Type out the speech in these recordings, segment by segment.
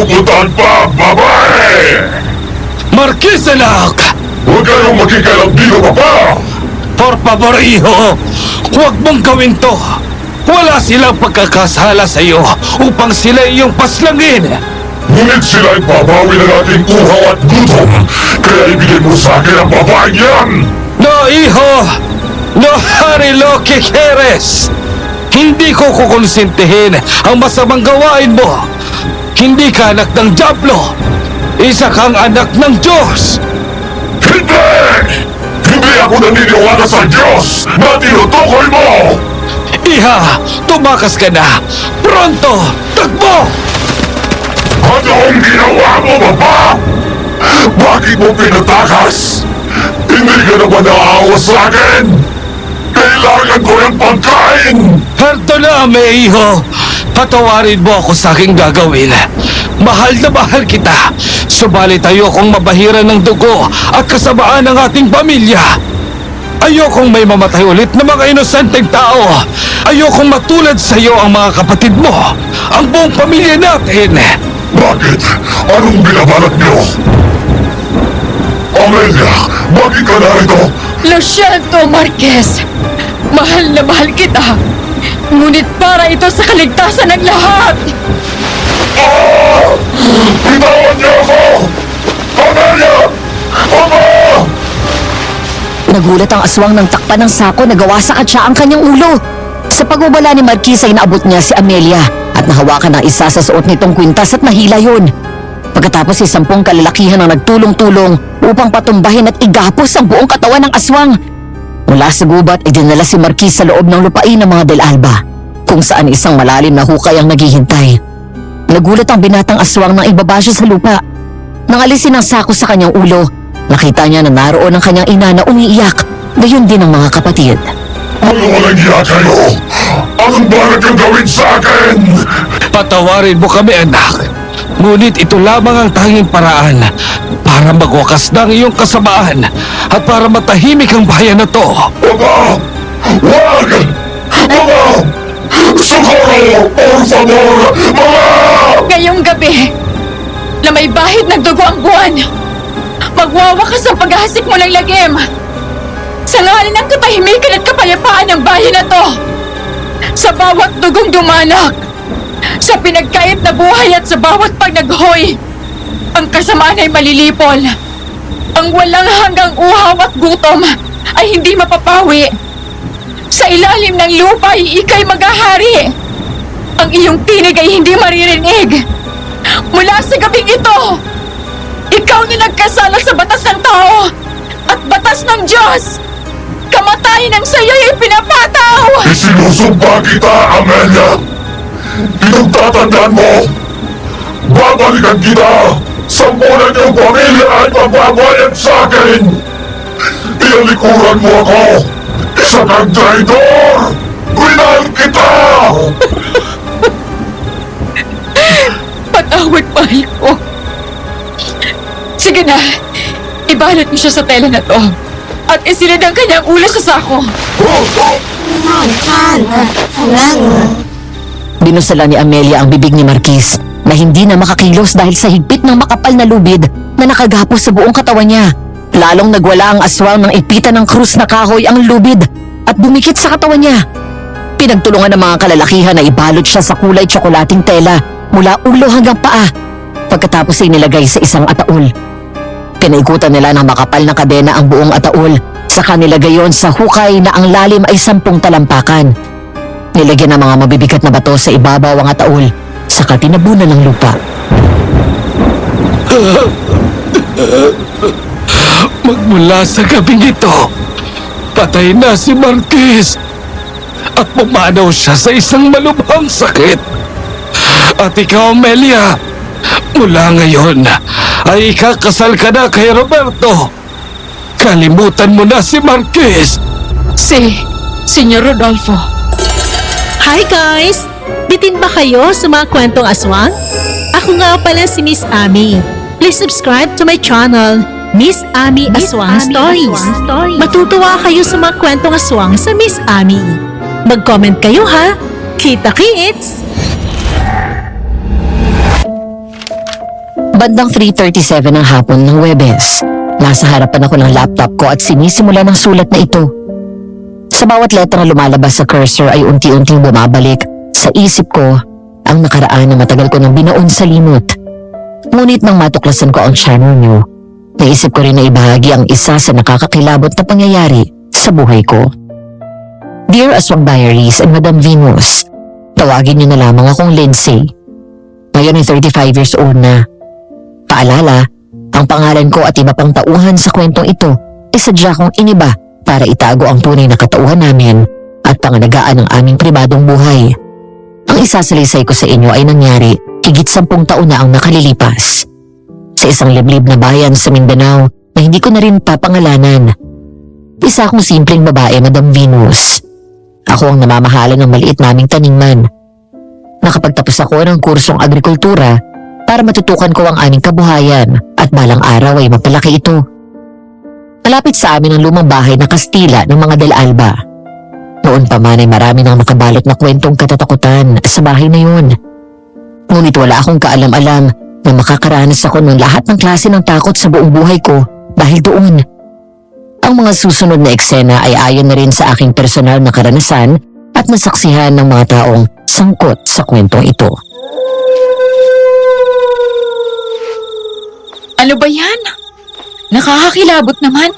pupuntahan pa, babae! Marquis, anak! Huwag kayong magkikalambino ka pa! Por favor, iho! Huwag mong gawin to! Wala silang pagkakasala sa iyo upang sila iyong paslangin! Ngunit sila ay babawi ng ating uhaw at gutom, kaya ibigay mo sa akin ang babaeng yan! No, iho! No, Hari lo que quieres! Hindi ko kukonsintihin ang masamang gawain mo! Hindi ka anak ng Diablo! Isa kang anak ng Diyos! Hindi! Hindi ako naniniwala sa Diyos na tinutukoy mo! Iha, tumakas ka na! Pronto! Takbo! Ano ang ginawa mo, baba? Bakit mo pinatakas? Hindi ka naman naaawa sa akin! Kailangan ko ng pagkain! Perdoname, iho! Patawarin mo ako sa aking gagawin. Mahal na mahal kita. Subalit ayokong mabahiran ng dugo at kasamaan ng ating pamilya. Ayokong may mamatay ulit na mga inosenteng tao. Ayokong matulad sa iyo ang mga kapatid mo. Ang buong pamilya natin. Bakit? Anong binabalak niyo? Amelia, bakit ka narito? Lo siento, Marquez. Mahal na mahal kita. Ngunit para ito sa kaligtasan ng lahat. Bitawan niyo ako! Amelia! Ama! Nagulat ang aswang ng takpan ng sako na gawa sa katsa ang kanyang ulo. Sa pagbabala ni Marquis ay naabot niya si Amelia at nahawakan ang isa sa suot nitong kwintas at nahila yun. Pagkatapos ay 10 kalalakihan ang nagtulong-tulong upang patumbahin at igapos ang buong katawan ng aswang. Mula sa gubat ay dinala si Marquis sa loob ng lupain ng mga Del Alba, kung saan isang malalim na hukay ang naghihintay. Nagulat ang binatang aswang nang ibaba siya sa lupa. Nang alisin ang sako sa kanyang ulo, nakita niya na naroon ang kanyang ina na umiiyak, gayon din ang mga kapatid. Ano walang hiya kayo? Anong balak yung gawin sa akin? Patawarin mo kami, anak. Ngunit ito lamang ang tanging paraan para magwakas ng iyong kasamaan at para matahimik ang bayan na to. Baba! Wag! Baba! Socorro! Por favor! Mga! Ngayong gabi, na may bahid ng dugo ang buwan, magwawakas ang paghahasik mo ng lagim. Sa ngalan ng katahimikan at kapayapaan ng bayan na to, sa bawat dugong dumanak, sa pinagkait na buhay at sa bawat pagnaghoy, ang kasamaan ay malilipol. Ang walang hanggang uhaw at gutom ay hindi mapapawi. Sa ilalim ng lupa ay ika'y maghahari. Ang iyong tinig ay hindi maririnig. Mula sa gabing ito, ikaw na nagkasala sa batas ng tao at batas ng Diyos. Kamatayan ang sa'yo'y pinapataw. Isinusumpa kita, Amelia! Pinagtatandaan mo! Babalikan kita! 10 na niyong pamilya ay magbabayad sa akin! Tinalikuran mo ako! Isa kang traidor! Winal kita! Patawad, mahal ko. Sige na, ibalot mo siya sa tela na to at isilid ang kanyang ulo sa sako. Binusala ni Amelia ang bibig ni Marquis na hindi na makakilos dahil sa higpit ng makapal na lubid na nakagapos sa buong katawan niya. Lalong nagwala ang aswang ng ipitan ng krus na kahoy ang lubid at bumikit sa katawan niya. Pinagtulungan ng mga kalalakihan na ibalot siya sa kulay tsokolating tela mula ulo hanggang paa. Pagkatapos ay nilagay sa isang ataol. Pinaikutan nila ng makapal na kadena ang buong ataol, saka nilagay yon sa hukay na ang lalim ay 10 talampakan. Nilagyan ng mga mabibigat na bato sa ibabaw ang ataol, saka tinabunan ng lupa. Magmula sa gabing ito, patay na si Marquis at pumanaw siya sa isang malubhang sakit. At ikaw, Amelia, mula ngayon ay ikakasal ka na kay Roberto. Kalimutan mo na si Marquis. Senyor Rodolfo. Hi guys! Bitin ba kayo sa mga kwentong aswang? Ako nga pala si Miss Ami. Please subscribe to my channel, Miss Ami Aswang Stories. Matutuwa kayo sa mga kwentong aswang sa Miss Ami. Mag-comment kayo ha! Kita-kits! Bandang 3:37 ng hapon ng Huwebes, nasa harapan ako ng laptop ko at sinisimula ng sulat na ito. Sa bawat letra na lumalabas sa cursor ay unti-unting bumabalik sa isip ko ang nakaraan na matagal ko nang binaon sa limot. Ngunit nang matuklasan ko ang channel niyo, naisip ko rin na ibahagi ang isa sa nakakakilabot na pangyayari sa buhay ko. Dear Aswang Diaries and Madam Venus, tawagin niyo na lamang akong Lindsay. Ngayon ay 35 years old na. Paalala, ang pangalan ko at iba pang tauhan sa kwentong ito ay sadya kong iniba para itago ang tunay na katauhan namin at pangalagaan ng aming pribadong buhay. Ang isasalaysay ko sa inyo ay nangyari higit 10 taon na ang nakalilipas. Sa isang liblib na bayan sa Mindanao na hindi ko na rin papangalanan. Isa akong simpleng babae, Madam Venus. Ako ang namamahala ng maliit naming taniman. Nakapagtapos ako ng kursong agrikultura para matutukan ko ang aming kabuhayan at balang araw ay mapalaki ito. Malapit sa amin ang lumang bahay na Kastila ng mga Del Alba. Noon pa man ay marami nang nakabalot na kwentong katatakutan sa bahay na yun. Ngunit wala akong kaalam-alam na makakaranas ako ng lahat ng klase ng takot sa buong buhay ko dahil doon. Ang mga susunod na eksena ay ayon na rin sa aking personal na karanasan at nasaksihan ng mga taong sangkot sa kwentong ito. Ano ba yan? Nakakakilabot naman.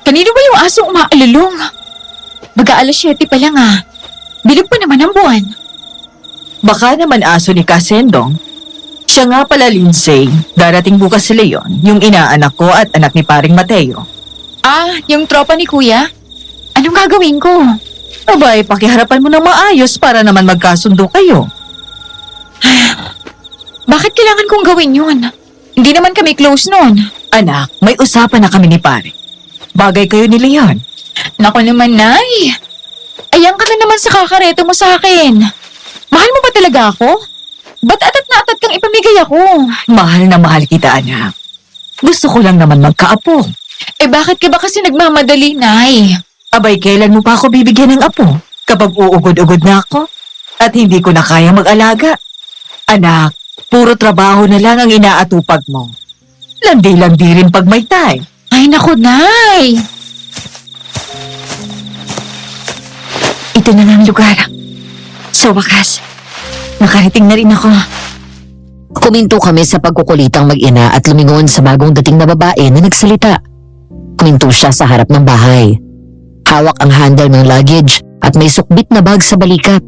Kanino ba yung asong umaalulong? Baga alas 7 pa lang Bilog pa naman ang buwan. Baka naman aso ni Kasendong. Siya nga pala, Lindsay. Darating bukas si Leon, yung inaanak ko at anak ni paring Mateo. Yung tropa ni Kuya? Anong gagawin ko? Abay, pakiharapan mo ng maayos para naman magkasundo kayo. Bakit kailangan kong gawin yun? Hindi naman kami close noon. Anak, may usapan na kami ni pare. Bagay kayo ni Leon. Naku naman, Nay. Ayan ka na naman sa kakareto mo sa akin. Mahal mo ba talaga ako? Ba't atat na atat kang ipamigay ako? Mahal na mahal kita, anak. Gusto ko lang naman magkaapo. Bakit ka ba kasi nagmamadali, Nay? Abay, kailan mo pa ako bibigyan ng apo? Kapag uugod-ugod na ako at hindi ko na kaya mag-alaga. Anak, puro trabaho na lang ang inaatupag mo. Landi-landi rin pag may time. Ay, naku, Nay. Ito na ang lugar. Sa wakas, nakarating na rin ako. Kuminto kami sa pagkukulitang mag-ina at lumingon sa bagong dating na babae na nagsalita. Kuminto siya sa harap ng bahay. Hawak ang handle ng luggage at may sukbit na bag sa balikat.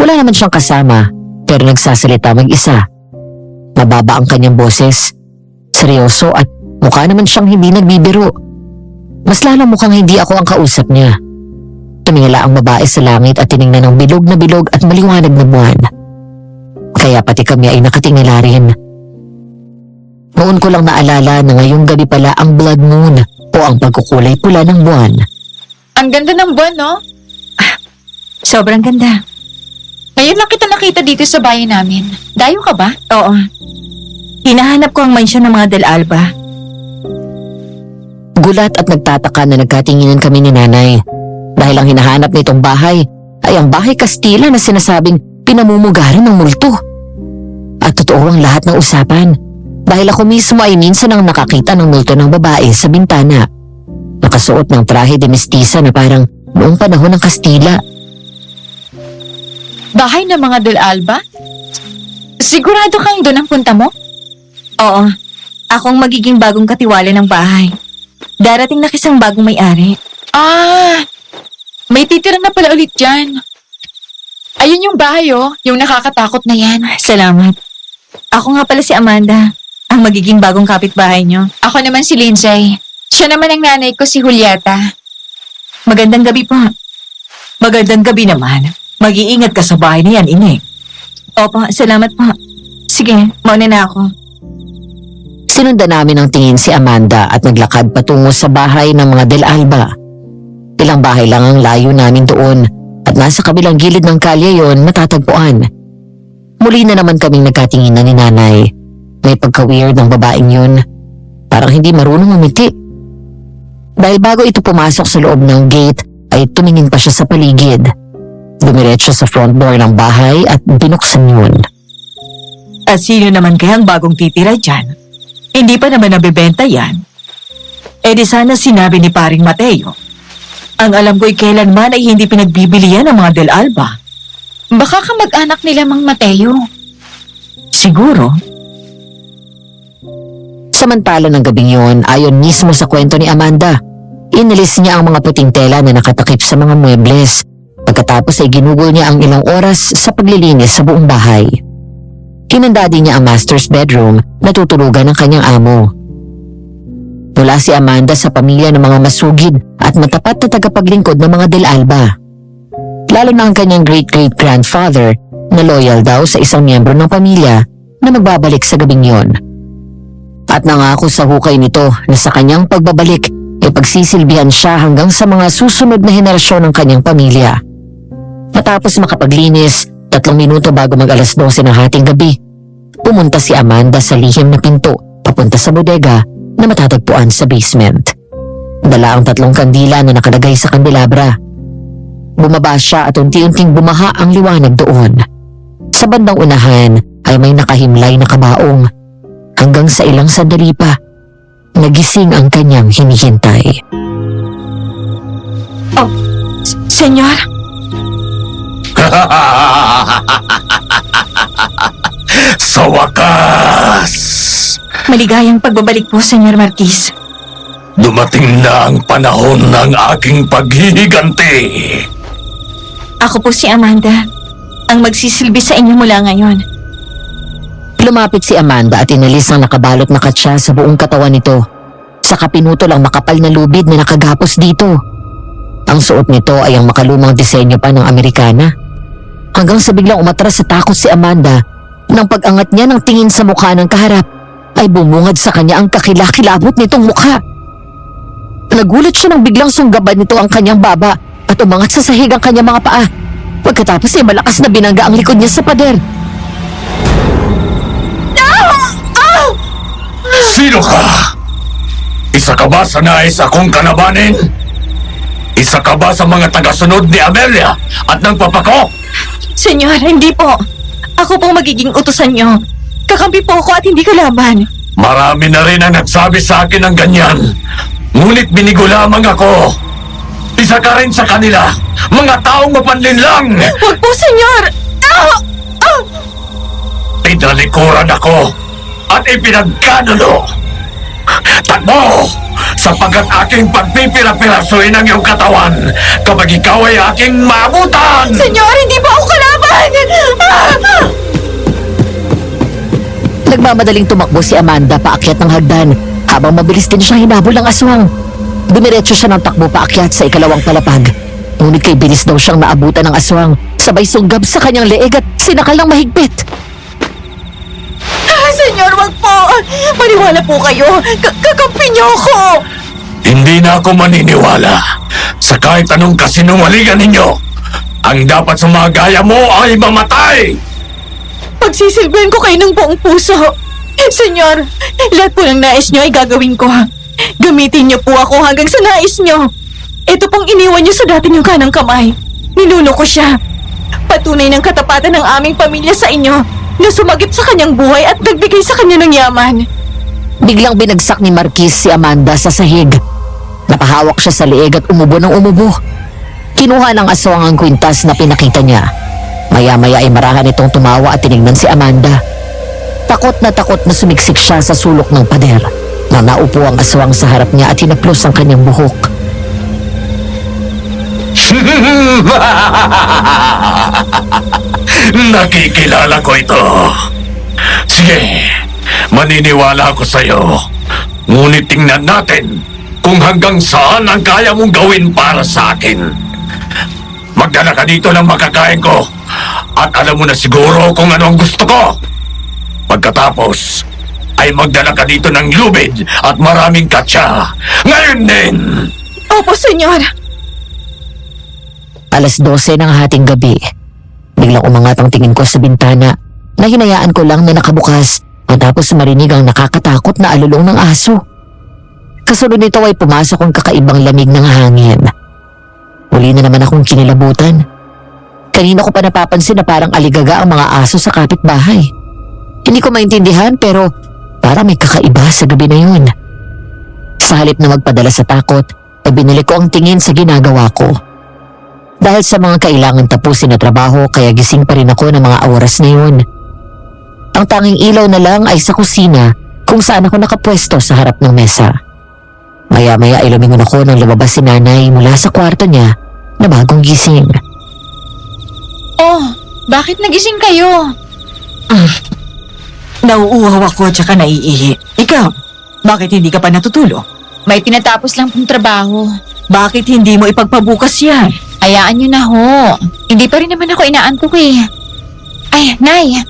Wala naman siyang kasama pero nagsasalita mag-isa. Mababa ang kanyang boses. Seryoso at mukha naman siyang hindi nagbibiro. Mas lalong mukhang hindi ako ang kausap niya. Tumingala ang babae sa langit at tiningnan ng bilog at maliwanag na buwan. Kaya pati kami ay nakatingala rin. Noon ko lang naalala na ngayong gabi pala ang blood moon o ang pagkukulay pula ng buwan. Ang ganda ng buwan, no? Sobrang ganda. Ngayon lang kita nakita dito sa bayan namin. Dayo ka ba? Oo. Hinahanap ko ang mansyon ng mga Del Alba. Gulat at nagtataka na nagkatinginan kami ni nanay. Dahil ang hinahanap nitong bahay ay ang bahay Kastila na sinasabing pinamumugaran ng multo. At totoo ang lahat ng usapan. Dahil ako mismo ay minsan ang nakakita ng multo ng babae sa bintana. Nakasuot ng trahe de mestiza na parang noong panahon ng Kastila. Bahay ng mga Del Alba? Sigurado kang doon ang punta mo? Oo. Akong magiging bagong katiwala ng bahay. Darating na kisang bagong may-ari. May titira na pala ulit dyan. Ayun yung bahay, yung nakakatakot na yan. Salamat. Ako nga pala si Amanda, ang magiging bagong kapitbahay niyo. Ako naman si Lindsay. Siya naman ang nanay ko, si Julieta. Magandang gabi po. Magandang gabi naman. Mag-iingat ka sa bahay niyan, Ining. Opo, salamat po. Sige, mauna na ako. Sinundan namin ang tingin si Amanda at naglakad patungo sa bahay ng mga Del Alba. Ilang bahay lang ang layo namin doon at nasa kabilang gilid ng kalye yon matatagpuan. Muli na naman kaming nagkatinginan ni nanay. May pagka-weird ng babaeng yun. Parang hindi marunong umiti. Dahil bago ito pumasok sa loob ng gate ay tumingin pa siya sa paligid. Dumiretso sa front door ng bahay at binuksan yun. At sino naman kaya ang bagong titira dyan? Hindi pa naman nabibenta yan. Eh di sana sinabi ni paring Mateo. Ang alam ko'y kailanman ay hindi pinagbibili yan ng mga Del Alba. Baka kamag-anak nila Mang Mateo. Siguro. Samantala ng gabing yun, ayon mismo sa kwento ni Amanda, inalis niya ang mga puting tela na nakatakip sa mga muebles. Pagkatapos ay ginugol niya ang ilang oras sa paglilinis sa buong bahay. Hinanda din niya ang master's bedroom na tutulugan ng kanyang amo. Mula si Amanda sa pamilya ng mga masugid at matapat na tagapaglingkod ng mga Del Alba. Lalo na ang kanyang great-great-grandfather na loyal daw sa isang miyembro ng pamilya na magbabalik sa gabing yon. At nangako sa hukay nito na sa kanyang pagbabalik ay pagsisilbihan siya hanggang sa mga susunod na henerasyon ng kanyang pamilya. Matapos makapaglinis, 3 minuto bago mag-alas 12 ng hating gabi, pumunta si Amanda sa lihim na pinto papunta sa bodega na matatagpuan sa basement. Dala ang 3 kandila na nakalagay sa kandelabra. Bumaba siya at unti-unting bumaha ang liwanag doon. Sa bandang unahan ay may nakahimlay na kabaong. Hanggang sa ilang sandali pa, nagising ang kanyang hinihintay. Oh, senyor? Sa wakas! Maligayang pagbabalik po, Senyor Marquis. Dumating na ang panahon ng aking paghihiganti. Ako po si Amanda, ang magsisilbi sa inyo mula ngayon. Lumapit si Amanda at inalis ang nakabalot na katsa sa buong katawan nito. Saka pinutol ang makapal na lubid na nakagapos dito. Ang suot nito ay ang makalumang disenyo pa ng Amerikana. Hanggang sa biglang umatras sa takot si Amanda nang pag-angat niya ng tingin sa mukha ng kaharap ay bumungad sa kanya ang kakilakilabot nitong mukha. Nagulat siya nang biglang sunggaban nito ang kanyang baba at umangat sa sahig ang kanyang mga paa. Pagkatapos ay malakas na binangga ang likod niya sa pader. Sino ka? Isa ka ba sa nais akong kalabanin? Isa ka ba sa mga tagasunod ni Amelia at ng papa ko? Senyor, hindi po. Ako pong magiging utusan niyo. Kakampi po ako at hindi kalaban. Marami na rin ang nagsabi sa akin ng ganyan. Ngunit binigo lamang ako. Isa ka rin sa kanila. Mga taong mapanlinlang. Huwag po, senyor! Tinalikuran ako at ipinagkanulo. Takbo! Sapagkat aking pagpipira-pirasuin ang iyong katawan kapag ikaw ay aking maabutan! Senyor, hindi po ako kalaban! Nagmamadaling tumakbo si Amanda paakyat ng hagdan habang mabilis din siya hinabol ng aswang. Dumiretso siya ng takbo paakyat sa ikalawang palapag. Ngunit kay bilis daw siyang naabutan ng aswang, sabay sunggab sa kanyang leeg at sinakal ng mahigpit. Senyor, wag po! Maniwala po kayo! Kakampi niyo ako! Hindi na ako maniniwala sa kahit anong kasinungalingan ninyo. Ang dapat sa mga gaya mo ay mamatay! Pagsisilbihan ko kayo ng buong puso. Senyor, lahat po ng nais niyo ay gagawin ko. Gamitin niyo po ako hanggang sa nais niyo. Ito pong iniwan niyo sa dati niyong kanang kamay. Ninuno ko siya. Patunay ng katapatan ng aming pamilya sa inyo na sumagip sa kanyang buhay at nagbigay sa kanya ng yaman. Biglang binagsak ni Marquis si Amanda sa sahig. Napahawak siya sa leeg at umubo ng umubo. Kinuha ng aswang ang kwintas na pinakita niya. Maya-maya ay marahan itong tumawa at tinignan si Amanda. Takot na sumiksik siya sa sulok ng pader. Na naupo ang aswang sa harap niya at hinaplos ang kanyang buhok. Nakikilala ko ito. Sige, maniniwala ako sa'yo. Ngunit tingnan natin kung hanggang saan ang kaya mong gawin para sa akin. Magdala ka dito ng makakain ko at alam mo na siguro kung ano ang gusto ko. Pagkatapos, ay magdala ka dito ng lubid at maraming katsa. Ngayon din! Opo, senyor. Alas 12 ng hating gabi. Biglang umangat ang tingin ko sa bintana na hinayaan ko lang na nakabukas matapos marinig ang nakakatakot na alulong ng aso. Kasunod nito ay pumasok ang kakaibang lamig ng hangin. Muli na naman akong kinilabutan. Kanina ko pa napapansin na parang aligaga ang mga aso sa kapitbahay. Hindi ko maintindihan pero para may kakaiba sa gabi na yun. Sa halip na magpadala sa takot, ay binili ko ang tingin sa ginagawa ko. Dahil sa mga kailangan tapusin na trabaho kaya gising pa rin ako ng mga oras na yun. Ang tanging ilaw na lang ay sa kusina kung saan ako nakapwesto sa harap ng mesa. Maya-maya ay lumingon ako nang lumabas si nanay mula sa kwarto niya na bagong gising. Oh, bakit nagising kayo? Nauuhaw ako at saka naiihi. Ikaw, bakit hindi ka pa natutulog? May tinatapos lang pong trabaho. Bakit hindi mo ipagpabukas yan? Hayaan nyo na ho. Hindi pa rin naman ako inaantok eh. Ay, Nay,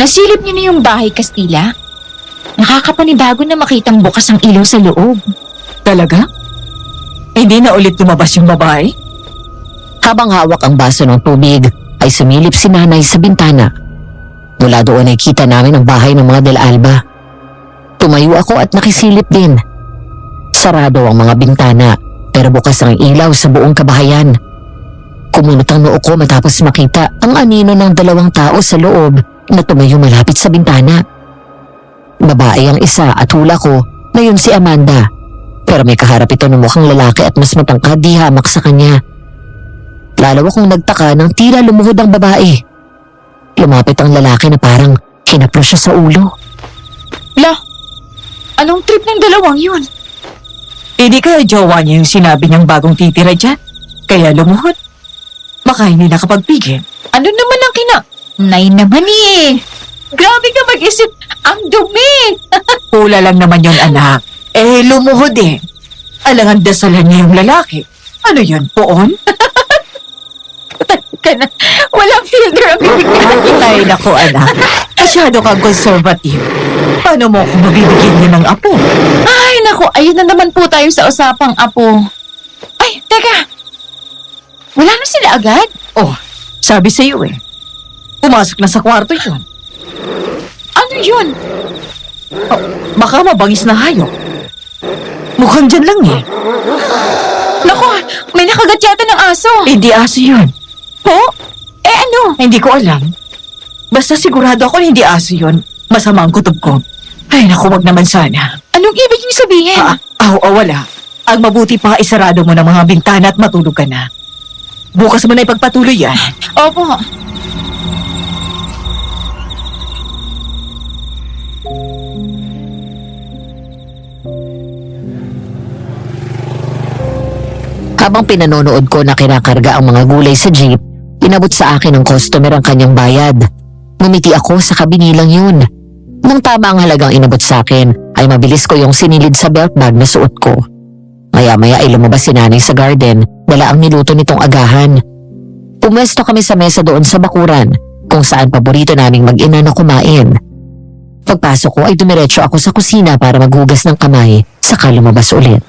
nasilip niyo na yung bahay Kastila? Nakakapanibago na makitang bukas ang ilaw sa loob. Talaga? Hindi na ulit lumabas yung babae? Habang hawak ang baso ng tubig, ay sumilip si nanay sa bintana. Mula doon ay kita namin ang bahay ng mga Del Alba. Tumayo ako at nakisilip din. Sarado ang mga bintana, pero bukas ang ilaw sa buong kabahayan. Kumunot ang noo ko matapos makita ang anino ng dalawang tao sa loob na tumayo malapit sa bintana. Babae ang isa at hula ko na yun si Amanda. Pero may kaharap ito na mukhang lalaki at mas matangkad di hamak sa kanya. Lalo akong nagtaka nang tila lumuhod ang babae. Lumapit ang lalaki na parang hinaplo siya sa ulo. La, anong trip ng dalawang yun? Hindi kaya jowa niya yung sinabi niyang bagong titira dyan? Kaya lumuhod? Baka hindi nakapagpigil. Ano naman ang Nay naman eh. Grabe ka mag-isip. Ang dumi. Pula lang naman yun, anak. Lumuhod eh. Alangan dasalan niya yung lalaki. Ano yun, poon? Walang filter ang bibig niya. Ay, naku, anak. Masyado kang conservative. Paano mo ako mabibigyan niya ng apo? Ay, naku, ayun na naman po tayo sa usapang apo. Ay, teka. Wala na sila agad? Oh, sabi sa iyo eh. Pumasok na sa kwarto yun. Ano yun? Oh, baka mabangis na hayop. Mukhang dyan lang eh. Naku, may nakagat yata ng aso. Hindi aso yun. Po? Ano? Hindi ko alam. Basta sigurado ako na hindi aso yun. Masama ang kutob ko. Ay, naku, wag naman sana. Anong ibig niyo sabihin? Wala. Ang mabuti pa isarado mo ng mga bintana at matulog ka na. Bukas mo na ipagpatuloy yan. Opo. Habang pinanonood ko na kinakarga ang mga gulay sa jeep, inabot sa akin ng customer ang kanyang bayad. Ngumiti ako sa kabinilang yun. Nang tama ang halagang inabot sa akin, ay mabilis ko yung sinilid sa belt bag na suot ko. Maya-maya ay lumabas si nanay sa garden, dala ang niluto nitong agahan. Pumwesto kami sa mesa doon sa bakuran, kung saan paborito naming mag-ina na kumain. Pagpasok ko ay dumiretso ako sa kusina para maghugas ng kamay, saka lumabas ulit.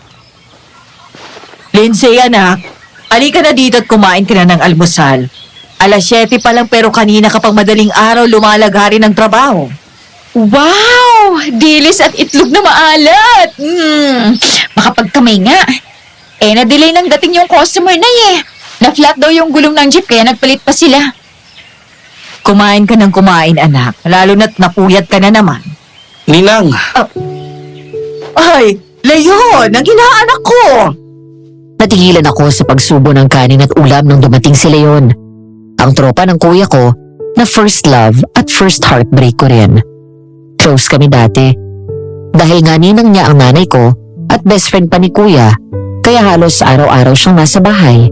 Lindsay, anak. Halika na dito at kumain ka na ng almusal. 7:00 pa lang pero kanina kapag madaling araw lumalagari ng trabaho. Wow! Dilis at itlog na maalat! Makapagkamay nga. Na-delay ng dating yung customer na eh. Na-flat daw yung gulong ng jeep kaya nagpalit pa sila. Kumain ka ng kumain, anak. Lalo na't napuyat ka na naman. Ninang, Ay, Leon! Ang inaanak ko! Natigilan ako sa pagsubo ng kanin at ulam nang dumating si Leon. Ang tropa ng kuya ko na first love at first heartbreak ko rin. Close kami dati. Dahil nga ninang niya ang nanay ko at best friend pa ni kuya, kaya halos araw-araw siyang nasa bahay.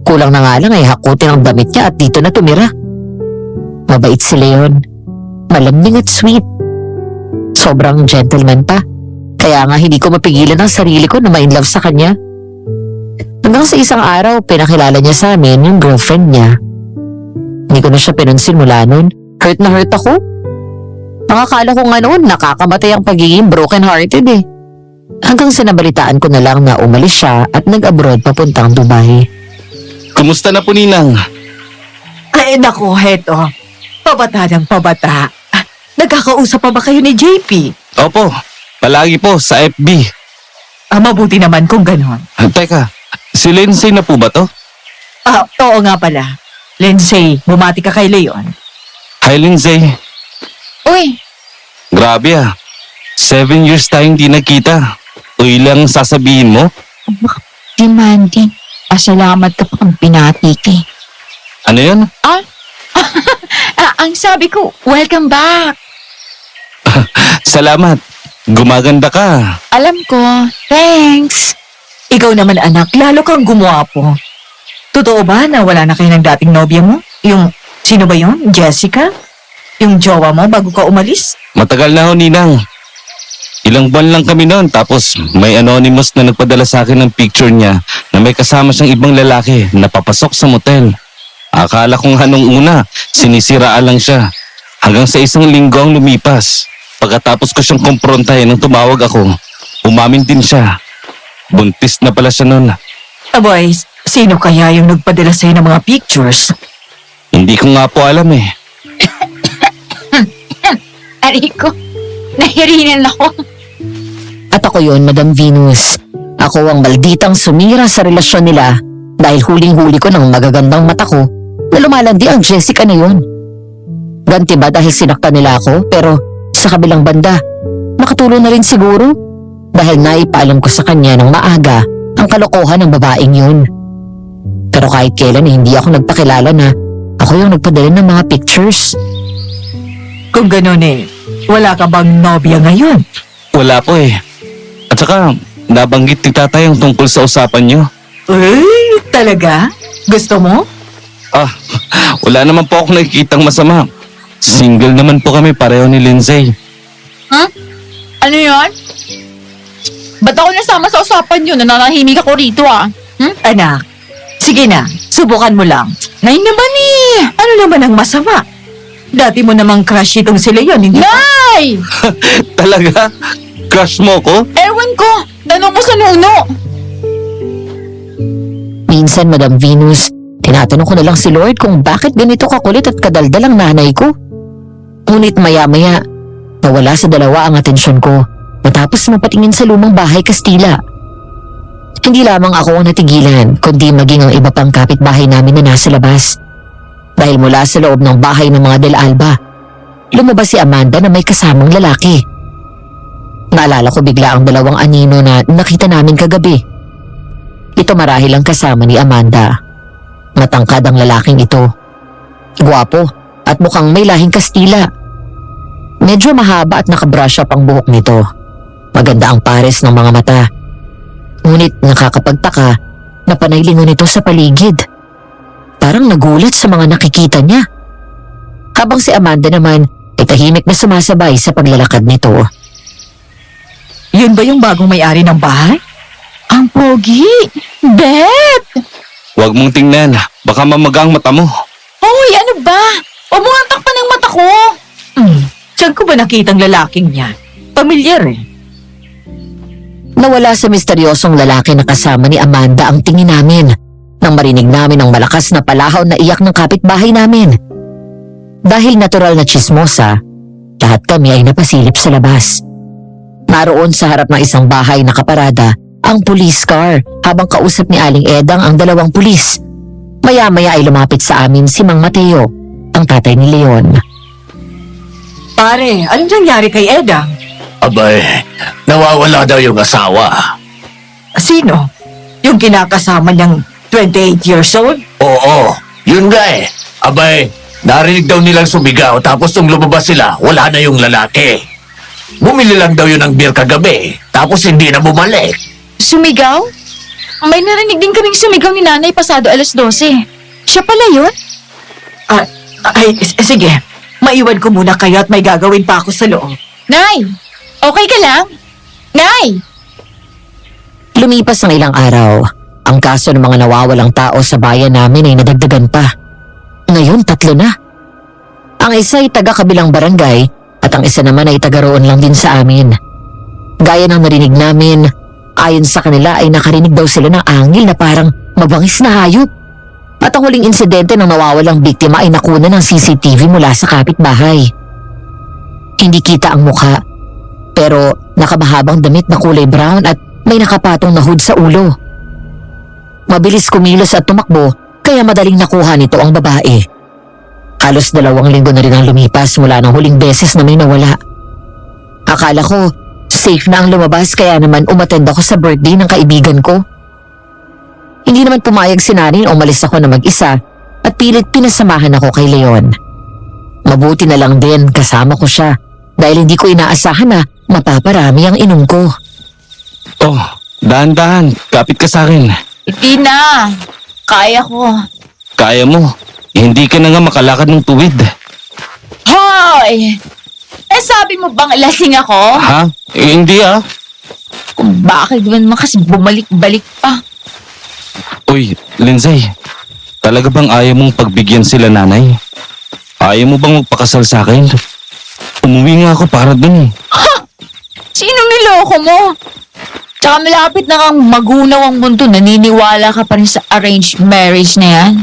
Kulang na nga lang ay hakutin ang damit niya at dito na tumira. Mabait si Leon. Malambing at sweet. Sobrang gentleman pa. Kaya nga hindi ko mapigilan ang sarili ko na ma-inlove sa kanya. Hanggang sa isang araw, pinakilala niya sa amin yung girlfriend niya. Hindi ko na siya pinansin mula nun. Hurt na hurt ako. Nakakala ko nga noon, nakakamatay ang pagiging broken-hearted eh. Hanggang sa nabalitaan ko na lang na umalis siya at nag-abroad papuntang Dubai. kumusta na po Ninang? Ay, naku, heto. Pabata ng pabata. Nagkakausap pa ba kayo ni JP? Opo, palagi po sa FB. Mabuti naman kung ganon. Teka, si Lindsay na po ba to? Oo nga pala. Lindsay, bumati ka kay Leon. Hi Lindsay. Uy, Grabe 7 years tayong di nagkita. Uy lang sasabihin mo? Si Mandy, pasalamat ka pa kang pinatik eh. Ano yun? ang sabi ko, welcome back. Salamat. Gumaganda ka. Alam ko, thanks. Ikaw naman anak, lalo kang gumwapo. Totoo ba na wala na kayo ng dating nobya mo? Yung, sino ba yun? Jessica? Yung jowa mo bago ka umalis? Matagal na ho, Ninang. Ilang buwan lang kami noon tapos may anonymous na nagpadala sa akin ng picture niya na may kasama siyang ibang lalaki na papasok sa motel. Akala ko nga nung una, sinisiraan lang siya. Hanggang sa isang linggo ang lumipas. Pagkatapos ko siyang kumprontahin nung tumawag ako, umamin din siya. Buntis na pala siya noon. Aboy, sino kaya yung nagpadala sa'yo ng mga pictures? Hindi ko nga po alam eh. Ariko, nahirinan ako. At ako yon, Madam Venus. Ako ang malditang sumira sa relasyon nila dahil huling-huli ko ng magagandang mata ko na lumalandi ang Jessica na yun. Ganti ba dahil sinaktan nila ako pero sa kabilang banda, nakatulong na rin siguro dahil naipaalam ko sa kanya ng maaga ang kalokohan ng babaeng yun. Pero kahit kailan hindi ako nagpakilala na ako yung nagpadala ng mga pictures. Kung ganun wala ka bang nobya ngayon? Wala po eh. At saka, nabanggit ni tatay ang tungkol sa usapan niyo. Uy, talaga? Gusto mo? Wala naman po ako nakikitang masama. Single naman po kami pareho ni Lindsay. Ano yun? Ba't ako nasama sa usapan yun? Nananahimik ako rito Anak, sige na, subukan mo lang. Nay naman Ano naman ang masama? Dati mo namang crush itong si Leon, hindi ba? Nay! Talaga? Crush mo ko? Ewan ko! Tanong mo sa nuno! Minsan, Madam Venus, tinatanong ko na lang si Lord kung bakit ganito kakulit at kadaldal ang nanay ko. Ngunit maya-maya, nawala sa dalawa ang atensyon ko matapos mapatingin sa lumang bahay Kastila. Hindi lamang ako ang natigilan, kundi maging ang iba pang kapitbahay namin na nasa labas. Dahil mula sa loob ng bahay ng mga Del Alba, lumabas si Amanda na may kasamang lalaki. Naalala ko bigla ang dalawang anino na nakita namin kagabi. Ito marahil ang kasama ni Amanda. Matangkad ang lalaking ito. Gwapo at mukhang may lahing Kastila. Medyo mahaba at nakabrush up ang buhok nito. Maganda ang pares ng mga mata. Ngunit nakakapagtaka na panay lingon ito sa paligid. Parang nagulat sa mga nakikita niya. Habang si Amanda naman ay tahimik na sumasabay sa paglalakad nito. Yun ba yung bagong may-ari ng bahay? Ang pogi! Beth! Huwag mong tingnan. Baka mamagang mata mo. Hoy, ano ba? Huwag mo ang takpan ng mata ko! Saan ko ba nakitang lalaking niya? Pamilyar Nawala sa misteryosong lalaki na kasama ni Amanda ang tingin namin nang marinig namin ang malakas na palahaw na iyak ng kapitbahay namin. Dahil natural na tsismosa, lahat kami ay napasilip sa labas. Naroon sa harap ng isang bahay nakaparada ang police car habang kausap ni Aling Edang ang dalawang pulis. Maya-maya ay lumapit sa amin si Mang Mateo, ang tatay ni Leon. Pare, anong nangyari kay Edang? Abay, nawawala daw yung asawa. Sino? Yung kinakasama niyang 28 years old? Oo, yun nga eh. Abay, narinig daw nilang sumigaw tapos nung lumabas sila, wala na yung lalaki. Bumili lang daw yun ng beer kagabi, tapos hindi na bumalik. Sumigaw? May narinig din kaming sumigaw ni nanay pasado 12:00. Siya pala yun? Sige. Maiwan ko muna kayo at may gagawin pa ako sa loob. Nay! Okay ka lang? Nay! Lumipas ang ilang araw. Ang kaso ng mga nawawalang tao sa bayan namin ay nadagdagan pa. Ngayon 3 na. Ang isa ay taga-kabilang barangay at ang isa naman ay taga-roon lang din sa amin. Gaya ng narinig namin, ayon sa kanila ay nakarinig daw sila ng angil na parang mabangis na hayop. At ang huling insidente ng nawawalang biktima ay nakuha ng CCTV mula sa kapitbahay. Hindi kita ang mukha, pero nakabahabang damit na kulay brown at may nakapatong na hood sa ulo. Mabilis kumilos at tumakbo kaya madaling nakuha nito ang babae. Halos 2 linggo na rin ang lumipas mula ng huling beses na may nawala. Akala ko, safe na ang lumabas kaya naman umattend ako sa birthday ng kaibigan ko. Hindi naman pumayag si Nani, umalis ako na mag-isa at pilit pinasamahan ako kay Leon. Mabuti na lang din kasama ko siya dahil hindi ko inaasahan na mapaparami ang inom ko. Oh, dahan-dahan. Kapit ka sa akin. Hindi na. Kaya ko. Kaya mo. Hindi ka na nga makalakad ng tuwid. Hoy! Sabi mo bang lasing ako? Ha? Hindi ah. Kung bakit naman kasi bumalik-balik pa? Uy, Lindsay. Talaga bang ayaw mong pagbigyan sila nanay? Ayaw mo bang magpakasal sa akin? Umuwi nga ako para dun eh. Sinong niloko mo? Tsaka malapit na kang magunaw ang mundo, naniniwala ka pa rin sa arranged marriage na yan?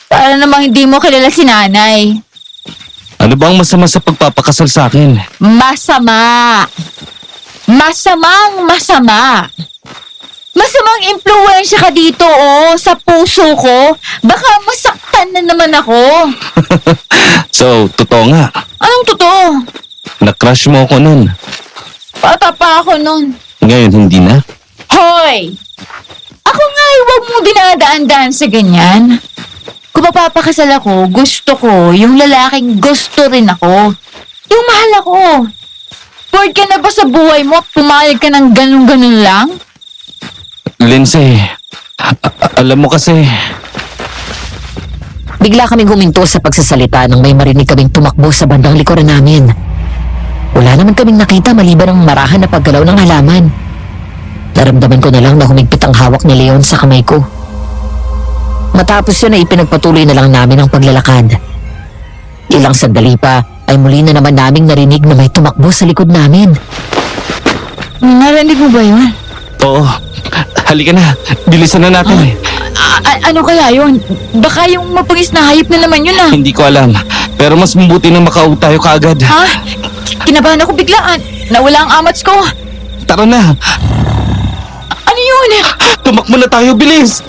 Para namang hindi mo kilala si nanay. Ano ba ang masama sa pagpapakasal sa akin? Masama. Masamang masama. Masamang impluwensya ka dito, sa puso ko. Baka masaktan na naman ako. So, totoo nga. Anong totoo? Na-crush mo ako nun. Bata pa ako nun. Ngayon, hindi na. Hoy! Ako nga huwag mo dinadaan-daan sa ganyan. Kung mapapakasal ako, gusto ko yung lalaking gusto rin ako. Yung mahal ako. Bored ka na ba sa buhay mo at pumayag ka ng ganun-ganun lang? Lindsay, alam mo kasi, Bigla kaming huminto sa pagsasalita nang may marinig kaming tumakbo sa bandang likuran namin. Wala naman kaming nakita maliban ang marahan na paggalaw ng halaman. Naramdaman ko na lang na humigpit ang hawak ni Leon sa kamay ko. Matapos yun ay ipinagpatuloy na lang namin ang paglalakad. Ilang sandali pa ay muli na naman naming narinig na may tumakbo sa likod namin. Narinig mo ba yun? oo, halika na, bilisan na natin eh. Ano kaya yun? Baka yung mapangis na hayop na naman yun Hindi ko alam, pero mas mabuti nang makauwi tayo kaagad. Ha? Kinabahan ako biglaan. Nawala ang amats ko. Tara na, Ano yun? tumakbo na tayo, bilis!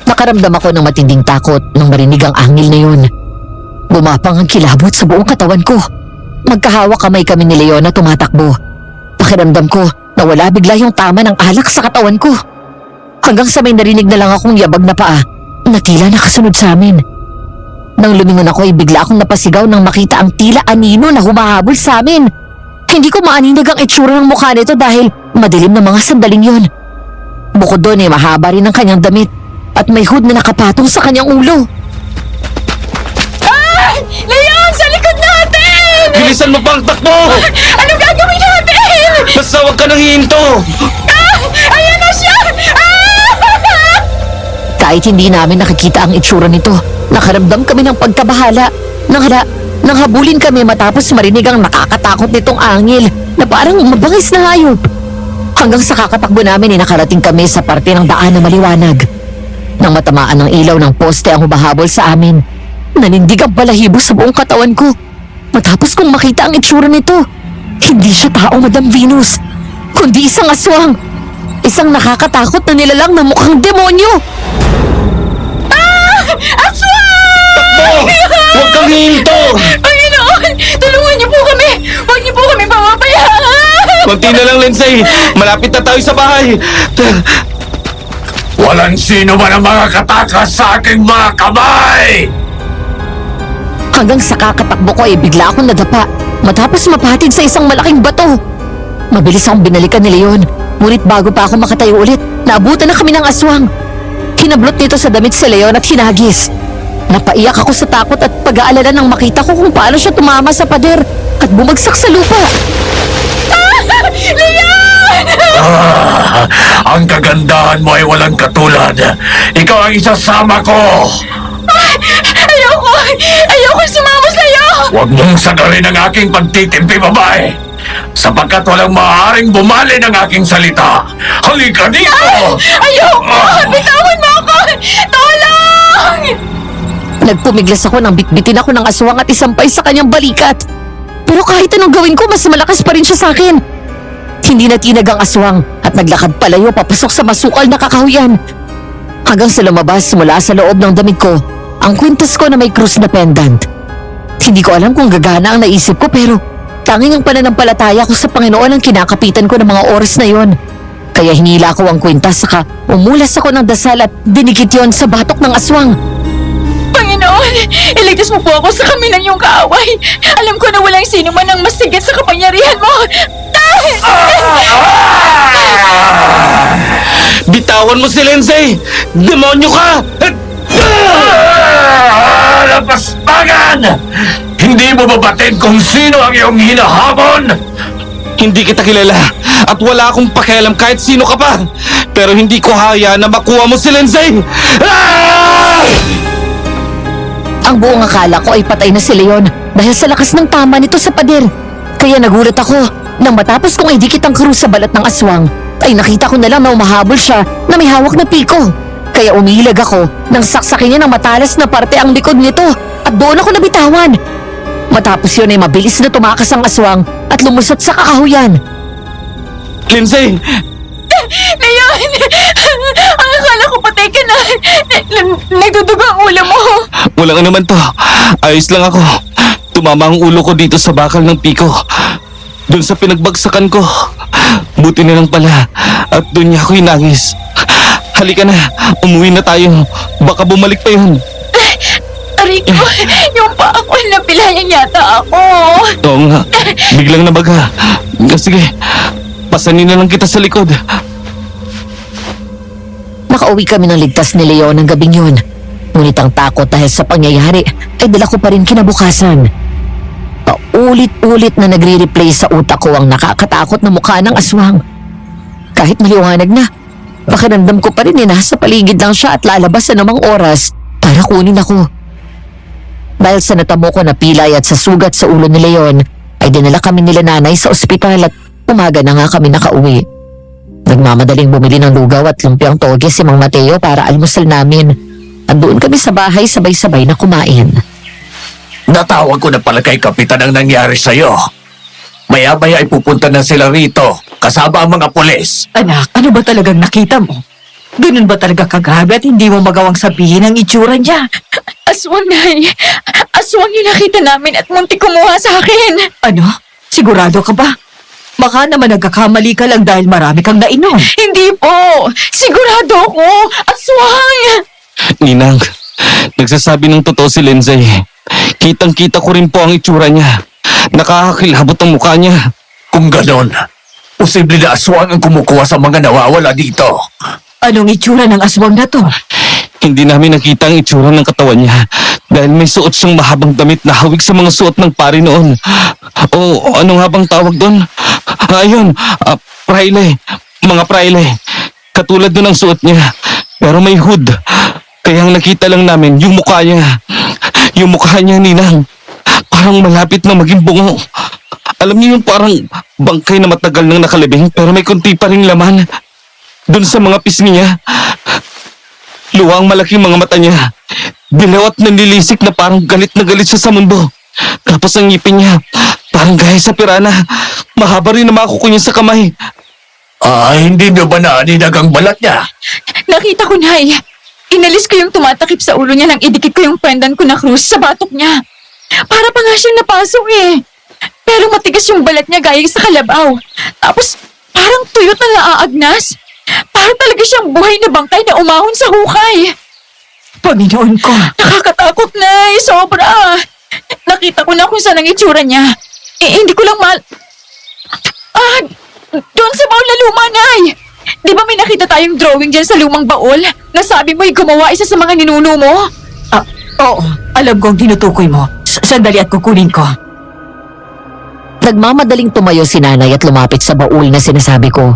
Nakaramdam ako ng matinding takot nang marinig ang angil na yun. Bumapang ang kilabot sa buong katawan ko. Magkahawak kamay kami ni Leon na tumatakbo. Pakiramdam ko na wala bigla yung tama ng alak sa katawan ko. Hanggang sa may narinig na lang akong yabag na paa na tila nakasunod sa amin. Nang lumingon ako ay bigla akong napasigaw nang makita ang tila anino na humahabol sa amin. Hindi ko maaninag ang itsura ng mukha nito dahil madilim na mga sandaling yun. Bukod doon ay mahaba rin ang kanyang damit at may hood na nakapatong sa kanyang ulo. Leon! Sa likod natin! Bilisan mo pa ang takbo! Anong gagawin natin? Basta huwag ka nang hihinto! Ayan na siya! Kahit hindi namin nakikita ang itsura nito, nakaramdam kami ng pagkabahala. Nang habulin kami matapos marinig ang nakakatakot nitong angil na parang mabangis na hayop. Hanggang sa kakatakbo namin ay nakarating kami sa parte ng daan na maliwanag. Nang matamaan ng ilaw ng poste ang humahabol sa amin, nanindig ang balahibo sa buong katawan ko. Matapos kong makita ang itsura nito, hindi siya tao, Madam Venus, kundi isang aswang. Isang nakakatakot na nilalang na mukhang demonyo. Takbo! Huwag kang hihinto! Panginoon! Tulungan niyo po kami! Huwag niyo po kami papabayaan! Konti na lang, Lindsay! Malapit na tayo sa bahay! Walang sino man ang makakatakas sa aking mga kamay! Hanggang sa kakatakbo ko ay bigla akong nadapa matapos mapatid sa isang malaking bato. Mabilis akong binalikan ni Leon, ngunit bago pa ako makatayo ulit, naabutan na kami ng aswang. Hinablot nito sa damit si Leon at hinagis. Napaiyak ako sa takot at pag-aalala nang makita ko kung paano siya tumama sa pader at bumagsak sa lupa. Leon! Ang kagandahan mo ay walang katulad. Ikaw ang isasama ko. Ayoko sumama sa'yo! Huwag mong sagarin ang aking pagtitimpi, babae. Sapagkat walang maaaring bumali ng aking salita. Halika dito! Ayoko! Bitawan mo ako! Tulong! Nagpumiglas ako nang bitbitin ako ng aswang at isampay sa kanyang balikat. Pero kahit anong gawin ko, mas malakas pa rin siya sa akin. Hindi natinag ang aswang at naglakad palayo papasok sa masukal na kakahuyan. Hanggang sa lumabas mula sa loob ng damit ko ang kwintas ko na may krus na pendant. Hindi ko alam kung gagana ang naisip ko pero tanging ang pananampalataya ko sa Panginoon ang kinakapitan ko ng mga oras na yon. Kaya hinila ko ang kwintas saka umulas ako ng dasal at dinikit yon sa batok ng aswang. Panginoon, iligtas mo po ako sa kami ng iyong kaaway. Alam ko na walang sino man ang masigit sa kapangyarihan mo. Bitawan mo si Lindsay! Demonyo ka! Lapaspagan! Hindi mo babatid kung sino ang iyong hinahamon? Hindi kita kilala at wala akong pakialam kahit sino ka pa. Pero hindi ko haya na makuha mo si Lindsay! Ang buong akala ko ay patay na si Leon dahil sa lakas ng tama nito sa pader. Kaya nagulat ako nang matapos kong idikit ang krus sa balat ng aswang ay nakita ko na lang na umahabol siya na may hawak na piko. Kaya umilag ako nang saksakin niya ng matalas na parte ang likod nito at doon ako nabitawan. Matapos yun ay mabilis na tumakas ang aswang at lumusot sa kakahuyan. Lindsay! Leon! Ang akala ko patay ka na. Nagdudugo ang ulo mo. Walang ano man to. Ayos lang ako. Tumama ang ulo ko dito sa bakal ng piko. Doon sa pinagbagsakan ko. Buti na lang pala. At doon niya ako hinangis. Halika na. Umuwi na tayo. Baka bumalik pa yun. Rico, yung pa ako napilayan yata ako. Oo nga. Biglang nabaga. Sige. Pasanin na lang kita sa likod. Nakauwi kami ng ligtas ni Leon ng gabing yun. Ngunit ang takot dahil sa pangyayari ay dala ko pa rin kinabukasan. Paulit-ulit na nagre-replay sa utak ko ang nakakatakot na mukha ng aswang. Kahit maliwanag na, pakiramdam ko pa rin na nasa paligid lang siya at lalabas sa namang oras para kunin ako. Dahil sa natamo ko na pilay at sa sugat sa ulo ni Leon, ay dinala kami nila nanay sa ospital at umaga na nga kami nakauwi. Nagmamadaling bumili ng lugaw at lumpiang toge si Mang Mateo para almusal namin. At doon kami sa bahay sabay-sabay na kumain. Natawag ko na pala kay Kapitan ang nangyari sa'yo. Maya-maya ay pupunta na sila rito, kasama ang mga pulis. Anak, ano ba talagang nakita mo? Ganun ba talaga kagabi at hindi mo magawang sabihin ang itsura niya? Aswang, Nay. Aswang yung nakita namin at muntik kumuha sa akin. Ano? Sigurado ka ba? Baka naman nagkakamali ka lang dahil marami kang nainom. Hindi po. Sigurado ako. Aswang! Ninang, nagsasabi ng totoo si Lindsay. Kitang-kita ko rin po ang itsura niya. Nakakakilabot ang mukha niya. Kung ganon, posible na aswang ang kumukuha sa mga nawawala dito. Anong itsura ng aswang na to? Hindi namin nakita ang itsura ng katawan niya dahil may suot siyang mahabang damit na hawig sa mga suot ng pari noon. O ano nga bang tawag doon? Ayun, praile. Mga praile. Katulad doon ang suot niya. Pero may hood. Kaya ang nakita lang namin yung mukha niya. Yung mukha niya, Ninang. Parang malapit na maging bungo. Alam niyo yung parang bangkay na matagal nang nakalibing pero may kunti pa ring laman. Doon sa mga pisngi niya. Luwang malaking mga mata niya. Dilaw at nanlilisik na parang galit na galit siya sa mundo. Tapos ang ngipin niya, parang gaya sa pirana. Mahaba rin na makuko niya sa kamay. Hindi nyo ba naaninag ang balat niya? Nakita ko, Nay. Inalis ko yung tumatakip sa ulo niya nang idikit ko yung pendant ko na krus sa batok niya. Para pa nga siyang napasok eh. Pero matigas yung balat niya gaya sa kalabaw. Tapos parang tuyot na naaagnas. Para talaga siyang buhay na bangkay na umahon sa hukay. Panginoon ko. Nakakatakot, Nay. Sobra. Nakita ko na kung saan ang itsura niya. Hindi ko lang doon sa baul na luma, Nay. Di ba may nakita tayong drawing dyan sa lumang baul? Nasabi mo'y gumawa isa sa mga ninuno mo? Oo. Alam ko ang tinutukoy mo. Sandali at kukunin ko. Nagmamadaling tumayo si nanay at lumapit sa baul na sinasabi ko.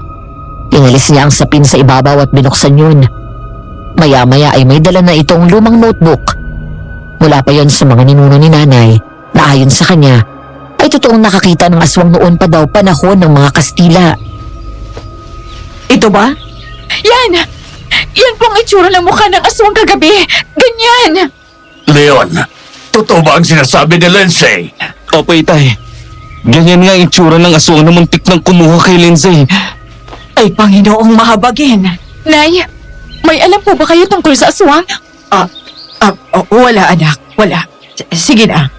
Inalis niya ang sapin sa ibabaw at binuksan yun. Maya-maya ay may dala na itong lumang notebook. Mula pa yon sa mga ninuno ni nanay na ayon sa kanya ay totoong nakakita ng aswang noon pa daw panahon ng mga Kastila. Ito ba? Yan! Yan po ang itsura ng mukha ng aswang kagabi. Ganyan! Leon, totoo ba ang sinasabi ni Lindsay? Opo, Itay. Ganyan nga ang itsura ng aswang na muntik nang kumuha kay Lindsay. Ay, Panginoong mahabagin. Nay, may alam po ba kayo tungkol sa aswang? Wala anak, wala. Sige na.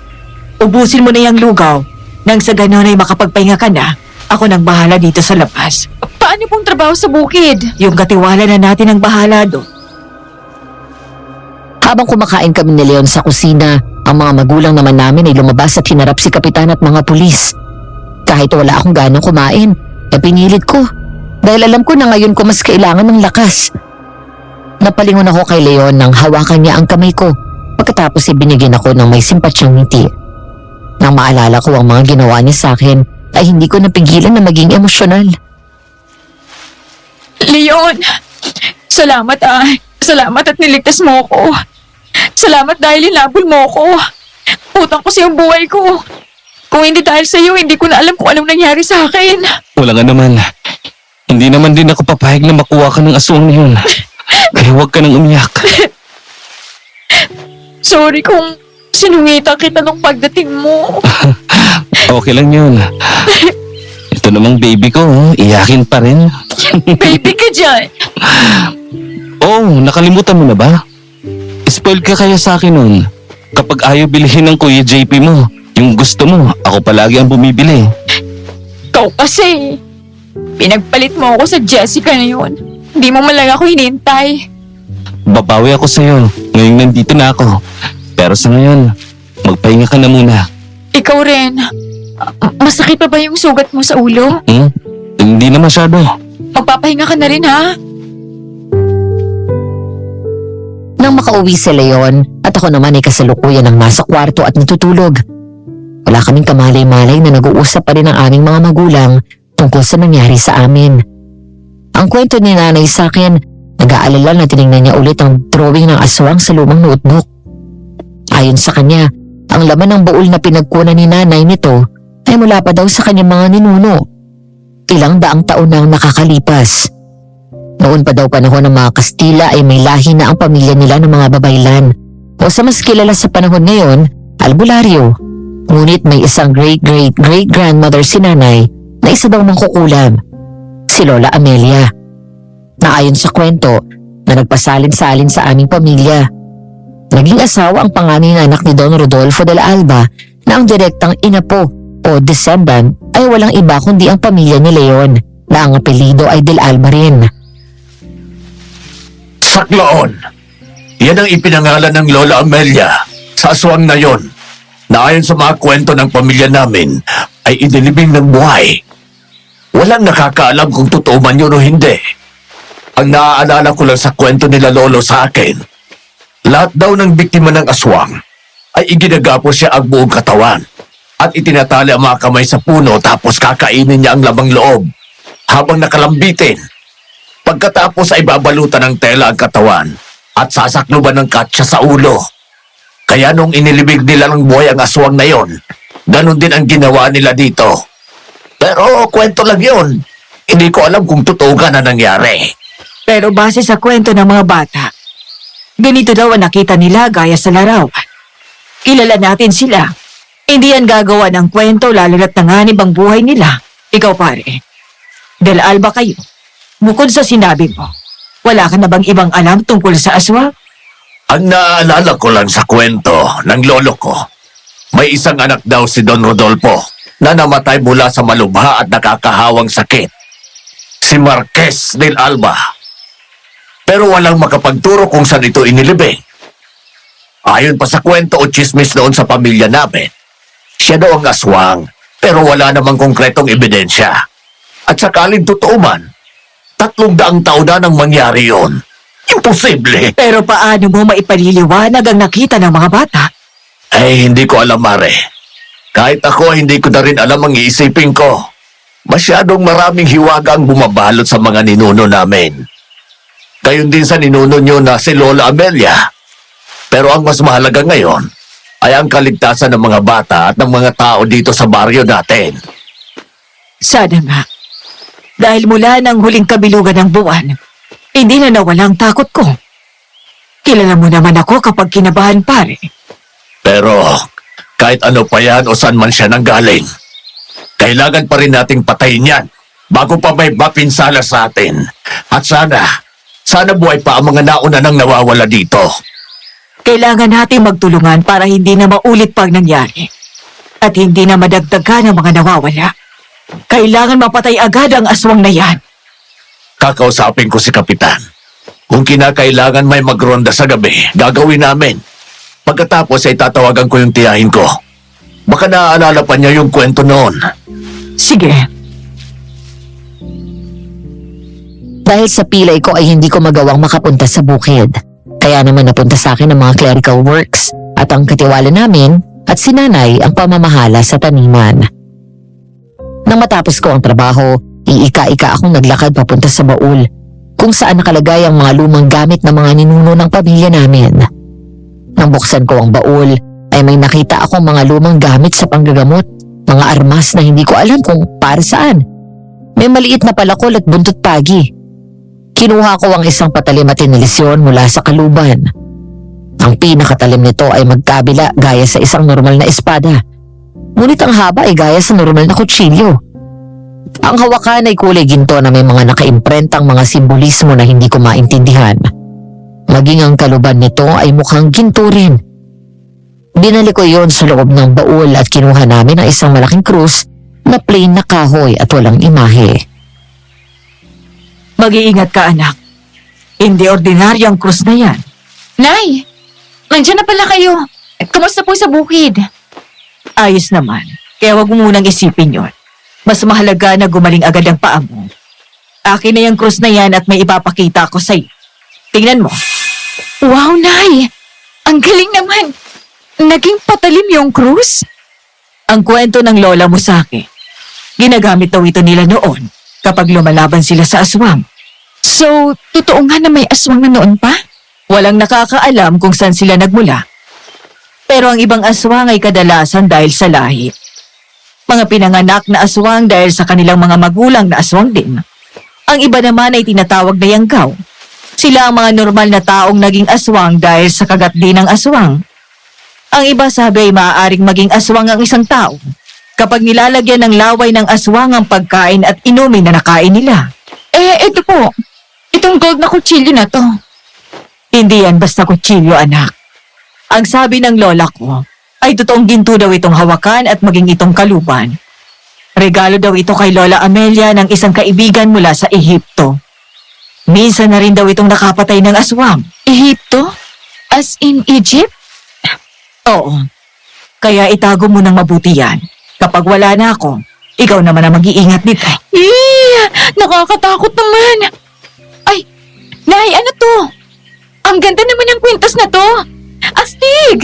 Ubusin mo na yung lugaw. Nang sa ganon ay makapagpahinga ka na, ako nang bahala dito sa labas. Paano pong trabaho sa bukid? Yung katiwala na natin ang bahala doon. Habang kumakain kami ni Leon sa kusina, ang mga magulang naman namin ay lumabas at hinarap si Kapitan at mga pulis. Kahit wala akong ganang kumain, pinilit ko. Dahil alam ko na ngayon ko mas kailangan ng lakas. Napalingon ako kay Leon nang hawakan niya ang kamay ko. Pagkatapos ibinigyan ako ng may simpatsyang ngiti. Nang maalala ko ang mga ginawa niya sa akin, ay hindi ko napigilan na maging emosyonal. Leon! Salamat Salamat at niligtas mo ako. Salamat dahil linabol mo ako. Utang ko sa iyong buhay ko. Kung hindi dahil sa iyo, hindi ko na alam kung anong nangyari sa akin. Wala nga naman. Hindi naman din ako papayag na makuha ka ng aswang na yun. Kaya huwag ka nang umiyak. Sorry kung sinungita kita nung pagdating mo. Okay lang yun. Ito namang baby ko, iyakin pa rin. Baby ka dyan. Oh, nakalimutan mo na ba? Spoiled ka kaya sa akin nun. Kapag ayaw bilhin ng Kuya JP mo, yung gusto mo, ako palagi ang bumibili. Ikaw kasi. Pinagpalit mo ako sa Jessica na yun. Hindi mo man lang ako hinintay. Babawi ako sa'yo. Ngayong nandito na ako. Pero sa ngayon, magpahinga ka na muna. Ikaw rin. Masakit pa ba yung sugat mo sa ulo? Hindi na masyado. Magpapahinga ka na rin, ha? Nang makauwi si Leon at ako naman ay kasalukuyan ng nasa kwarto at natutulog. Wala kaming kamalay-malay na nag-uusap pa rin ang aming mga magulang tungkol sa nangyari sa amin. Ang kwento ni nanay sa akin, nag-aalala na tinignan niya ulit ang drawing ng aswang sa lumang notebook. Ayon sa kanya, ang laman ng baul na pinagkunan ni nanay nito ay mula pa daw sa kanyang mga ninuno. Ilang daang taon na ang nakakalipas. Noon pa daw panahon ng mga Kastila ay may lahi na ang pamilya nila ng mga babaylan. O sa mas kilala sa panahon ngayon, albularyo. Ngunit may isang great-great-great-grandmother si nanay na isa daw mangkukulam. Si Lola Amelia. Na ayon sa kwento, na nagpasalin-salin sa aming pamilya. Naging asawa ang panganay na anak ni Don Rodolfo de la Alba na ang direktang inapo o descendant ay walang iba kundi ang pamilya ni Leon na ang apelido ay del Alba rin. Saklaon! Yan ang ipinangalan ng Lola Amelia sa aswang na yon, na ayon sa mga kwento ng pamilya namin ay inilibing ng buhay. Walang nakakaalam kung totoo man yun o hindi. Ang naaalala ko lang sa kwento nila Lolo sa akin, lahat daw ng biktima ng aswang ay iginagapos siya ang buong katawan at itinatali ang mga kamay sa puno tapos kakainin niya ang labang loob habang nakalambitin. Pagkatapos ay babalutan ng tela ang katawan at sasakluban ng katsa sa ulo. Kaya nung inilibig nila ng buhay ang aswang na yon, ganun din ang ginawa nila dito. Pero kwento lang yun. Hindi ko alam kung totoo ka na nangyari. Pero base sa kwento ng mga bata, ganito daw ang nakita nila gaya sa larawan. Kilala natin sila. Hindi yan gagawa ng kwento lalo na't nanganib ang buhay nila. Ikaw pare, del Alba kayo. Bukod sa sinabi mo, wala ka na bang ibang alam tungkol sa aswang? Ang naaalala ko lang sa kwento ng lolo ko, may isang anak daw si Don Rodolfo na namatay mula sa malubha at nakakahawang sakit. Si Marquez del Alba. Pero walang makapagturo kung saan ito inilibing. Ayon pa sa kwento o chismis noon sa pamilya namin, siya daw ang aswang pero wala namang konkretong ebidensya. At sakaling totoo man, 300 taon na nang mangyari yon. Imposible! Pero paano mo maipaliliwanag ang nakita ng mga bata? Ay, hindi ko alam, Mare. Kahit ako, hindi ko na rin alam ang iisipin ko. Masyadong maraming hiwaga ang bumabalot sa mga ninuno namin. Gayon din sa ninuno nyo na si Lola Amelia. Pero ang mas mahalaga ngayon ay ang kaligtasan ng mga bata at ng mga tao dito sa baryo natin. Sana nga. Dahil mula ng huling kabilugan ng buwan, hindi na nawala ang takot ko. Kilala mo naman ako kapag kinabahan pare. Pero kahit ano pa yan o saan man siya nanggaling, kailangan pa rin nating patayin yan bago pa may mapinsala sa atin. At sana buhay pa ang mga nauna nang nawawala dito. Kailangan natin magtulungan para hindi na maulit pag nangyari. At hindi na madagdagan ang mga nawawala. Kailangan mapatay agad ang aswang na yan. Kakausapin ko si Kapitan. Kung kinakailangan may magronda sa gabi, gagawin namin. Pagkatapos ay tatawagan ko yung tiyahin ko. Baka naaalala pa niya yung kwento noon. Sige. Dahil sa pilay ko ay hindi ko magawang makapunta sa bukid. Kaya naman napunta sa akin ang mga clerical works at ang katiwala namin at si nanay ang pamamahala sa taniman. Nang matapos ko ang trabaho, iika-ika akong naglakad papunta sa baul kung saan nakalagay ang mga lumang gamit ng mga ninuno ng pamilya namin. Nang buksan ko ang baul, ay may nakita akong mga lumang gamit sa panggagamot, mga armas na hindi ko alam kung para saan. May maliit na palakol at buntot pagi. Kinuha ko ang isang patalim at tinilisyon mula sa kaluban. Ang pinakatalim nito ay magkabila gaya sa isang normal na espada. Ngunit ang haba ay gaya sa normal na kutsilyo. Ang hawakan ay kulay ginto na may mga nakaimprentang mga simbolismo na hindi ko maintindihan. Maging ang kaluban nito ay mukhang ginto rin. Binalik ko yon sa loob ng baul at kinuha namin ang isang malaking krus na plain na kahoy at walang imahe. Mag-iingat ka, anak. Hindi ordinaryang krus na yan. Nay, nandiyan na pala kayo. Kamusta po sa bukid? Ayos naman. Kaya wag mo munang isipin yon. Mas mahalaga na gumaling agad ang paa mo. Akin na yung krus na yan at may ipapakita ko sa'yo. Tingnan mo. Wow, Nay! Ang galing naman! Naging patalim yung krus? Ang kwento ng lola mo sa akin. Ginagamit daw ito nila noon kapag lumalaban sila sa aswang. So, totoo nga na may aswang na noon pa? Walang nakakaalam kung saan sila nagmula. Pero ang ibang aswang ay kadalasan dahil sa lahi. Mga pinanganak na aswang dahil sa kanilang mga magulang na aswang din. Ang iba naman ay tinatawag na yanggaw. Sila ang mga normal na taong naging aswang dahil sa kagat din ng aswang. Ang iba sabi ay maaaring maging aswang ang isang tao kapag nilalagyan ng laway ng aswang ang pagkain at inumin na nakain nila. Ito po. Itong gold na kutsilyo na to. Hindi yan basta kutsilyo, anak. Ang sabi ng lola ko ay totoong ginto daw itong hawakan at maging itong kaluban. Regalo daw ito kay Lola Amelia ng isang kaibigan mula sa Ehipto. Minsan na rin daw itong nakapatay ng aswang. Ehipto? As in Egypt? Oo. Kaya itago mo ng mabuti yan. Kapag wala na ako, ikaw naman ang mag-iingat nito. Nakakatakot naman. Ay, Nay, ano to? Ang ganda naman ng kwintas na to. Astig!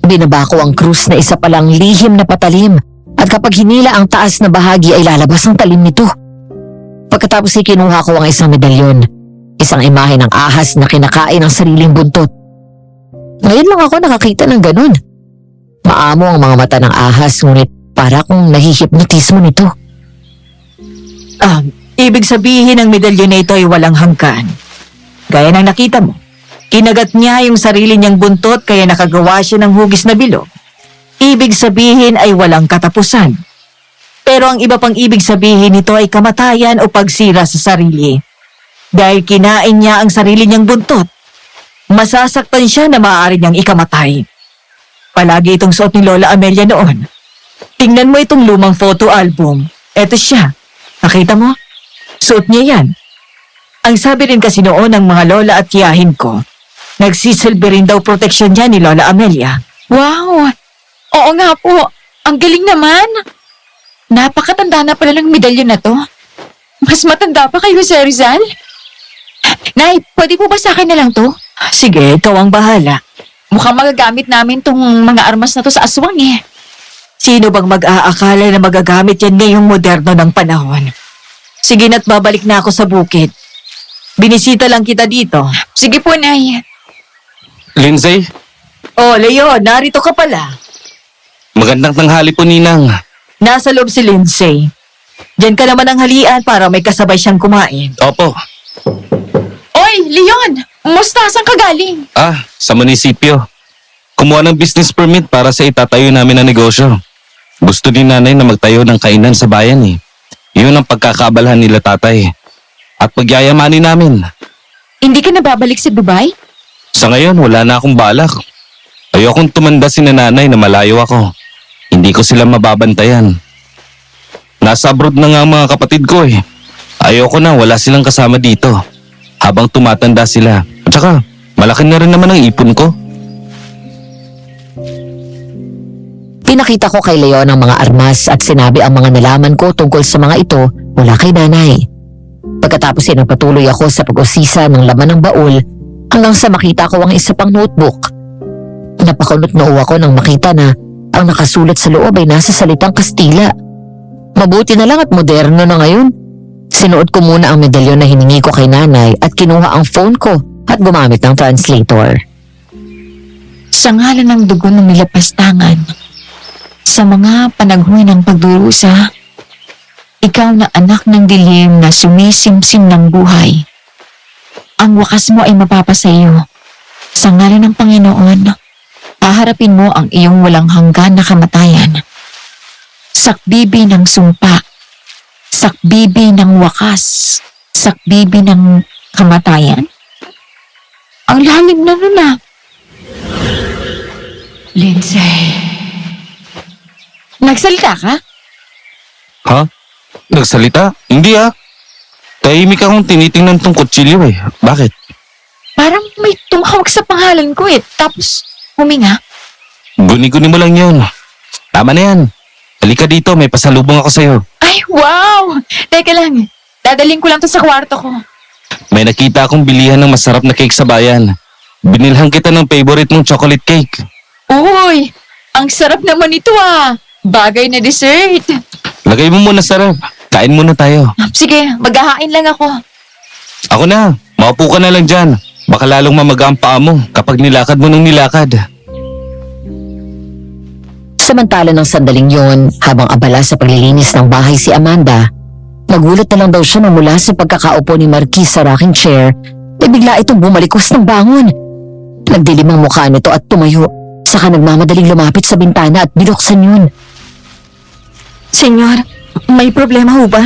Binaba ko ang krus na isa palang lihim na patalim at kapag hinila ang taas na bahagi ay lalabas ang talim nito. Pagkatapos ay kinuha ko ang isang medalyon, isang imahe ng ahas na kinakain ang sariling buntot. Ngayon lang ako nakakita ng ganun. Maamo ang mga mata ng ahas ngunit para kong nahihipnotismo nito. Ibig sabihin ng medalyon na ito ay walang hanggan. Gaya ng nakita mo. Kinagat niya yung sarili niyang buntot kaya nakagawa siya ng hugis na bilog. Ibig sabihin ay walang katapusan. Pero ang iba pang ibig sabihin nito ay kamatayan o pagsira sa sarili. Dahil kinain niya ang sarili niyang buntot, masasaktan siya na maaari niyang ikamatay. Palagi itong suot ni Lola Amelia noon. Tingnan mo itong lumang photo album. Eto siya. Nakita mo? Suot niya yan. Ang sabi rin kasi noon ng mga lola at tiyahin ko, nagsisilbi rin daw proteksyon niya ni Lola Amelia. Wow! Oo nga po. Ang galing naman. Napakatanda na pala ng medalyon na to. Mas matanda pa kayo, Sir Rizal. Nay, pwede po ba sa akin na lang to? Sige, ikaw ang bahala. Mukhang magagamit namin tong mga armas na to sa aswang eh. Sino bang mag-aakala na magagamit yan ngayong moderno ng panahon? Sige na't babalik na ako sa bukid. Binisita lang kita dito. Sige po, Nay. Lindsay, Oh, Leo, narito ka pala. magandang tanghali po, Ninang. Nasa loob si Lindsay. Diyan ka naman ang halian para may kasabay siyang kumain. Opo. Oy, Leon! Musta? Saan ka galing? Sa munisipyo. Kumuha ng business permit para sa itatayo namin na negosyo. Gusto ni nanay na magtayo ng kainan sa bayan eh. Yun ang pagkakaabalahan nila tatay. At pagyayamanin namin. Hindi ka na babalik sa Dubai? Sa ngayon, wala na akong balak. Ayokong tumanda si nanay na malayo ako. Hindi ko sila mababantayan. Nasa abroad na nga ang mga kapatid ko eh. Ayoko na, wala silang kasama dito. Habang tumatanda sila. At saka, malaki na rin naman ang ipon ko. Pinakita ko kay Leon ang mga armas at sinabi ang mga nalaman ko tungkol sa mga ito mula kay nanay. Pagkatapos ay nagpatuloy ako sa pag-usisa ng laman ng baul hanggang sa makita ko ang isa pang notebook. Napakunot-noo ako nang makita na ang nakasulat sa loob ay nasa salitang Kastila. Mabuti na lang at moderno na ngayon. Sinuot ko muna ang medalyon na hiningi ko kay nanay at kinuha ang phone ko at gumamit ng translator. Sa ngalan ng dugo ng nilapastangan, sa mga panaghoy ng pagdurusa, ikaw na anak ng dilim na sumisimsim ng buhay. Ang wakas mo ay mapapasayo. Sa ngalan ng Panginoon, haharapin mo ang iyong walang hanggan na kamatayan. Sakbibi ng sumpa, sakbibi ng wakas, sakbibi ng kamatayan. Ang lalim na nun ah. Lindsay. Nagsalita ka? Ha? Nagsalita? Hindi ah. Tahimik akong tinitingnan tong kutsilyo eh. Bakit? Parang may tumawag sa pangalan ko eh. Tapos huminga. Guni-guni mo lang yun. Tama na yan. Halika dito, may pasalubong ako sa'yo. Ay, wow! Teka lang. Dadaling ko lang to sa kwarto ko. May nakita akong bilihan ng masarap na cake sa bayan. Binilhan kita ng favorite mong chocolate cake. Uy! Ang sarap naman ito ah. Bagay na dessert. Lagay mo muna sa ref. Kain muna tayo. Sige, maghahain lang ako. Ako na. Maupo ka na lang dyan. Baka lalong mamaga ang paa mo kapag nilakad mo ng nilakad. Samantala ng sandaling yon, habang abala sa paglilinis ng bahay si Amanda, nagulat na lang daw siya na mula sa pagkakaupo ni Marquis sa rocking chair, ay bigla itong bumalikos ng bangon. Nagdilim ang mukha nito at tumayo, saka nagmamadaling lumapit sa bintana at binuksan yun. Senyor, may problema ho ba?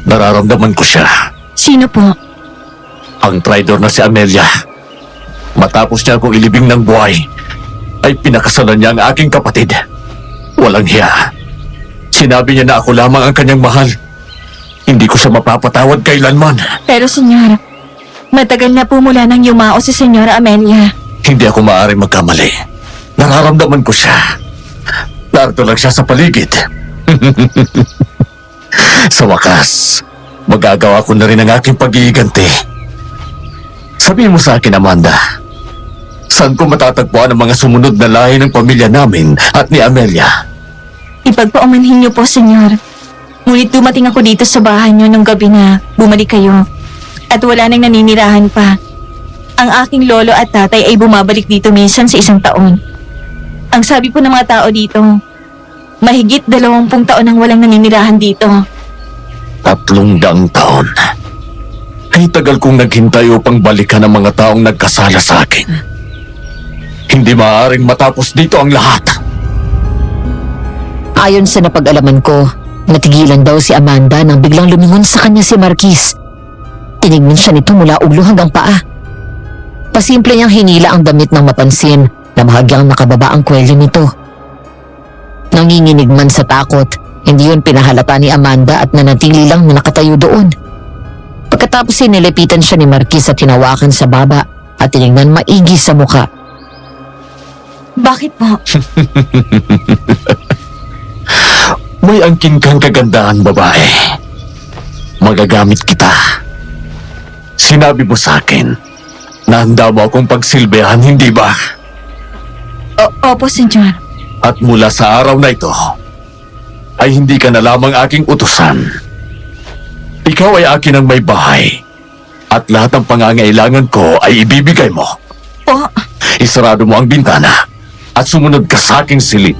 Nararamdaman ko siya. Sino po? Ang traidor na si Amelia. Matapos niya akong ilibing ng buhay, ay pinakasalan niya ang aking kapatid. Walang hiya. Sinabi niya na ako lamang ang kanyang mahal. Hindi ko siya mapapatawad kailanman. Pero senyor, matagal na po mula nang yumao si Senyora Amelia. Hindi ako maaaring magkamali. Nararamdaman ko siya. Narito lang siya sa paligid. Sa wakas, magagawa ko na rin ang aking pag-iiganti. Sabihin mo sa akin, Amanda, saan ko matatagpuan ang mga sumunod na lahi ng pamilya namin at ni Amelia? Ipagpaumanhin niyo po, senyor. Ngunit dumating ako dito sa bahay niyo nung gabi na bumalik kayo. At wala nang naninirahan pa. Ang aking lolo at tatay ay bumabalik dito minsan sa isang taon. Ang sabi po ng mga tao dito, mahigit 20 taon ang walang naninirahan dito. 300 taon. Ay tagal kong naghintay upang balikan ang mga taong nagkasala sa akin. Hindi maaaring matapos dito ang lahat. Ayon sa napag-alaman ko, natigilan daw si Amanda nang biglang lumingon sa kanya si Marquis. Tinignan siya nito mula ulo hanggang paa. Pasimple niyang hinila ang damit ng mapansin na bahagyang nakababa ang kwelyo nito. Nanginginig man sa takot, hindi yun pinahalata ni Amanda at nanatili lang na nakatayo doon. Pagkatapos nilipitan siya ni Marquis at hinawakan sa baba at tinignan maigi sa muka. Bakit po? May angking kang kagandahan, babae. Magagamit kita. Sinabi mo sa akin na handa mo akong pagsilbihan, hindi ba? Opo, senyor. At mula sa araw na ito, ay hindi ka na lamang aking utusan. Ikaw ay akin ang may bahay. At lahat ng pangangailangan ko ay ibibigay mo. Po, Isarado mo ang bintana at sumunod ka sa aking silid.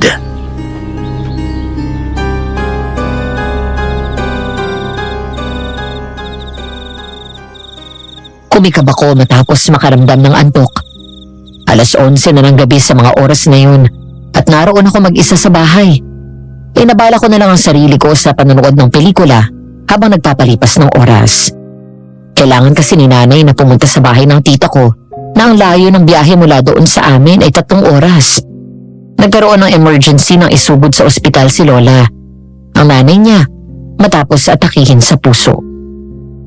Kumikab ako matapos makaramdam ng antok. 11:00 na ng gabi sa mga oras na yun at naroon ako mag-isa sa bahay. Inabala ko na lang ang sarili ko sa panonood ng pelikula habang nagpapalipas ng oras. Kailangan kasi ni nanay na pumunta sa bahay ng tita ko na ang layo ng biyahe mula doon sa amin ay 3 oras. Nagkaroon ng emergency nang isugod sa ospital si Lola. Ang nanay niya, matapos atakihin sa puso.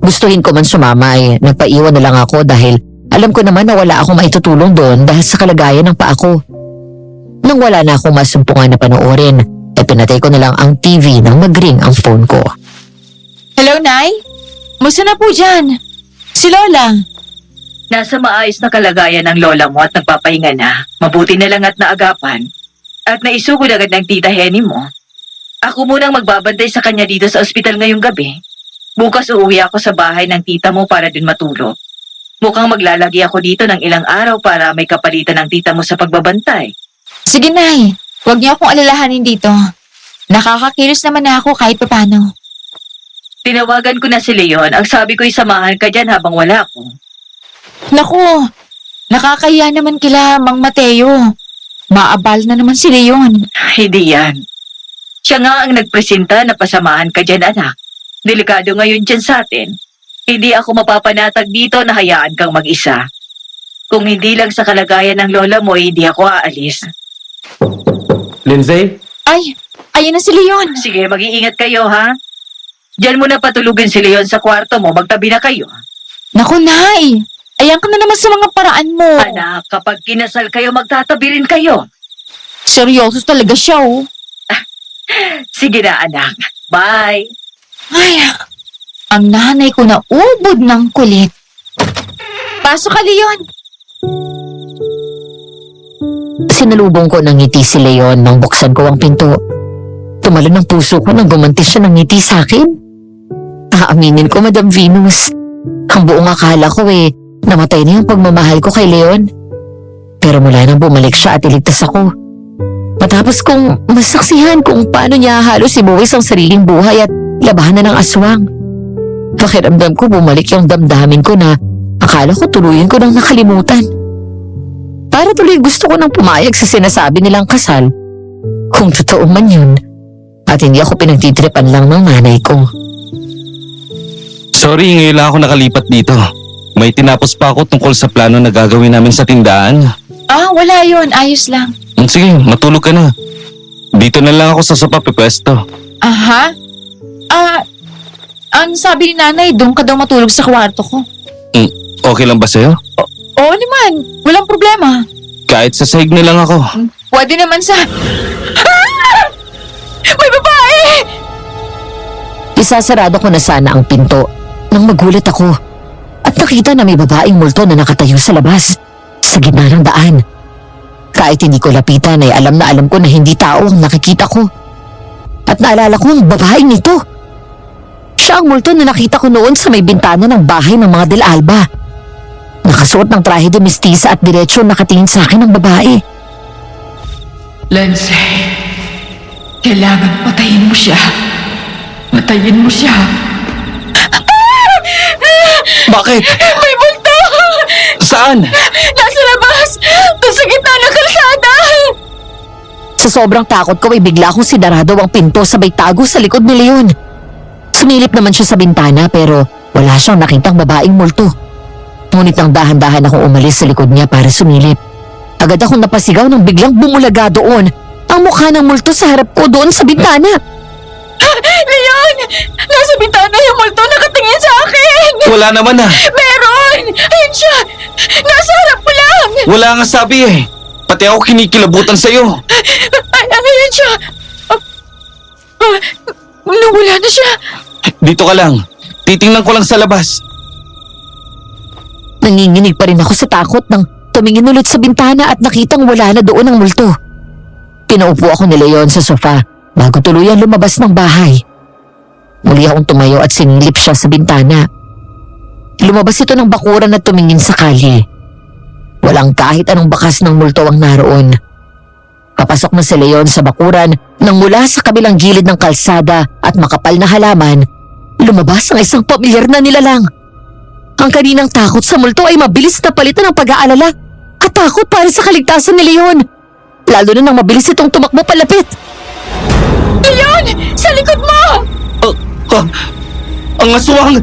Gustuhin ko man sumama ay nagpaiwan na lang ako dahil alam ko naman na wala akong maitutulong doon dahil sa kalagayan ng paa ko. Nang wala na akong masumpungan na panoorin, ay pinatay ko na lang ang TV nang mag-ring ang phone ko. Hello, Nay? Musta na po dyan? Si Lola. Nasa maayos na kalagayan ng lola mo at nagpapahinga na. Mabuti na lang at naagapan. At naisugod agad ng tita Henny mo. Ako munang magbabantay sa kanya dito sa ospital ngayong gabi. Bukas uuwi ako sa bahay ng tita mo para din matulog. Mukhang maglalagi ako dito ng ilang araw para may kapalitan ng tita mo sa pagbabantay. Sige, Nay. Huwag niyo akong alalahanin dito. Nakakakilos naman na ako kahit papano. Tinawagan ko na si Leon. Ang sabi ko'y samahan ka dyan habang wala ako. Naku, nakakahiya naman kila Mang Mateo. Maabal na naman si Leon. Hindi yan. Siya nga ang nagpresenta na pasamahan ka dyan, anak. Delikado ngayon dyan sa atin. Hindi ako mapapanatag dito na hayaan kang mag-isa. Kung hindi lang sa kalagayan ng lola mo, hindi ako aalis. Lindsay? Ay, ayun na si Leon. Sige, mag-iingat kayo, ha? Diyan mo na patulugin si Leon sa kwarto mo. Magtabi na kayo. Naku, Nay. Ayan ka na naman sa mga paraan mo. Anak, kapag kinasal kayo, magtatabi rin kayo. Seryoso talaga siya, oh. Sige na, anak. Bye. Ay, ang nanay ko na ubod ng kulit. Pasok ka, Leon. Sinalubong ko ng ngiti si Leon nang buksan ko ang pinto. Tumalon ang puso ko nang gumanti siya ng ngiti sa akin. Aaminin ko, Madam Venus. Ang buong akala ko namatay na yung pagmamahal ko kay Leon. Pero mula nang bumalik siya at iligtas ako. Matapos kong masaksihan kung paano niya halos ibuwis ang sariling buhay at labanan ng aswang. Pakiramdam ko bumalik yung damdamin ko na akala ko tuluyan ko nang nakalimutan. Para tuloy gusto ko nang pumayag sa sinasabi nilang kasal. Kung totoo man yun, at hindi ako pinagtitripan lang ng nanay ko. Sorry, ngayon lang ako nakalipat dito. May tinapos pa ako tungkol sa plano na gagawin namin sa tindahan. Ah, wala yun. Ayos lang. Sige, matulog ka na. Dito na lang ako sa sopa pipwesto. Aha? Ang sabi ni nanay, doon ka daw matulog sa kwarto ko. Okay lang ba sa'yo? Oo naman. Walang problema. Kahit sa sahig na lang ako. Pwede naman sa... Ah! May babae! Isasarado ko na sana ang pinto nang magulat ako at nakita na may babaeng multo na nakatayo sa labas, sa gitna ng daan. Kahit hindi ko lapitan ay alam ko na hindi tao ang nakikita ko. At naalala ko ang babaeng ito. Siya ang multo na nakita ko noon sa may bintana ng bahay ng mga Del Alba. Nakasuot ng trahe de mestiza at diretsyo nakatingin sa akin ang babae. Lindsay, kailangan patayin mo siya. Patayin mo siya. Bakit? May multo! Saan? Nasa labas! Doon sa gitna ng kalsada! Sa sobrang takot ko ay bigla akong sinarado ang pinto sabay tago sa likod ni Leon. Sumilip naman siya sa bintana pero wala siyang nakitang babaeng multo. Ngunit nang dahan-dahan akong umalis sa likod niya para sumilip. Agad akong napasigaw nang biglang bumulaga doon ang mukha ng multo sa harap ko doon sa bintana. Leon! Nasa bintana yung multo nakatingin sa akin! Wala naman ah. Meron! Ayun siya! Nasa harap ko lang! Wala nga sabi eh. Pati ako kinikilabutan sa'yo. Ayun siya! Nawala na siya! Dito ka lang. Titingnan ko lang sa labas. Nanginginig pa rin ako sa takot nang tumingin ulit sa bintana at nakitang wala na doon ang multo. Pinaupo ako ni Leon sa sofa bago tuluyang lumabas ng bahay. Muli akong tumayo at sinilip siya sa bintana. Lumabas ito ng bakuran at tumingin sa kalye. Walang kahit anong bakas ng multo ang naroon. Papasok na si Leon sa bakuran nang mula sa kabilang gilid ng kalsada at makapal na halaman, lumabas ang isang pamilyar na nilalang. Ang kaninang takot sa multo ay mabilis na palitan ng pag-aalala at takot para sa kaligtasan ni Leon. Lalo na nang mabilis itong tumakbo palapit. Leon! Sa likod mo! Ang aswang!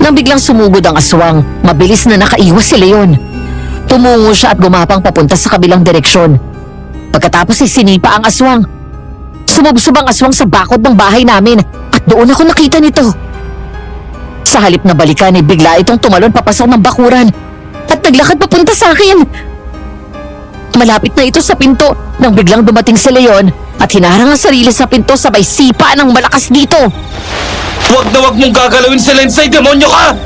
Nang biglang sumugod ang aswang, mabilis na nakaiwas si Leon. Tumungo siya at gumapang papunta sa kabilang direksyon. Pagkatapos ay sinipa ang aswang. Sumubsob ang aswang sa bakod ng bahay namin at doon ako nakita nito. Sa halip na balikan ay bigla itong tumalon papasok ng bakuran at naglakad papunta sa akin. Malapit na ito sa pinto nang biglang dumating si Leon at hinarang ang sarili sa pinto sabay sipa ng malakas dito. Huwag na huwag mong gagalawin si Lensay, demonyo ka!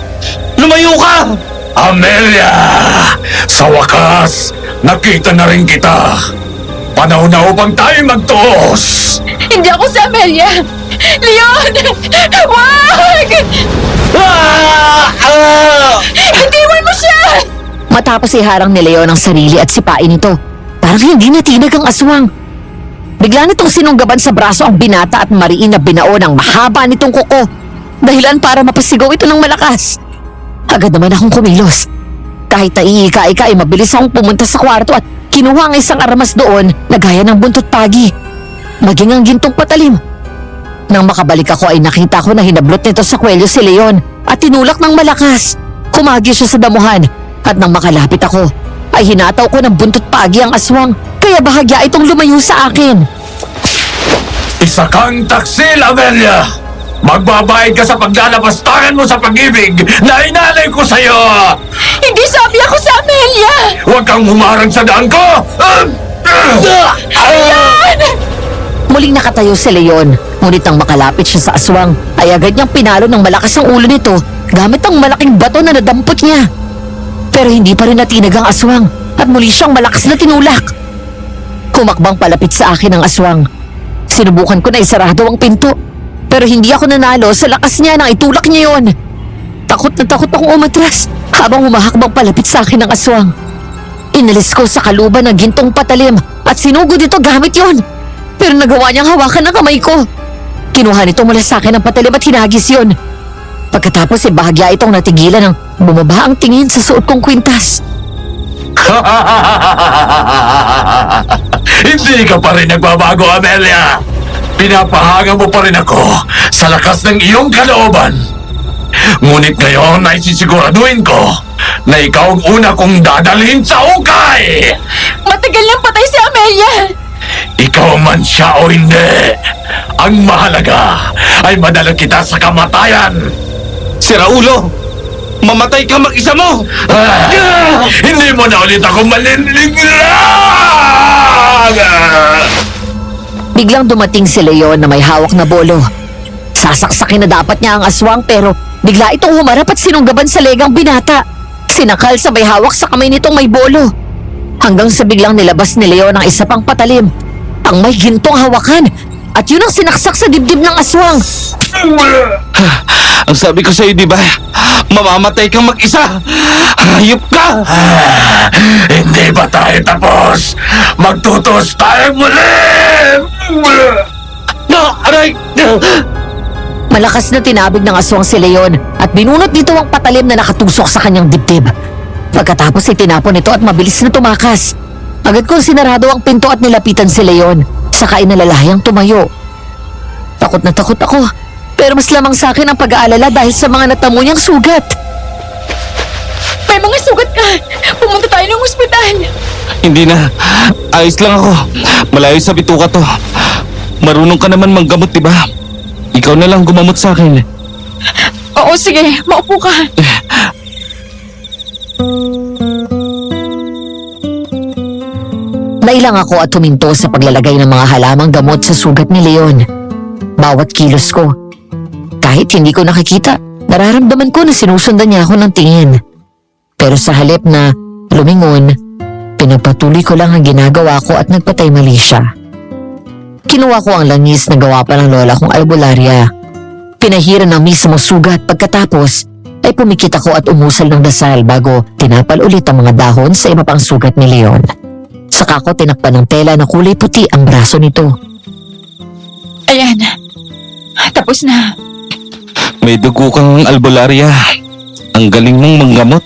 Lumayo ka! Amelia! Sa wakas, nakita na rin kita. Panahon na upang tayo magtuos. Hindi ako si Amelia! Leon! Wag! Itiwan mo siya! Matapos iharang ni Leon ang sarili at sipain ito, parang hindi natinag ang aswang. Bigla nitong sinunggaban sa braso ang binata at mariin na binao ng mahaba nitong kuko. Dahilan para mapasigaw ito ng malakas. Agad naman akong kumilos. Kahit naiika-ika ay mabilis akong pumunta sa kwarto at kinuha ang isang armas doon na gaya ng buntot pagi. Maging ang gintong patalim. Nang makabalik ako ay nakita ko na hinablot nito sa kwelyo si Leon at tinulak ng malakas. Kumagi siya sa damuhan at nang makalapit ako ay hinataw ko ng buntot pagi ang aswang kaya bahagya itong lumayo sa akin. Isa kang taksil, Amelia! Magbabayad ka sa paglalabastangan mo sa pag-ibig na inalay ko sa'yo! Hindi sabi ako sa Amelia! Huwag kang humarang sa daan ko! Muling nakatayo si Leon, ngunit nang makalapit siya sa aswang ay agad niyang pinalo ng malakas ang ulo nito gamit ang malaking bato na nadampot niya. Pero hindi pa rin natinag ang aswang at muli siyang malakas na tinulak. Kumakbang palapit sa akin ang aswang. Sinubukan ko na isarado ang pinto, pero hindi ako nanalo sa lakas niya nang itulak niya yon. Takot na takot akong umatras habang humahakbang palapit sa akin ang aswang. Inalis ko sa kaluban ng gintong patalim at sinugod ito gamit yon. Pero nagawa niyang hawakan ang kamay ko. Kinuha nito mula sa akin ang patalim at hinagis yon. Pagkatapos ay bahagya itong natigilan ng bumaba ang tingin sa suot kong kwintas. Hindi ka pa rin nagbabago, Amelia! Pinapahanga mo pa rin ako sa lakas ng iyong kalooban. Ngunit ngayon ay sisiguraduhin ko na ikaw ang una kong dadalhin sa hukay! Matagal nang patay si Amelia! Ikaw man siya o hindi, ang mahalaga ay madala kita sa kamatayan! Si Raulo! Mamatay ka mag-isa mo! Hindi mo na ulit ako malinlig! Biglang dumating si Leon na may hawak na bolo. Sasaksakin na dapat niya ang aswang pero bigla itong humarap at sinunggaban sa legang binata. Sinakal sa may hawak sa kamay nitong may bolo. Hanggang sa biglang nilabas ni Leon ang isa pang patalim. Ang may gintong hawakan at yun ang sinaksak sa dibdib ng aswang. Ang sabi ko sa'yo, di ba? Mamamatay kang mag-isa! Hayop ka! Hindi ba tayo tapos? Magtutos tayo muli! No! Aray! Malakas na tinabig ng aswang si Leon at binunot nito ang patalim na nakatusok sa kanyang dibdib. Pagkatapos ay tinapon ito at mabilis na tumakas. Agad kong sinarado ang pinto at nilapitan si Leon, saka inalalahayang tumayo. Takot na takot ako, pero mas lamang sa akin ang pag-aalala dahil sa mga natamo niyang sugat. May mga sugat ka! Pumunta tayo ng ospital! Hindi na. Ayos lang ako. Malayo sa bituka to. Marunong ka naman manggamot, di ba? Ikaw na lang gumamot sa akin. Oo, sige. Maupo ka. Nailang ako at huminto sa paglalagay ng mga halamang gamot sa sugat ni Leon. Bawat kilos ko. Kahit hindi ko nakikita, nararamdaman ko na sinusundan niya ako ng tingin. Pero sa halip na lumingon, pinagpatuloy ko lang ang ginagawa ko at nagpatay mali siya. Kinuha ko ang langis na gawa pa ng lola kong albularya. Pinahiran ng mismo sugat pagkatapos ay pumikit ako at umusal ng dasal bago tinapal ulit ang mga dahon sa iba pang sugat ni Leon. Saka ko tinakpan ng tela na kulay puti ang braso nito. Ayan. Tapos na. May dugo kang albularya. Ang galing mong manggamot.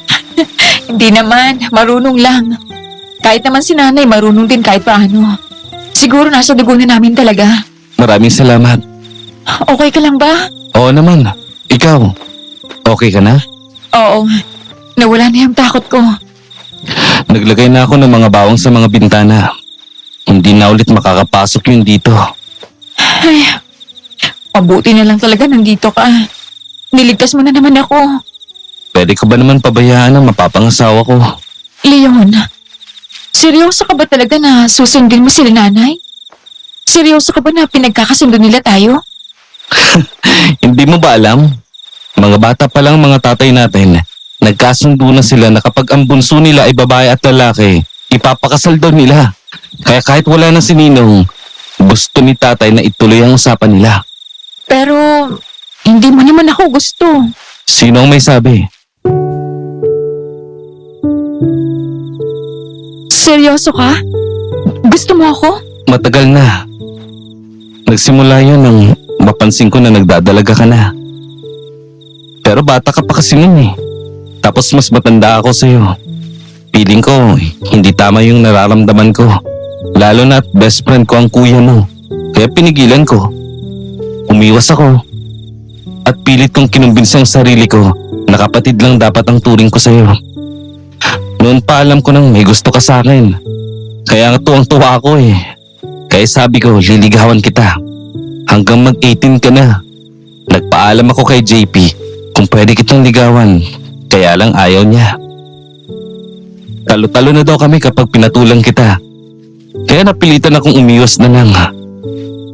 Hindi naman. Marunong lang. Kahit naman si nanay, marunong din kahit paano. Siguro nasa dugo na namin talaga. Maraming salamat. Okay ka lang ba? Oo naman. Ikaw, okay ka na? Oo. Nawala na yung takot ko. Naglagay na ako ng mga bawang sa mga bintana. Hindi na ulit makakapasok yun dito. Ay, mabuti na lang talaga nandito ka. Niligtas mo na naman ako. Pwede ko ba naman pabayaan ang mapapangasawa ko? Leon, seryoso ka ba talaga na susundin mo sila nanay? Seryoso ka ba na pinagkakasundo nila tayo? Hindi mo ba alam? Mga bata pa lang mga tatay natin. Nagkasundo na sila na kapag ang bunso nila ay babae at lalaki, ipapakasal daw nila. Kaya kahit wala na si Ninong, gusto ni tatay na ituloy ang usapan nila. Pero, hindi mo naman ako gusto. Sino ang may sabi? Seryoso ka? Gusto mo ako? Matagal na. Nagsimula yun nang mapansin ko na nagdadalaga ka na. Pero bata ka pa kasi nun eh. Tapos mas matanda ako sa'yo. Feeling ko, hindi tama yung nararamdaman ko. Lalo na't best friend ko ang kuya mo. Kaya pinigilan ko. Umiwas ako. At pilit kong kinumbinsi ang sarili ko na kapatid lang dapat ang turing ko sa'yo. Noon pa alam ko nang may gusto ka sa akin. Kaya nga tuwang-tuwa ako eh. Kaya sabi ko, liligawan kita. Hanggang mag-18 ka na. Nagpaalam ako kay JP kung pwede kitang ligawan. Kaya lang ayaw niya. Talo-talo na daw kami kapag pinatulang kita. Kaya napilitan akong umiwas na lang.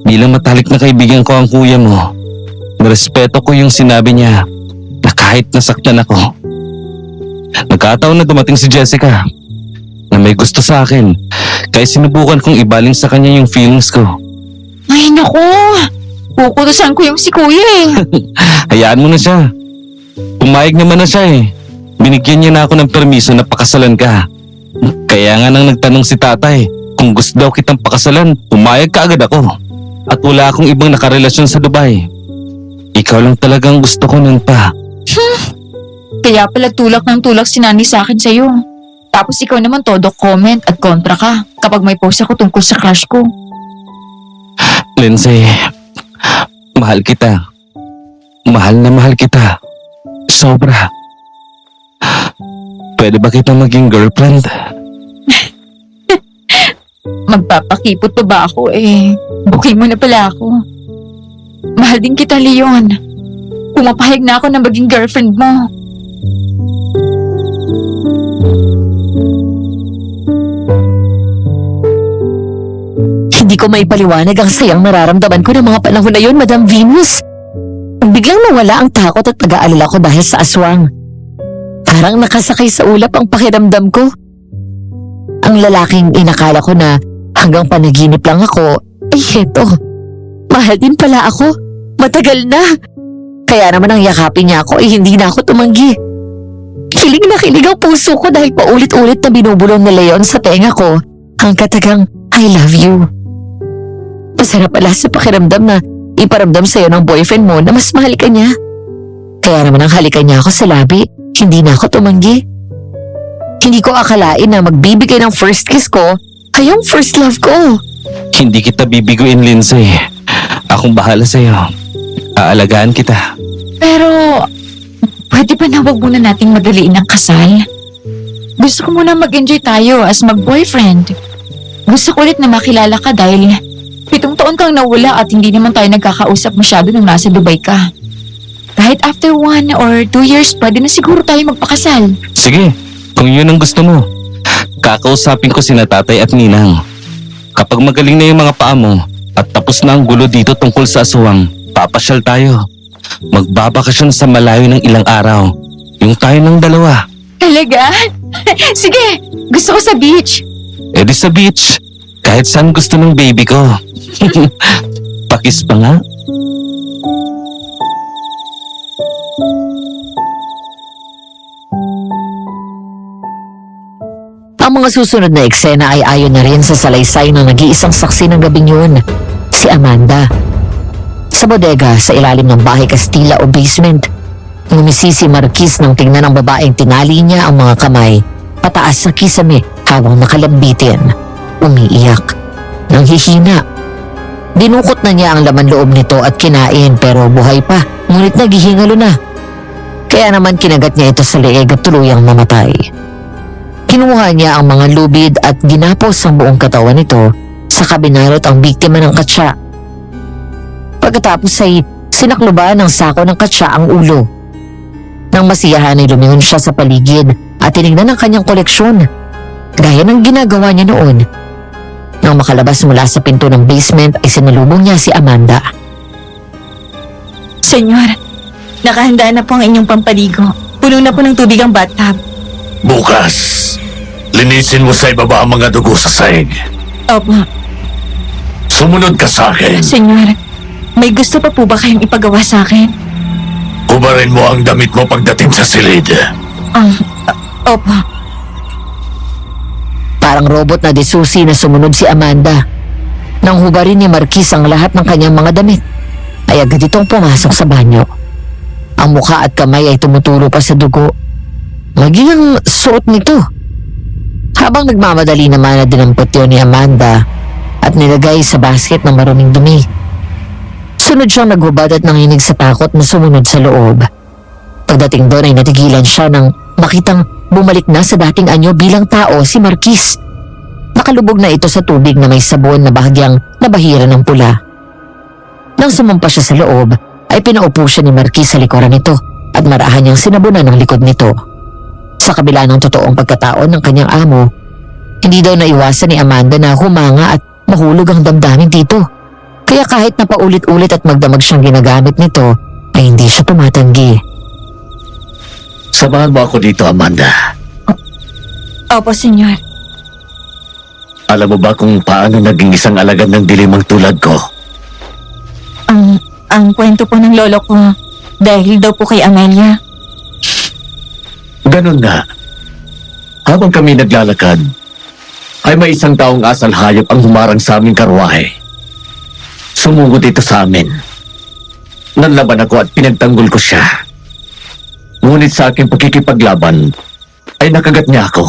Bilang matalik na kaibigan ko ang kuya mo, narespeto ko yung sinabi niya na kahit nasaktan ako. Nagkataon na dumating si Jessica na may gusto sa akin. Kaya sinubukan kong ibaling sa kanya yung feelings ko. Ay naku, pukutusan ko yung si kuya eh. Hayaan mo na siya. Pumayag naman na siya eh. Binigyan niya na ako ng permiso na pakasalan ka. Kaya nga nang nagtanong si tatay kung gusto daw kitang pakasalan, pumayag ka agad ako. At wala akong ibang nakarelasyon sa Dubai. Ikaw lang talagang gusto ko nun pa. Kaya pala tulak ng tulak si Nani sa akin sa'yo. Tapos ikaw naman todo comment at kontra ka kapag may post ako tungkol sa crush ko. Lindsay, mahal kita. Mahal na mahal kita. Sobra. Pwede ba kita maging girlfriend? Magpapakipot pa ba ako eh? Booking mo na pala ako. Mahal din kita, Leon. Pumapahig na ako na maging girlfriend mo. Hindi ko maipaliwanag ang sayang nararamdaman ko ng mga panahon na yun, Madam Venus. Biglang nawala ang takot at pag-aalala ko dahil sa aswang. Parang nakasakay sa ulap ang pakiramdam ko. Ang lalaking inakala ko na hanggang panaginip lang ako, ay heto. Mahal din pala ako. Matagal na. Kaya naman ang yakapin niya ako ay hindi na ako tumanggi. Kilig na kilig ang puso ko dahil paulit-ulit na binubulong ni Leon sa tenga ko ang katagang I love you. Masarap pala sa pakiramdam na iparamdam sa'yo ng boyfriend mo na mas mahal ka niya. Kaya naman ang halikan niya ako sa labi, hindi na ako tumanggi. Hindi ko akalain na magbibigay ng first kiss ko ay yung first love ko. Hindi kita bibiguin, Lindsay. Akong bahala sa'yo. Aalagaan kita. Pero, pwede ba na wag muna nating madaliin ang kasal? Gusto ko muna mag-enjoy tayo as mag-boyfriend. Gusto ko ulit na makilala ka dahil 7 taon kang nawala at hindi naman tayo nagkakausap masyado nung nasa Dubai ka. Kahit after 1 or 2 years, pwede na siguro tayo magpakasal. Sige, kung yun ang gusto mo. Kakausapin ko sina tatay at ninang. Kapag magaling na yung mga paa mo at tapos na ang gulo dito tungkol sa aswang, papasyal tayo. Magbabakasyon sa malayo ng ilang araw. Yung tayo ng dalawa. Talaga? Sige, gusto ko sa beach. E di sa beach. Kahit saan gusto ng baby ko. Pakis pa nga. Ang mga susunod na eksena ay ayon na rin sa salaysay ng nag-iisang saksi ng gabing yun, si Amanda. Sa bodega sa ilalim ng bahay Kastila o basement, ngumisi si Marquis nang tingnan ng babaeng tinali niya ang mga kamay pataas sa kisame habang nakalambitin. Umiiyak. Nanghihina. Dinukot na niya ang laman loob nito at kinain pero buhay pa, ngunit naghihingalo na. Kaya naman kinagat niya ito sa leeg at tuluyang namatay. Kinuha niya ang mga lubid at ginapos ang buong katawan nito sa kabinalot ang biktima ng katsa. Pagkatapos ay sinakluban ng sako ng katsa ang ulo. Nang masiyahan ay lumingon siya sa paligid at tinignan ang kanyang koleksyon, gaya ng ginagawa niya noon. Nang makalabas mula sa pinto ng basement ay sinalubong niya si Amanda. Senyor, nakahanda na po ang inyong pampaligo. Puno na po ng tubig ang bathtub. Bukas, linisin mo sa ibaba ang mga dugo sa sahig. Opo. Sumunod ka sa akin. Senyor, may gusto pa po ba kayong ipagawa sa akin? Hubarin mo ang damit mo pagdating sa silid. Opo. Parang robot na desusi na sumunod si Amanda. Nang hubarin ni Marquis ang lahat ng kanyang mga damit, ay agad itong pumasok sa banyo. Ang mukha at kamay ay tumuturo pa sa dugo. Maging ang suot nito. Habang nagmamadali naman na dinampot yun ni Amanda at nilagay sa basket ng maruming dumi. Sunod siyang naghubad at nanginig sa takot na sumunod sa loob. Pagdating doon ay natigilan siya nang makitang bumalik na sa dating anyo bilang tao si Marquis. Nakalubog na ito sa tubig na may sabon na bahagyang nabahira ng pula. Nang sumampa siya sa loob, ay pinaupo siya ni Marquis sa likuran nito at marahan niyang sinabunan ng likod nito. Sa kabila ng totoong pagkataon ng kanyang amo, hindi daw naiwasan ni Amanda na humanga at mahulog ang damdamin dito. Kaya kahit na paulit-ulit at magdamag siyang ginagamit nito, ay hindi siya tumatanggi. Samahan mo ako dito, Amanda. Opo, senyor. Alam mo ba kung paano naging isang alagad ng dilimang tulad ko? Ang kwento po ng lolo ko, dahil daw po kay Amelia. Ganun nga. Habang kami naglalakad, ay may isang taong asal hayop ang humarang sa aming karwahe. Sumugod ito sa amin. Nanlaban ako at pinagtanggol ko siya. Ngunit sa aking pagkikipaglaban, ay nakagat niya ako.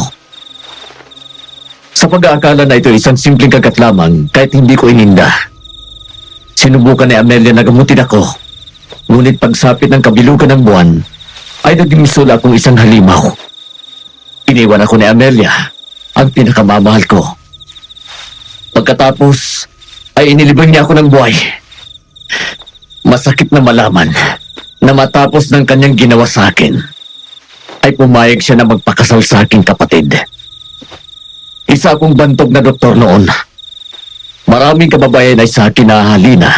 Sa pag-aakala na ito isang simpleng kagat lamang kahit hindi ko ininda. Sinubukan ni Amelia na gamutin ako. Ngunit pagsapit ng kabilugan ng buwan, ay naging misula akong isang halimaw. Iniwan ako ni Amelia, ang pinakamamahal ko. Pagkatapos, ay inilibang niya ako ng buhay. Masakit na malaman na matapos ng kanyang ginawa sa akin, ay pumayag siya na magpakasal sa aking kapatid. Isa akong bantog na doktor noon. Maraming kababayan ay sa akin nahahalina.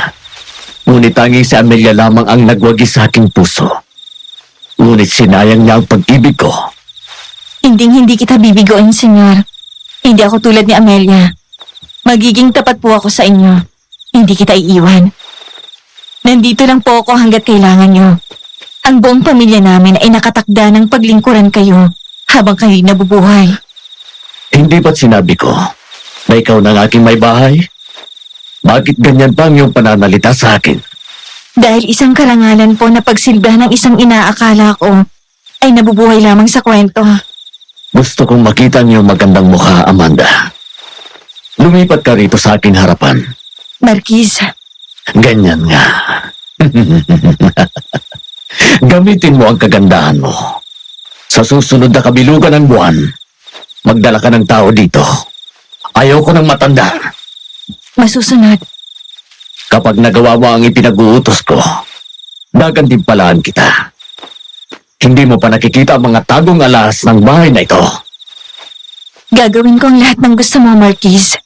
Ngunit tanging si Amelia lamang ang nagwagi sa aking puso. Ngunit sinayang niya ang pag-ibig ko. Hindi kita bibigoin, senyor. Hindi ako tulad ni Amelia. Magiging tapat po ako sa inyo. Hindi kita iiwan. Nandito lang po ako hanggat kailangan nyo. Ang buong pamilya namin ay nakatakda ng paglingkuran kayo habang kayo'y nabubuhay. Hindi ba't sinabi ko na ikaw na ang aking may bahay? Bakit ganyan pa ang iyong pananalita sa akin? Dahil isang karangalan po na pagsilbihan ng isang inaakala ko ay nabubuhay lamang sa kwento. Gusto kong makita ang iyong magandang mukha, Amanda. Lumipat ka rito sa aking harapan. Marquis, Ganyan nga. Gamitin mo ang kagandahan mo. Sa susunod na kabilugan ng buwan, magdala ka ng tao dito. Ayoko ng matanda. masusunod. Kapag nagawa mo ang ipinag-uutos ko, gagantimpalaan kita. Hindi mo pa nakikita ang mga tagong alas ng bahay na ito. Gagawin ko ang lahat ng gusto mo, Marquis.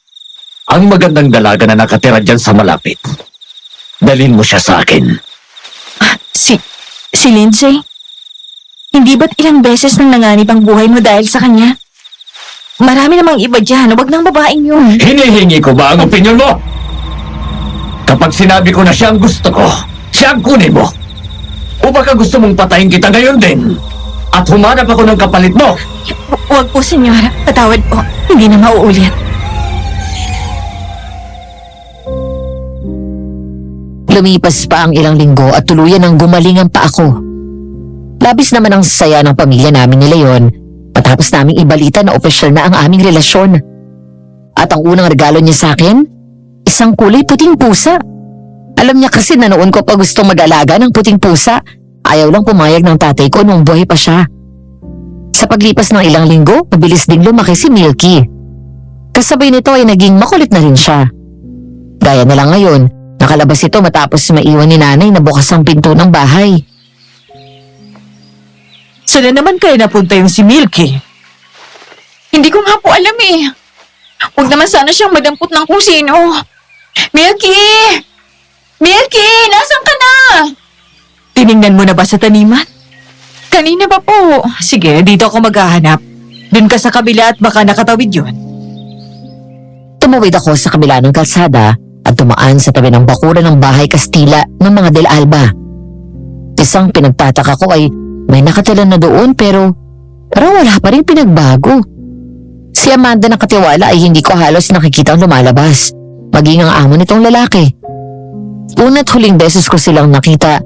Ang magandang dalaga na nakatira dyan sa malapit. Dalhin mo siya sa akin. Si Lindsay? Hindi ba't ilang beses nang nanganib ang buhay mo dahil sa kanya? Marami namang iba dyan, wag nang babaeng yun. Hinihingi ko ba ang opinyon mo? Kapag sinabi ko na siya ang gusto ko, siya ang kunin mo. O baka gusto mong patayin kita ngayon din? At humanap ako ng kapalit mo? Wag po, senyora. Patawad po. Hindi na mauulit. Lumipas pa ang ilang linggo at tuluyan ang gumaling ang paa ko. Labis naman ang saya ng pamilya namin ni Leon matapos naming ibalita na opisyal na ang aming relasyon. At ang unang regalo niya sa akin, isang kulay puting pusa. Alam niya kasi na noon ko pa gustong mag-alaga ng puting pusa. Ayaw lang pumayag ng tatay ko nung buhay pa siya. Sa paglipas ng ilang linggo, mabilis ding lumaki si Milky. Kasabay nito ay naging makulit na rin siya. Gaya na lang ngayon, nakalabas ito matapos maiwan ni nanay na bukas ang pinto ng bahay. Saan na naman kaya napunta yung si Milky? Hindi ko nga po alam eh. Huwag naman sana siyang madampot ng kung sino. Milky! Milky! Nasaan ka na? Tiningnan mo na ba sa taniman? Kanina pa po. Sige, dito ako maghahanap. Dun ka sa kabila at baka nakatawid yun. Tumawid ako sa kabila ng kalsada at tumaan sa tabi ng bakuran ng bahay Kastila ng mga Del Alba. Isang pinagtataka ko ay may nakatala na doon pero parang wala pa rin pinagbago. Si Amanda na katiwala ay hindi ko halos nakikitang lumalabas, maging ang amo nitong lalaki. Una't huling beses ko silang nakita,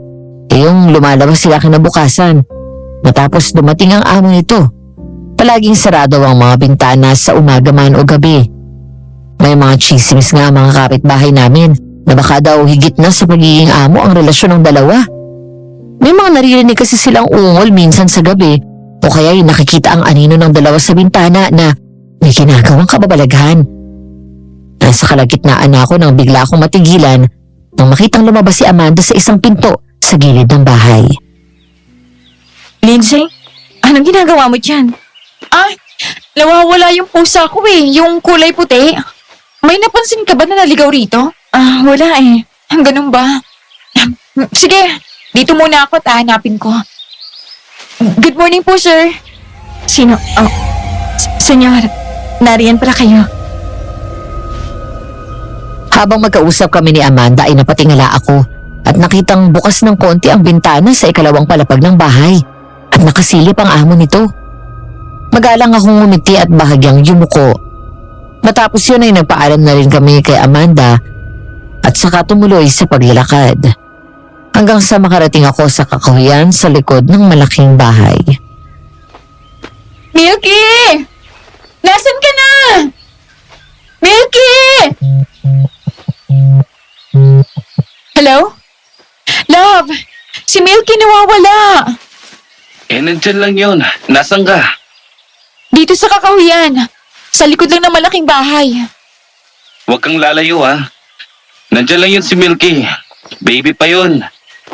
yung lumalabas sila kinabukasan. Matapos dumating ang amo nito, palaging sarado ang mga bintana sa umaga man o gabi. May mga chismis nga mga kapitbahay namin na baka daw higit na sa pagiging amo ang relasyon ng dalawa. May mga naririnig kasi silang ungol minsan sa gabi o kaya'y nakikita ang anino ng dalawa sa bintana na may ginagawang kababalaghan. Nasa kalagitnaan na ako nang bigla akong matigilan nang makitang lumabas si Amanda sa isang pinto sa gilid ng bahay. Lindsay, anong ginagawa mo dyan? Nawawala yung pusa ko eh. Yung kulay puti. May napansin ka ba na naligaw rito? Wala eh. Ganun ba? Sige, dito muna ako at hahanapin ko. Good morning po, sir. Sino? Senyor, nariyan pala kayo. Habang magkausap kami ni Amanda ay napatingala ako at nakitang bukas ng konti ang bintana sa ikalawang palapag ng bahay at nakasilip ang amo nito. Magalang akong ngumiti at bahagyang yumuko. Matapos yun ay nagpaalam na rin kami kay Amanda at saka tumuloy sa paglalakad. Hanggang sa makarating ako sa kakahuyan sa likod ng malaking bahay. Milky! Nasaan ka na? Milky! Hello? Love, si Milky nawawala. Nandyan lang yun. Nasaan ka? Dito sa kakahuyan. Sa likod lang ng malaking bahay. Huwag kang lalayo ha. Nandyan lang yun si Milky. Baby pa yun.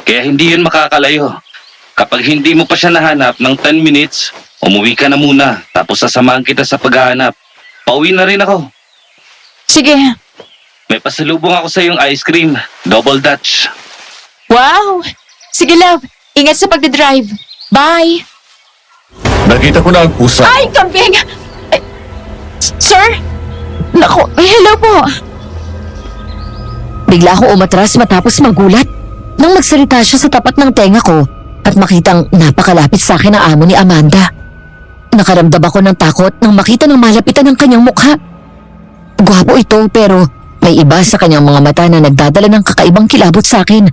Kaya hindi yun makakalayo. Kapag hindi mo pa siya nahanap ng 10 minutes, umuwi ka na muna. Tapos sasamahan kita sa paghahanap. Pauwi na rin ako. Sige. May pasalubong ako sa iyong ice cream. Double Dutch. Wow! Sige love, ingat sa pagdadrive. Bye! Nakita ko na ang pusa. Ay, kambing! Ay, sir? Naku, hello po. Bigla ako umatras matapos magulat nang magsalita siya sa tapat ng tenga ko at makitang napakalapit sa akin ang amo ni Amanda. Nakaramdam ako ng takot nang makita ng malapitan ng kanyang mukha. Gwapo ito pero may iba sa kanyang mga mata na nagdadala ng kakaibang kilabot sa akin.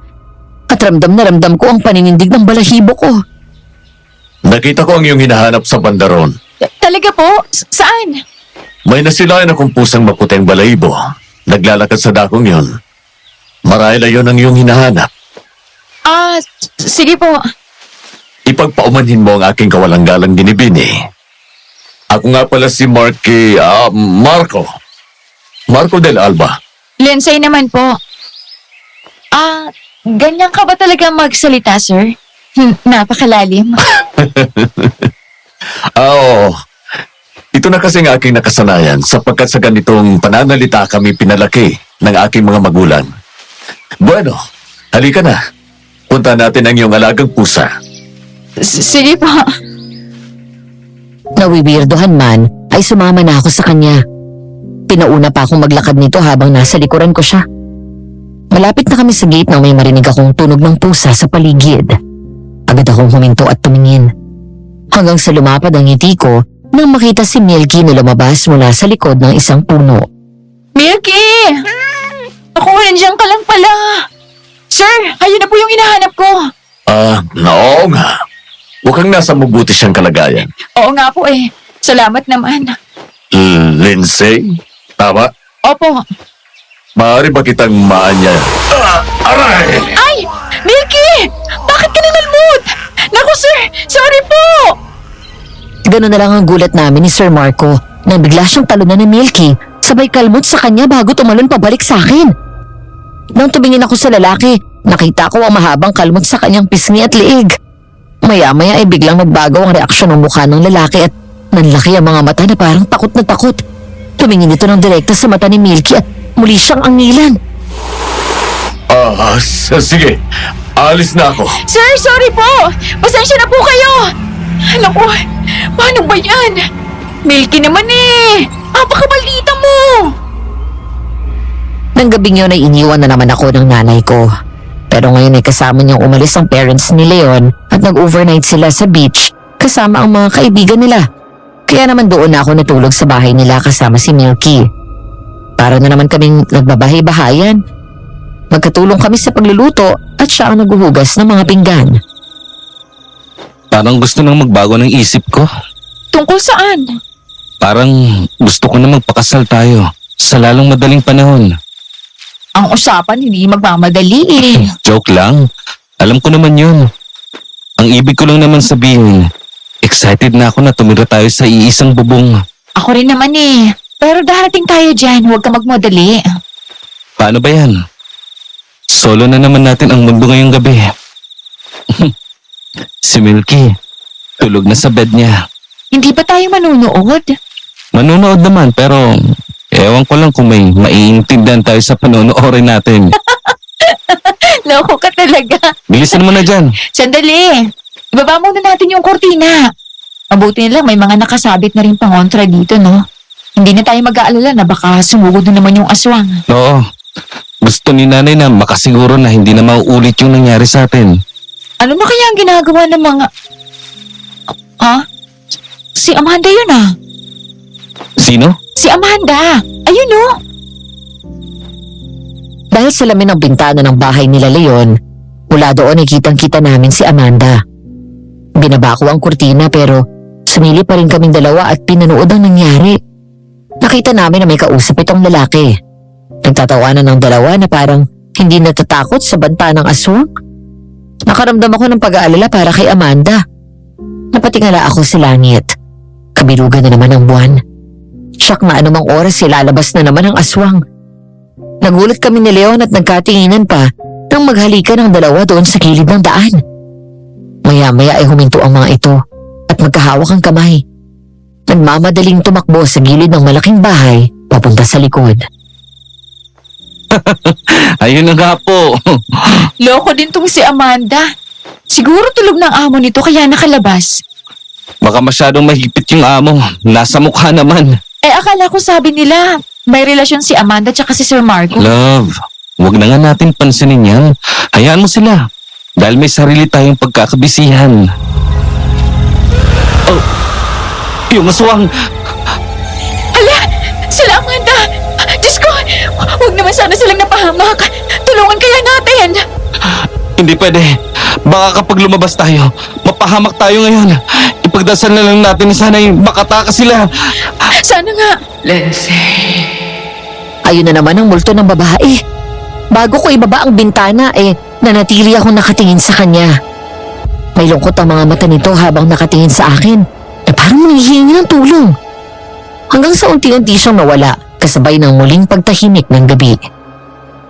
At ramdam na ramdam ko ang paninindig ng balahibo ko. Nakita ko ang iyong hinahanap sa bandaron. Talaga po? Saan? May nasilayan akong pusang maputing balahibo. Naglalakad sa dakong yon. Marahil na yun ang iyong hinahanap. Sige po. Ipagpaumanhin mo ang aking kawalang-galang binibini. Ako nga pala si Marco. Marco Del Alba. Lindsay naman po. Ganyan ka ba talaga magsalita, sir? Napakalalim. Oo. Ito na kasi ang aking nakasanayan sapagkat sa ganitong pananalita kami pinalaki ng aking mga magulang. Bueno, halika na. Punta natin ang iyong alagang pusa. Sige po. Nawiwirdohan man ay sumama na ako sa kanya. Pinauna pa akong maglakad nito habang nasa likuran ko siya. Malapit na kami sa gate nang may marinig akong tunog ng pusa sa paligid. Agad akong huminto at tumingin. Hanggang sa lumapad ang ngiti ko nang makita si Milky na lumabas mula sa likod ng isang puno. Milky! Ako, nandiyan ka lang pala. Sir, ayun na po yung hinahanap ko. Oo nga. Huwag kang nasa mabuti siyang kalagayan. Oo nga po eh. Salamat naman. Lindsay? Tama? Opo. Maaari ba kitang maanya? Aray! Ay! Milky! Bakit ka nanalmud? Naku sir! Sorry po! Ganun na lang ang gulat namin ni Sir Marco nang bigla siyang talunan ni Milky, sabay kalmot sa kanya bago tumalon pabalik sa akin. Nang tumingin ako sa lalaki, nakita ko ang mahabang kalmot sa kanyang pisngi at liig. Maya-maya ay biglang nagbago ang reaksyon ng mukha ng lalaki at nanlaki ang mga mata na parang takot na takot. Tumingin ito ng direkta sa mata ni Milky at muli siyang angilan. Sige. Alis na ako. Sir, sorry po! Pasensya na po kayo! Naku, paano ba yan? Milky naman eh! Apakabalita mo! Nang gabing yun ay iniwan na naman ako ng nanay ko. Pero ngayon ay kasama niyang umalis ang parents ni Leon at nag-overnight sila sa beach kasama ang mga kaibigan nila. Kaya naman doon na ako natulog sa bahay nila kasama si Milky. Para na naman kaming nagbabahay-bahayan. Magkatulong kami sa pagluluto at siya ang naghuhugas ng mga pinggan. Parang gusto nang magbago ng isip ko. Tungkol saan? Parang gusto ko na magpakasal tayo sa lalong madaling panahon. Ang usapan hindi magmamadali eh. Joke lang. Alam ko naman yun. Ang ibig ko lang naman sabihin, excited na ako na tumira tayo sa iisang bubong. Ako rin naman eh. Pero darating tayo dyan, huwag ka magmadali. Paano ba yan? Solo na naman natin ang mundo ngayong gabi. Si Milky, tulog na sa bed niya. Hindi ba tayo manunood? Manunood naman pero ewan ko lang kung may maiintindihan tayo sa panonoorin natin. Loko ka talaga. Bilisan mo na dyan. Sandali. Ibaba muna natin yung kortina. Mabuti nila may mga nakasabit na rin pangontra dito, no? Hindi na tayo mag-aalala na baka sumugod na naman yung aswang. Oo. Gusto ni nanay na makasiguro na hindi na mauulit yung nangyari sa atin. Ano na kaya ang ginagawa ng mga... Ha? Si Amanda yun ah. Sino? Si Amanda. Ayun oh. Dahil sa lamin ng bintana ng bahay nila Leon, mula doon ay kitang-kita namin si Amanda. Binaba ko ang kurtina pero sumili pa rin kaming dalawa at pinanood ang nangyari. Nakita namin na may kausap itong lalaki. Nagtatawanan ng dalawa na parang hindi natatakot sa banta ng aswang. Nakaramdam ako ng pag-aalala para kay Amanda. Napatingala ako sa langit. Kabilugan na naman ang buwan. Siyak na anumang oras ilalabas na naman ang aswang. Nagulat kami ni Leon at nagkatinginan pa nang maghalikan ang dalawa doon sa gilid ng daan. Maya-maya ay huminto ang mga ito at magkahawak ang kamay. Nagmamadaling tumakbo sa gilid ng malaking bahay papunta sa likod. Ayun na nga po. Loko din tong si Amanda. Siguro tulog ng amo nito kaya nakalabas. Baka masyadong mahigpit yung amo. Nasa mukha naman. Akala ko sabi nila may relasyon si Amanda tsaka si Sir Marco. Love, wag na nga natin pansinin yan. Hayaan mo sila. Dahil may sarili tayong pagkakabisihan. Oh, yung aswang. Ala! Sila Amanda! Diyos ko! Huwag naman sana silang napahamak. Tulungan kaya natin. Hindi pwede. Baka kapag lumabas tayo, mapahamak tayo ngayon. Ipagdasal na lang natin na sana'y makatakas sila. Sana nga. Ayun na naman ang multo ng babae. Bago ko ibaba ang bintana nanatili akong nakatingin sa kanya. May lungkot ang mga mata nito habang nakatingin sa akin na parang nanghihingi ng tulong. Hanggang sa unti-unti siyang nawala kasabay ng muling pagtahimik ng gabi.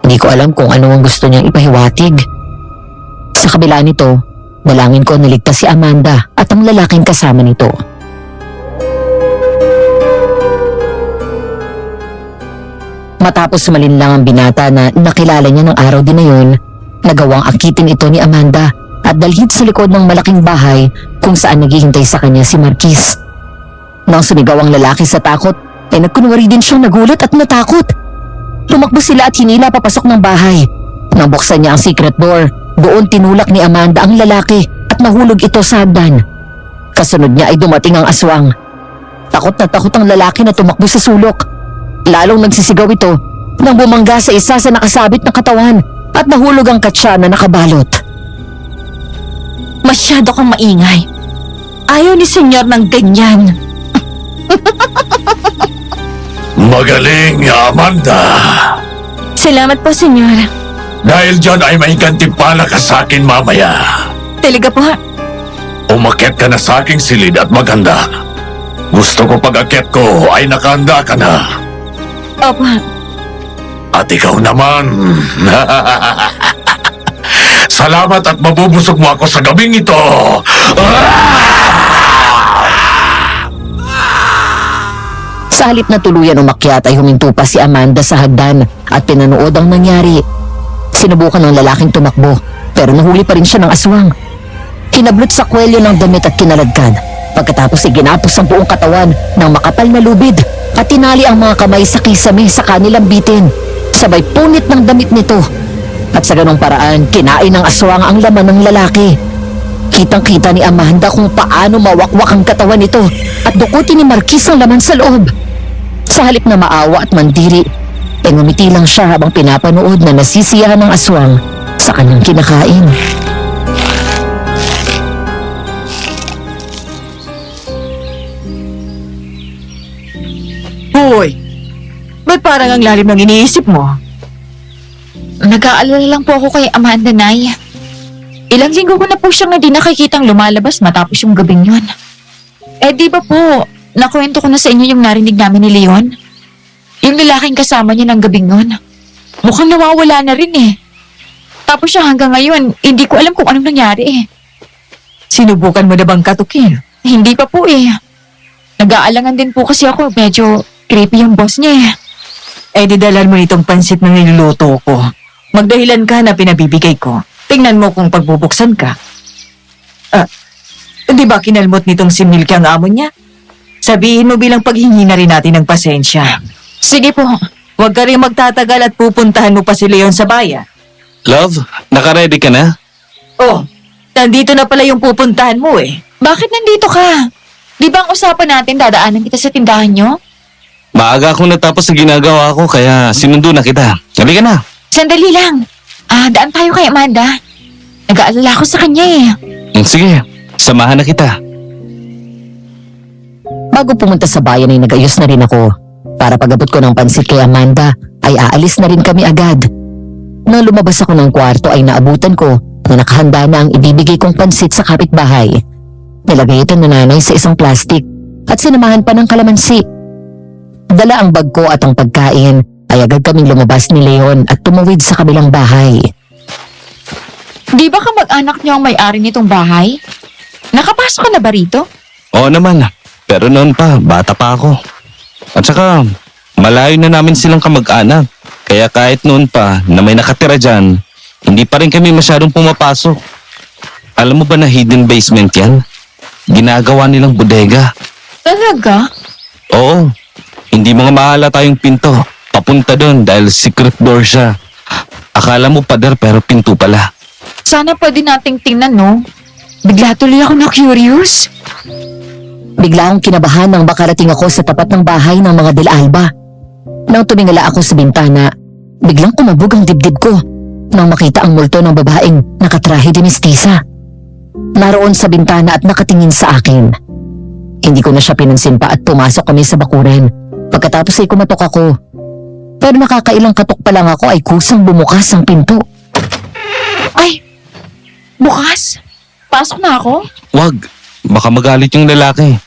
Hindi ko alam kung ano ang gusto niyang ipahiwatig. Sa kabila nito, dalangin ko naligtas si Amanda at ang lalaking kasama nito. Matapos malinlang ang binata na nakilala niya ng araw din na yun, nagawang akitin ito ni Amanda at dalhin sa likod ng malaking bahay kung saan naghihintay sa kanya si Marquis. Nang sumigaw ang lalaki sa takot, nagkunwari din siyang nagulat at natakot. Tumakbo sila at hinila papasok ng bahay. Nang buksan niya ang secret door, doon tinulak ni Amanda ang lalaki at nahulog ito sa hagdan. Kasunod niya ay dumating ang aswang. Takot na takot ang lalaki na tumakbo sa sulok. Lalong nagsisigaw ito nang bumangga sa isa sa nakasabit na katawan at nahulog ang katsa na nakabalot. Masyado kang maingay. Ayaw ni Senyor ng ganyan. Magaling, Amanda. Salamat po, Senyor. Dahil dyan ay may gantimpala ka sa akin mamaya. Talaga po. Umakyat ka na sa aking silid at maganda. Gusto ko pag-akyat ko ay nakahanda ka na. Opo. At ikaw naman. Salamat at mabubusog mo ako sa gabing ito. Sa halip na tuluyan umakyat ay huminto pa si Amanda sa hagdan at pinanood ang nangyari. Sinubukan ng lalaking tumakbo pero nahuli pa rin siya ng aswang. Hinablot sa kwelyo ng damit at kinaladkad. Pagkatapos ay ginapos ang buong katawan ng makapal na lubid at tinali ang mga kamay sa kisame sa kanilang bitin. Sabay punit ng damit nito. At sa ganong paraan, kinain ng aswang ang laman ng lalaki. Kitang-kita ni Amanda kung paano mawakwak ang katawan nito at dukutin ni Marquis ang laman sa loob. Sa halip na maawa at mandiri, ngumiti lang siya habang pinapanood na nasisiyahan ng aswang sa kanyang kinakain. Hoy, ba't parang ang lalim ng iniisip mo? Nag-aalala lang po ako kay Amanda, Nay. Ilang linggo ko na po siyang hindi nakikitang lumalabas matapos yung gabing yun. Eh di ba po, nakwento ko na sa inyo yung narinig namin ni Leon? Yung lalaking kasama niya ng gabing yun. Mukhang nawawala na rin eh. Tapos siya hanggang ngayon, hindi ko alam kung anong nangyari eh. Sinubukan mo na bang katukin? Hindi pa po eh. Nag-aalangan din po kasi ako, medyo creepy yung boss niya eh. Eh di dalan mo itong pansit na niluluto ko. Magdahilan ka na pinabibigay ko. Tingnan mo kung pagbubuksan ka. Di ba kinalmot nitong si Milky ang amo niya? Sabihin mo bilang paghingi na rin natin ng pasensya. Sige po. Huwag ka rin magtatagal at pupuntahan mo pa si Leon sa bayan. Love, naka-ready ka na? Oh, nandito na pala yung pupuntahan mo eh. Bakit nandito ka? Di ba ang usapan natin dadaanan kita sa tindahan niyo? Maaga akong natapos sa ginagawa ko kaya sinundo na kita. Halika na. Sandali lang. Daan tayo kay Amanda. Nag-aalala ako sa kanya eh. Sige, samahan na kita. Bago pumunta sa bayan ay nag-ayos na rin ako. Para pag-abot ko ng pansit kay Amanda ay aalis na rin kami agad. Nang lumabas ako ng kwarto ay naabutan ko na nakahanda na ang ibibigay kong pansit sa kapitbahay. Nilagay ito ng nanay sa isang plastik at sinamahan pa ng kalamansi. Dala ang bag ko at ang pagkain ay agad kaming lumabas ni Leon at tumawid sa kabilang bahay. Di ba kamag-anak niyo ang may-ari nitong bahay? Nakapasok ka na ba rito? Oo naman, pero noon pa, bata pa ako. At saka, malayo na namin silang kamag-anak. Kaya kahit noon pa na may nakatira dyan, hindi pa rin kami masyadong pumapasok. Alam mo ba na hidden basement yan? Ginagawa nilang bodega. Talaga? Oo, hindi mga mahalata yung pinto. Papunta doon dahil secret door siya. Akala mo pader pero pinto pala. Sana pwede nating tingnan, no? Bigla tuloy ako na curious. Bigla akong kinabahan nang makarating ako sa tapat ng bahay ng mga Del Alba. Nang tumingala ako sa bintana, biglang kumabog ang dibdib ko nang makita ang multo ng babaeng nakatrahe de mestiza. Naroon sa bintana at nakatingin sa akin. Hindi ko na siya pinansin pa at pumasok kami sa bakuran. Pagkatapos ay kumatok ako. Pero nakakailang katok pa lang ako ay kusang bumukas ang pinto. Ay, bukas? Pasok na ako? Wag, baka magalit yung lalaki.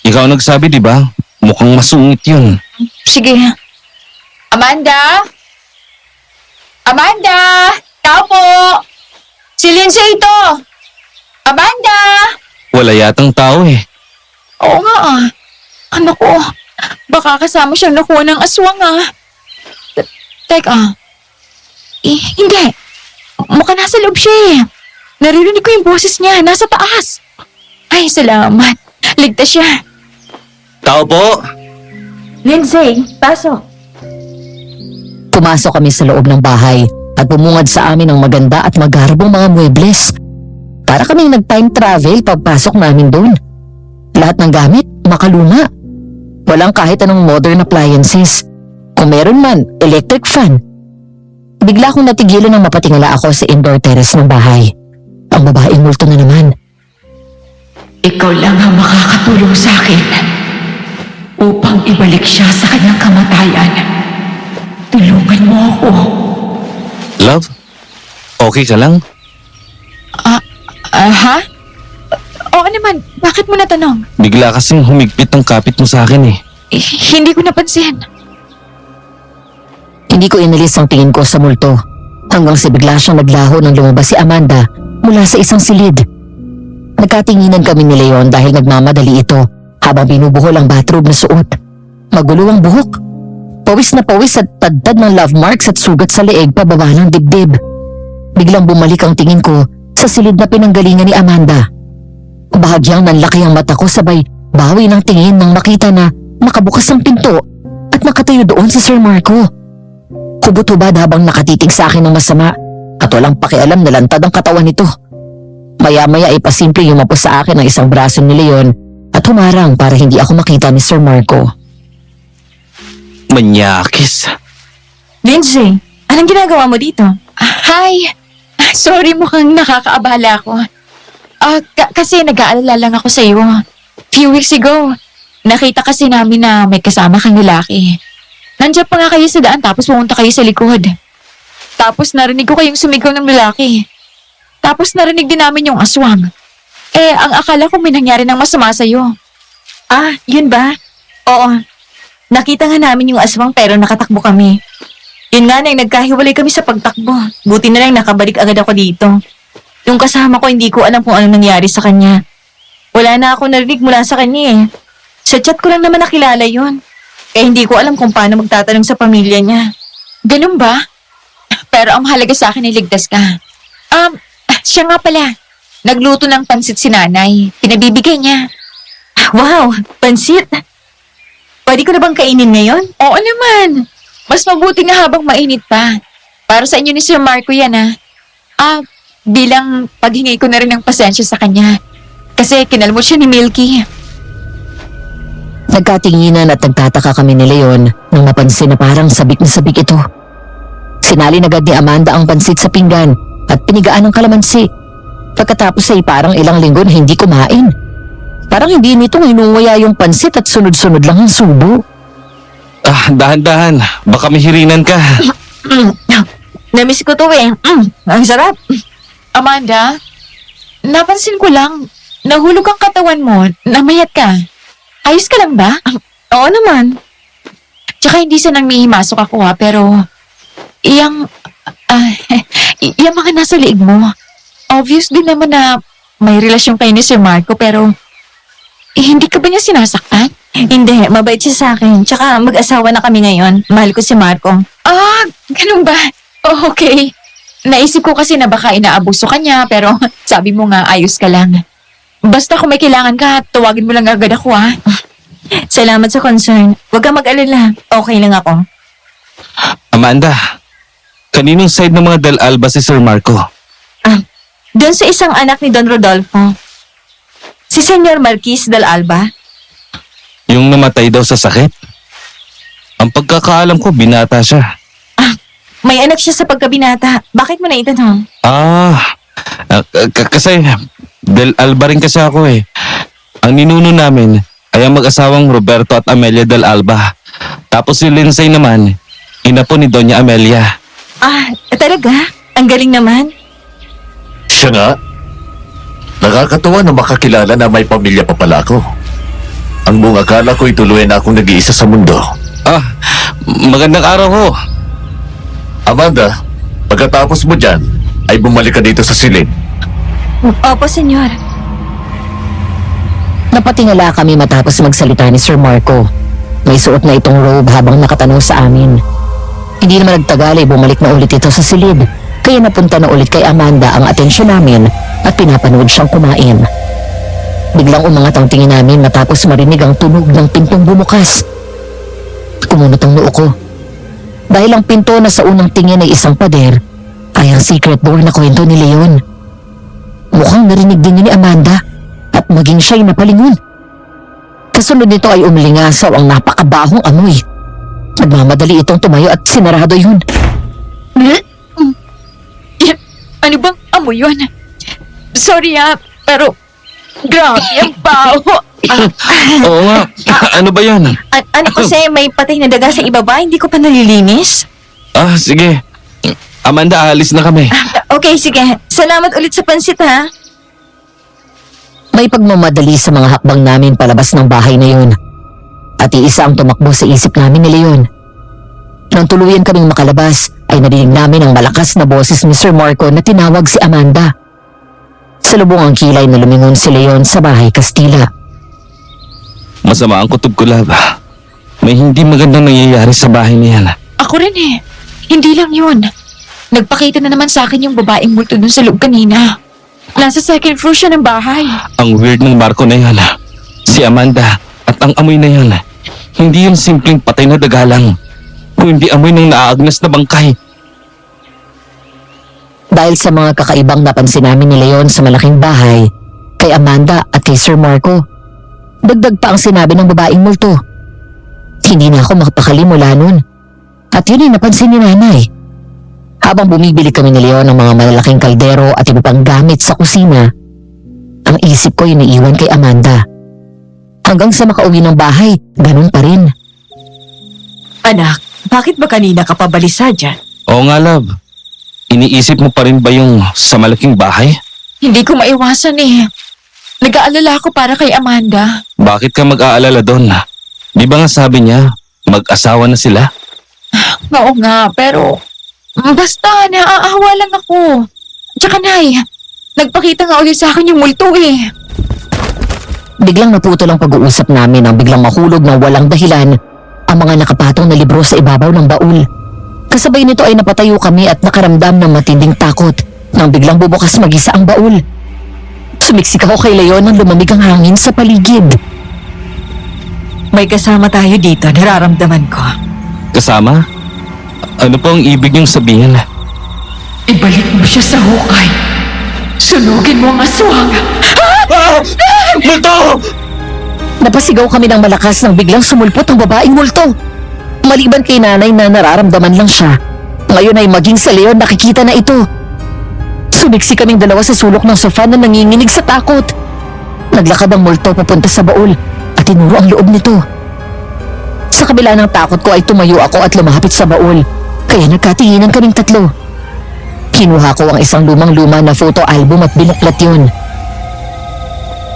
Ikaw nagsabi, di ba? Mukhang masungit yun. Sige. Amanda? Amanda! Tao po! Si Lindsay ito! Amanda! Wala yatang tao eh. Oo nga Ano ko? Baka kasama siyang nakuha ng aswang Teka. Hindi. Mukhang nasa loob siya eh. Naririnig ko yung boses niya. Nasa taas. Ay, salamat. Ligtas siya. Tao po! Lindsay, pasok. Pumasok kami sa loob ng bahay at bumungad sa amin ang maganda at magarbong mga muebles. Para kaming nag-time travel pagpasok namin doon. Lahat ng gamit, makaluma. Walang kahit anong modern appliances. Kung meron man, electric fan. Bigla akong natigilan nang mapatingala ako sa indoor terrace ng bahay. Ang babaeng multo na naman. Ikaw lang ang makakatulong sa akin upang ibalik siya sa kanyang kamatayan. Tulungan mo ako. Love? Okay ka lang? Ha? Oo naman, bakit mo natanong? Bigla kasing humigpit ang kapit mo sa akin eh. Hindi ko napansin. Hindi ko inalis ang tingin ko sa multo hanggang sa bigla siyang naglaho nang lumabas si Amanda mula sa isang silid. Nagkatinginan kami ni Leon dahil nagmamadali ito habang binubuhol ang bathrobe na suot. Magulo ang buhok. Pawis na pawis at tadtad ng love marks at sugat sa leeg pababa ng dibdib. Biglang bumalik ang tingin ko sa silid na pinanggalingan ni Amanda. Bahagyang nanlaki ang mata ko sabay bawi ng tingin nang makita na nakabukas ang pinto at nakatayo doon si Sir Marco. Hubot-hubad habang nakatitig sa akin ng masama at walang pakialam na lantad ang katawan nito. Maya-maya ay pasimple yumapos sa akin ang isang braso ni Leon at humarang para hindi ako makita ni Sir Marco. Manyakis. Lindsay, anong ginagawa mo dito? Hi! Sorry, mukhang nakakaabala ako. Kasi nag-aalala lang ako sa iyo. Few weeks ago, nakita kasi namin na may kasama kang lalaki. Nandiyan pa nga kayo sa daan tapos pumunta kayo sa likod. Tapos narinig ko kayong sumigaw ng lalaki. Tapos narinig din namin yung aswang. Ang akala ko may nangyari ng masama sa'yo. Yun ba? Oo. Nakita nga namin yung aswang pero nakatakbo kami. Yun nga nang nagkahiwalay kami sa pagtakbo. Buti na lang nakabalik agad ako dito. Yung kasama ko hindi ko alam kung ano nangyari sa kanya. Wala na ako narinig mula sa kanya eh. Sa chat ko lang naman nakilala yun. Kaya hindi ko alam kung paano magtatanong sa pamilya niya. Ganun ba? Pero ang mahalaga sa akin ay ligtas ka. Siya nga pala. Nagluto ng pansit si nanay. Pinabibigay niya. Wow, pansit. Pwede ko na bang kainin ngayon? Oo naman. Mas mabuti nga habang mainit pa. Para sa inyo ni Sir Marco yan bilang paghingi ko na rin ng pasensya sa kanya. Kasi kinalmot siya ni Milky. Nagkatinginan at nagtataka kami ni Leon nang mapansin na parang sabik na sabik ito. Sinalin agad ni Amanda ang pansit sa pinggan at pinigaan ng kalamansi. Pagkatapos ay parang ilang linggo na hindi kumain. Parang hindi nito inunguya yung pansit at sunod-sunod lang ang subo. Dahan-dahan. Baka mahirinan ka. Namiss ko to eh. Ang sarap. Amanda, napansin ko lang, nahulog ang katawan mo, namayat ka. Ayos ka lang ba? Oo naman. Tsaka hindi sa nang mihimasok ako pero iyang mga nasa liig mo. Obvious din naman na may relasyon kayo ni Sir Marco pero hindi ka ba niya sinasaktan? Hindi, mabait siya sa akin. Tsaka mag-asawa na kami ngayon. Mahal ko si Marco. Ganun ba? Oh, okay. Naisip ko kasi na baka inaabuso ka niya pero sabi mo nga ayos ka lang. Basta kung may kailangan ka, tawagin mo lang agad ako Salamat sa concern. Huwag kang mag-alala. Okay lang ako. Amanda, kaninong side ng mga Del Alba si Sir Marco? Doon sa isang anak ni Don Rodolfo. Si Senyor Marquis del Alba. Yung namatay daw sa sakit? Ang pagkakaalam ko, binata siya. May anak siya sa pagkabinata. Bakit mo na itanong? Kasi Del Alba rin kasi ako eh. Ang ninuno namin ay ang mag-asawang Roberto at Amelia Del Alba. Tapos si Lindsay naman, ina po ni Doña Amelia. Talaga? Ang galing naman. Siya nga. Nakakatuwa na makakilala na may pamilya pa pala ako. Ang buong akala ko ituloy na akong nag-iisa sa mundo. Magandang araw ho. Amanda, pagkatapos mo dyan, ay bumalik ka dito sa silid. Opo, senyor. Napatingala kami matapos magsalita ni Sir Marco. May suot na itong robe habang nakatanong sa amin. Hindi naman nagtagal ay bumalik na ulit ito sa silid. Kaya napunta na ulit kay Amanda ang atensyon namin at pinapanood siyang kumain. Biglang umangat ang tingin namin matapos marinig ang tunog ng pintong bumukas. Kumunot ang noo ko. Dahil ang pinto na sa unang tingin ay isang pader, ay ang secret door na kwento ni Leon. Mukhang narinig din ni Amanda at maging siya'y napalingon. Kasunod nito ay umilingasaw ang napakabahong amoy. Nagmamadali itong tumayo at sinarado yun. Ano bang amoy yun? Sorry pero grabe ang baho. Oo nga, ano ba yan? Ano kasi may patay na daga sa ibaba, hindi ko pa nalilinis? Sige. Amanda, alis na kami. Okay, sige. Salamat ulit sa pansit ha. May pagmamadali sa mga hakbang namin palabas ng bahay na yun. At iisa ang tumakbo sa isip namin ni Leon. Nang tuluyan kaming makalabas, ay narinig namin ang malakas na boses ni Sir Marco na tinawag si Amanda. Sa lubong ang kilay na lumingon si Leon sa bahay Kastila. Masama ang kutob ko, love. May hindi magandang nangyayari sa bahay na yan. Ako rin eh. Hindi lang yun. Nagpakita na naman sa akin yung babaeng multo dun sa loob kanina. Nasa second floor siya ng bahay. Ang weird ng Marco na yan. Si Amanda at ang amoy na yan. Hindi yung simpleng patay na dagalang. Kundi amoy ng naaagnas na bangkay. Dahil sa mga kakaibang napansin namin ni Leon sa malaking bahay, kay Amanda at kay Sir Marco, dagdag pa ang sinabi ng babaeng multo. Hindi na ako makapakali mula nun. At yun ay napansin ni nanay. Habang bumibili kami ni Leon ng mga malalaking kaldero at iba pang gamit sa kusina, ang isip ko ay naiwan kay Amanda. Hanggang sa makauwi ng bahay, ganun pa rin. Anak, bakit ba kanina ka pabalisa dyan? Oo nga, love. Iniisip mo pa rin ba yung sa malaking bahay? Hindi ko maiwasan eh. Nag-aalala ako para kay Amanda. Bakit ka mag-aalala doon? Di ba nga sabi niya, mag-asawa na sila? Oo nga, pero basta naaawa lang ako. Tsaka nay, nagpakita nga ulit sa akin yung multo eh. Biglang naputol ang pag-uusap namin nang biglang mahulog ng walang dahilan ang mga nakapatong na libro sa ibabaw ng baul. Kasabay nito ay napatayo kami at nakaramdam ng matinding takot nang biglang bubukas mag-isa ang baul. Sumiksik ako kay Leon nang lumamig ang hangin sa paligid. May kasama tayo dito, nararamdaman ko. Kasama? Ano po ang ibig niyong sabihin? Ibalik mo siya sa hukay. Sunugin mo ang aswang. Multo! Napasigaw kami ng malakas nang biglang sumulpot ang babaeng multo. Maliban kay nanay na nararamdaman lang siya, ngayon ay maging sa Leon nakikita na ito. Sumiksi kaming dalawa sa sulok ng sofa na nanginginig sa takot. Naglakad ang multo papunta sa baul at tinuro ang loob nito. Sa kabila ng takot ko ay tumayo ako at lumapit sa baul, kaya nagkatinginan kaming tatlo. Kinuha ko ang isang lumang-luma na photo album at binuklat yun.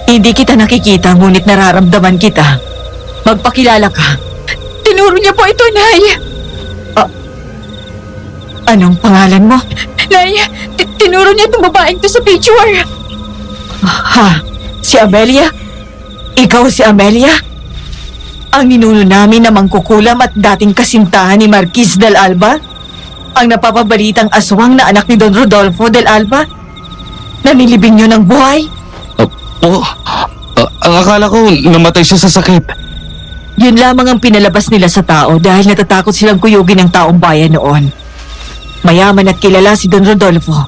Hindi kita nakikita, ngunit nararamdaman kita. Magpakilala ka. Tinuro niya po ito, Nay. Anong pangalan mo? Nay, tinuro niya itong babaeng to sa picture. Ha? Si Amelia? Ikaw si Amelia? Ang ninuno namin na mangkukulam at dating kasintahan ni Marquis del Alba? Ang napapabalitang aswang na anak ni Don Rodolfo del Alba? Na nilibing niyo ng buhay? Ang akala ko namatay siya sa sakit. Yun lamang ang pinalabas nila sa tao dahil natatakot silang kuyugin ng taong bayan noon. Mayaman at kilala si Don Rodolfo.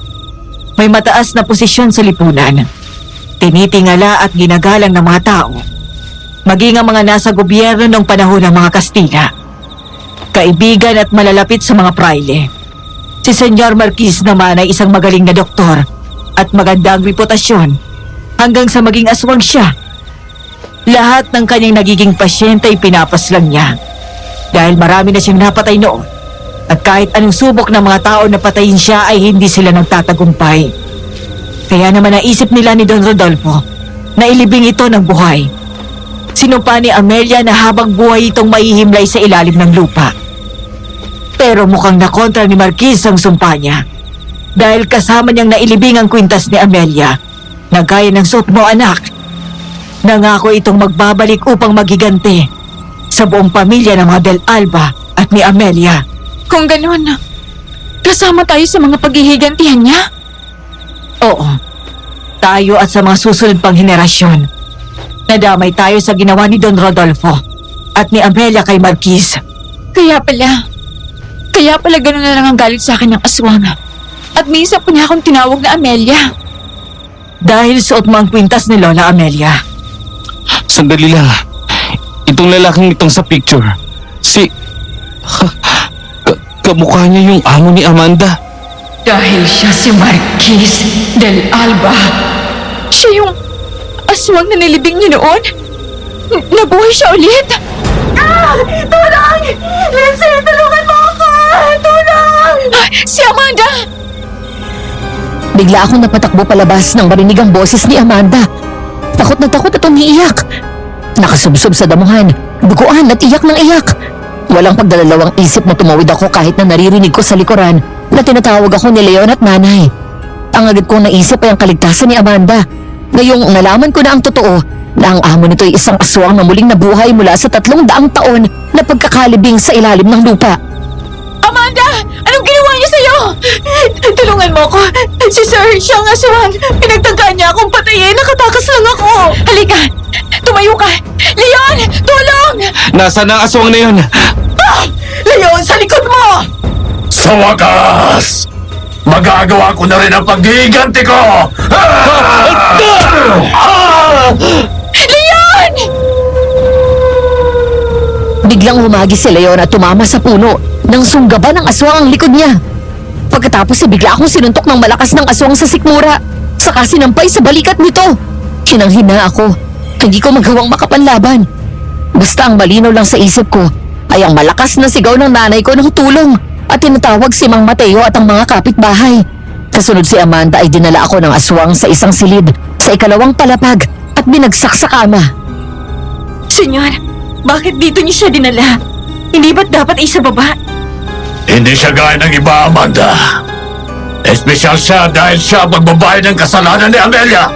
May mataas na posisyon sa lipunan. Tinitingala at ginagalang ng mga tao. Maging ang mga nasa gobyerno ng panahon ng mga Kastila. Kaibigan at malalapit sa mga praile. Si Senyor Marquis naman ay isang magaling na doktor at magandang reputasyon hanggang sa maging aswang siya. Lahat ng kanyang nagiging pasyente ay pinapaslang niya dahil marami na siyang napatay noon at kahit anong subok ng mga tao na patayin siya ay hindi sila nagtatagumpay. Kaya naman naisip nila ni Don Rodolfo na ilibing ito ng buhay. Sinumpa ni Amelia na habang buhay itong maihimlay sa ilalim ng lupa. Pero mukhang nakontra ni Marquis ang sumpa niya dahil kasama niyang nailibing ang kwintas ni Amelia na gaya ng suot mo, anak. Nangako itong magbabalik upang magigante sa buong pamilya ng mga Del Alba at ni Amelia. Kung ganun, kasama tayo sa mga paghihigantihan niya? Oo, tayo at sa mga susunod pang henerasyon. Nadamay tayo sa ginawa ni Don Rodolfo at ni Amelia kay Marquis. Kaya pala ganun na lang ang galit sa akin ng aswang. At minsan pa niya akong tinawag na Amelia. Dahil suot mo ang kwintas ni Lola Amelia. Sandali lang. Itong lalaking itong sa picture. Kamukha niya yung amo ni Amanda. Dahil siya si Marquis del Alba. Siya yung aswang na nilibing niyo noon? Nabuhay siya ulit? Tulong! Lindsay, tulungan mo ako! Tulong! Si Amanda! Bigla akong napatakbo palabas nang marinig ang boses ni Amanda. takot at umiiyak. Nakasubsob sa damuhan, duguan at iyak ng iyak. Walang pagdalawang isip na tumawid ako kahit na naririnig ko sa likuran na tinatawag ako ni Leon at nanay. Ang agad kong naisip ay ang kaligtasan ni Amanda. Ngayong nalaman ko na ang totoo, na ang amo nito ay isang aswang na muling nabuhay mula sa 300 taon na pagkakalibing sa ilalim ng lupa. Amanda! Anong ginawa niya sa'yo? Tulungan mo ko. Si Sir, siyang aswang. Pinagtangkaan niya akong patayin. Nakatakas lang ako. Halika! Tumayo ka! Leon! Tulong! Nasaan ang aswang na yun? Leon, sa likod mo! Sa wakas, magagawa ko na rin ang paghihiganti ko! Leon! Biglang humagi si Leon at tumama sa puno nang sunggaban ng aswang ang likod niya. Pagkatapos ay bigla akong sinuntok ng malakas ng aswang sa sikmura, saka sinampay sa balikat nito. Hinang-hina ako. Hindi ko magawang makapanlaban. Basta ang malinaw lang sa isip ko ay ang malakas na sigaw ng nanay ko ng tulong at tinatawag si Mang Mateo at ang mga kapitbahay. Kasunod si Amanda ay dinala ako ng aswang sa isang silid sa ikalawang palapag at binagsak sa kama. Senyor, bakit dito niyo siya dinala? Hindi ba't dapat isa baba? Hindi siya gaya ng iba, Amanda. Espesyal siya dahil siya magbabayad ng kasalanan ni Amelia.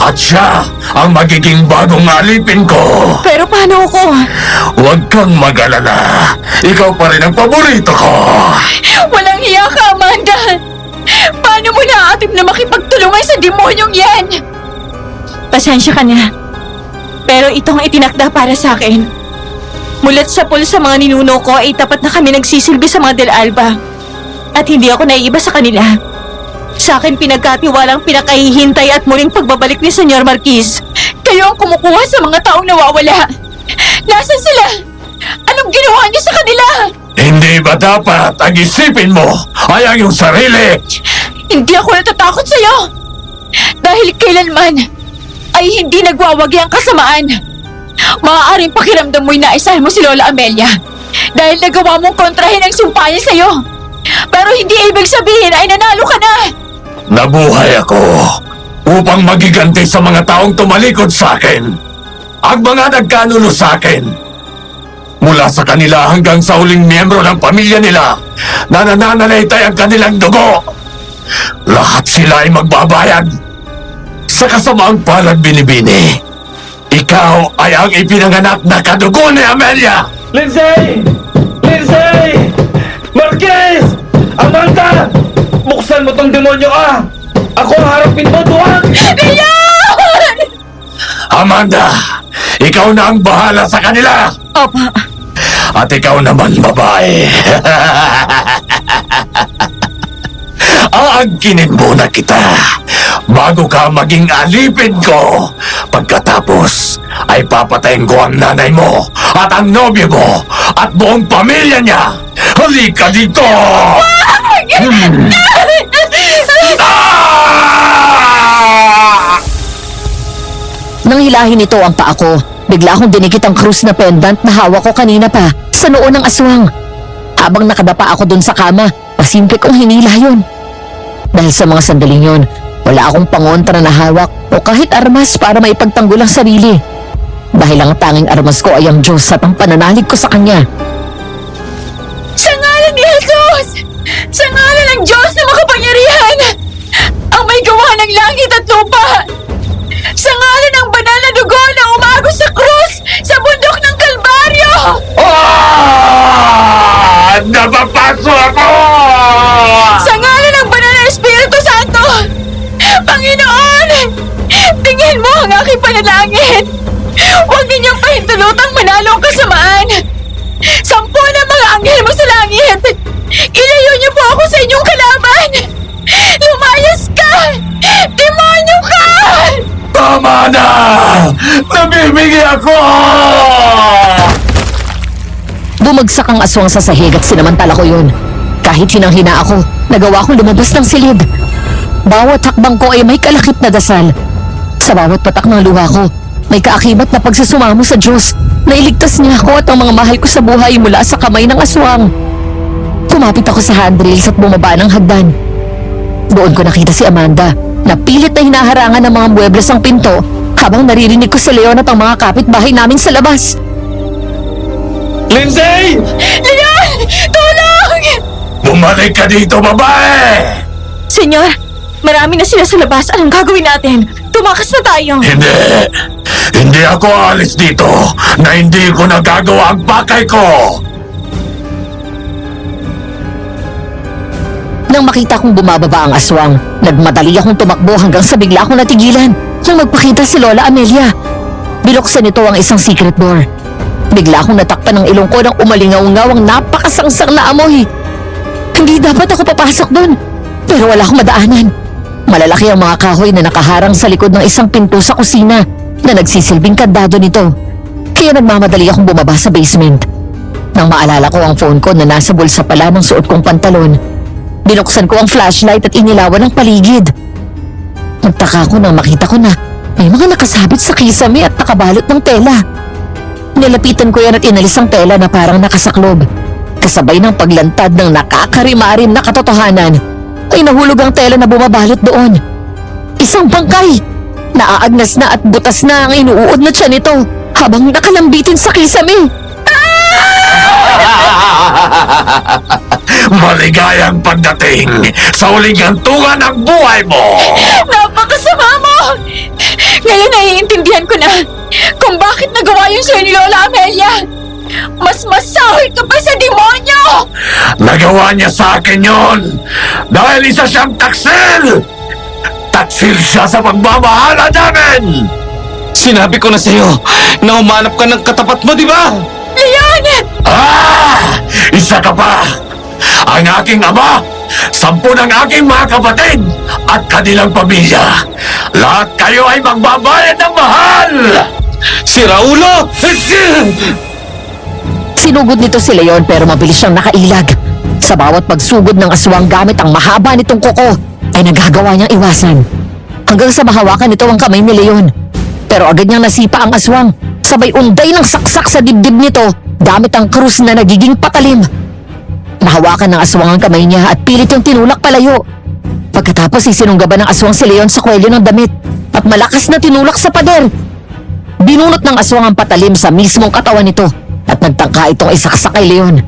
At siya ang magiging bagong alipin ko. Pero paano ako? Huwag kang mag-alala. Ikaw pa rin ang paborito ko. Walang hiya ka, Amanda! Paano mo naaatip na makipagtulungan sa demonyong yan? Pasensya ka na. Pero itong itinakda para sa akin. Mulat sa pool sa mga ninuno ko ay tapat na kami nagsisilbi sa mga Del Alba. At hindi ako naiiba sa kanila. Sa akin pinagkatiwalang pinakahihintay at muling pagbabalik ni Senyor Marquis. Kayo ang kumukuha sa mga taong nawawala. Nasaan sila? Anong ginawa niyo sa kanila? Hindi ba dapat ang isipin mo ay ang iyong sarili? Hindi ako natatakot sa'yo. Dahil kailanman ay hindi nagwawagi ang kasamaan. Maaaring pakiramdam mo'y naisahan mo si Lola Amelia dahil nagawa mong kontrahin ang sumpa niya sa'yo. Pero hindi ibig sabihin ay nanalo ka na. Nabuhay ako upang magiganti sa mga taong tumalikod sa akin. Ang mga nagkanulo sa akin. Mula sa kanila hanggang sa huling miyembro ng pamilya nila na nananalitay ang kanilang dugo. Lahat sila ay magbabayad. Sa kasamaang palad, Binibini, ikaw ay ang ipinanganak na kadugo ni Amelia! Lindsay! Lindsay! Marquez! Amanda! Buksan mo tong demonyo ka! Ako ang harapin mo, duwag! Leon! Amanda, ikaw na ang bahala sa kanila! Opo. At ikaw naman, babae. Aangkinin muna kita bago ka maging alipin ko. Pagkatapos ay papatayin ko ang nanay mo at ang nobyo mo at buong pamilya niya. Halika dito! Nang hilahin nito ang paa ko, bigla akong dinikit ang krus na pendant na hawak ko kanina pa sa noo ng aswang. Habang nakadapa ako dun sa kama, pasimple kong hinila yun. Dahil sa mga sandaling yun, wala akong pangontra na hawak o kahit armas para maipagtanggol ang sarili. Dahil ang tanging armas ko ay ang Diyos at ang pananalig ko sa Kanya. Sa ngalan ni Jesus! Sa ngalan ng Diyos na makapangyarihan! Ang may gawa ng langit at lupa! Sa ngalan ng banal na dugo na umagos sa krus sa bundok ng Kalbaryo! Napapaso ako! Sa ngalan ng banal na Espiritu Santo! Panginoon! Tingin mo ang aking panalangin! Huwag ninyong pahintulutang manalo ang kasamaan! 10 na mga anghel mo sa langit! Ilayo niyo po ako sa inyong kalaban! Lumayas ka! Demonyo ka! Tama na! Nabibigi ako! Bumagsak ang aswang sa sahig at sinamantala ko yun. Kahit hinang-hina ako, nagawa kong lumabas ng silid. Bawat hakbang ko ay may kalakip na dasal. Sa bawat patak ng luha ko, may kaakibat na pagsasumamo sa Diyos na iligtas niya ako at ang mga mahal ko sa buhay mula sa kamay ng aswang. Kumapit ako sa handrails at bumaba ng hagdan. Doon ko nakita si Amanda na pilit na hinaharangan ng mga muebles ang pinto habang naririnig ko si Leon at ang mga kapitbahay namin sa labas. Lindsay! Leon! Tulong! Bumalik ka dito, babae! Senyor, marami na sila sa labas. Anong gagawin natin? Tumakas na tayo. Hindi! Hindi ako aalis dito na hindi ko nagagawa ang pakay ko! Nang makita kong bumababa ang aswang, nagmadali akong tumakbo hanggang sa bigla akong natigilan nang magpakita si Lola Amelia. Binuksan nito ang isang secret door. Bigla akong natakpan ng ilong ko nang umalingaw-ngaw ang napakasangsang na amoy. Hindi dapat ako papasok doon, pero wala akong madaanan. Malalaki ang mga kahoy na nakaharang sa likod ng isang pinto sa kusina na nagsisilbing kandado nito. Kaya nagmamadali akong bumaba sa basement. Nang maalala ko ang phone ko na nasa bulsa pala ng suot kong pantalon, binuksan ko ang flashlight at inilawan ang paligid. Nagtaka ko nang makita ko na may mga nakasabit sa kisame at nakabalot ng tela. Nilapitan ko yan at inalis ang tela na parang nakasaklob. Kasabay ng paglantad ng nakakarimarim na katotohanan, ay nahulog ang tela na bumabalot doon. Isang bangkay! Naaagnas na at butas na ang inuuod na tiyan nito habang nakalambitin sa kisame. Maligayang pagdating sa huling gantungan ng buhay mo! Napakasama mo! Ngayon naiintindihan ko na kung bakit nagawa yun sa'yo ni Lola Amelia. Mas masahol ka pa sa demonyo! Nagawa niya sa akin yon dahil isa siyang taksil! Taksil siya sa pagmamahala namin! Sinabi ko na sa'yo na umanap ka ng katapat mo, di ba? Leon! Isa ka pa! Ang aking ama, 10 ng aking mga kapatid at kanilang pamilya. Lahat kayo ay magbabayad ng mahal! Si Raulo! Sinugod nito si Leon pero mabilis siyang nakailag. Sa bawat pagsugod ng aswang gamit ang mahaba nitong kuko, ay nagagawa niyang iwasan. Hanggang sa mahawakan nito ang kamay ni Leon. Pero agad niyang nasipa ang aswang, sabay unday ng saksak sa dibdib nito gamit ang krus na nagiging patalim. Nahawakan ng aswang ang kamay niya at pilit yung tinulak palayo. Pagkatapos isinunggaban ng aswang si Leon sa kwelyo ng damit at malakas na tinulak sa pader. Binunot ng aswang ang patalim sa mismong katawan nito at nagtangka itong isaksak kay Leon.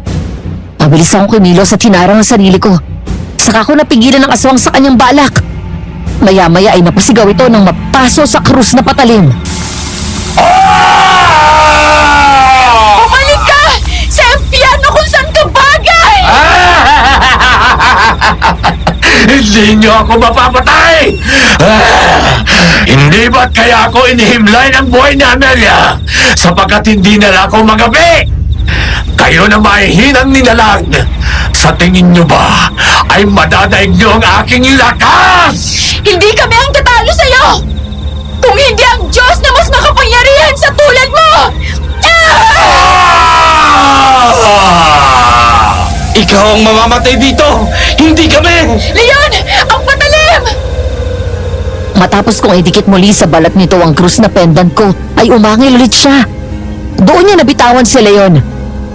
Mabilis akong kumilos at hinarang ang sarili ko. Saka ko napigilan ng aswang sa kanyang balak. Maya-maya ay napasigaw ito nang mapaso sa krus na patalim. Bumalik ka! Sa empiano kung saan ka bagay! Hindi niyo ako mapapatay! Hindi ba't kaya ako inihimlay ng buhay ni Amelia sapagkat hindi nila ako magabi? Kayo na mahihinang ninalang. Sa tingin niyo ba ay madadaig niyo ang aking lakas? Hindi kami ang tatalo sa'yo! Kung hindi ang Diyos na mas makapangyarihan sa tulad mo! Ikaw ang mamamatay dito! Hindi kami! Leon! Ang patalim! Matapos kong idikit muli sa balat nito ang krus na pendant ko, ay umangil ulit siya. Doon niya nabitawan si Leon.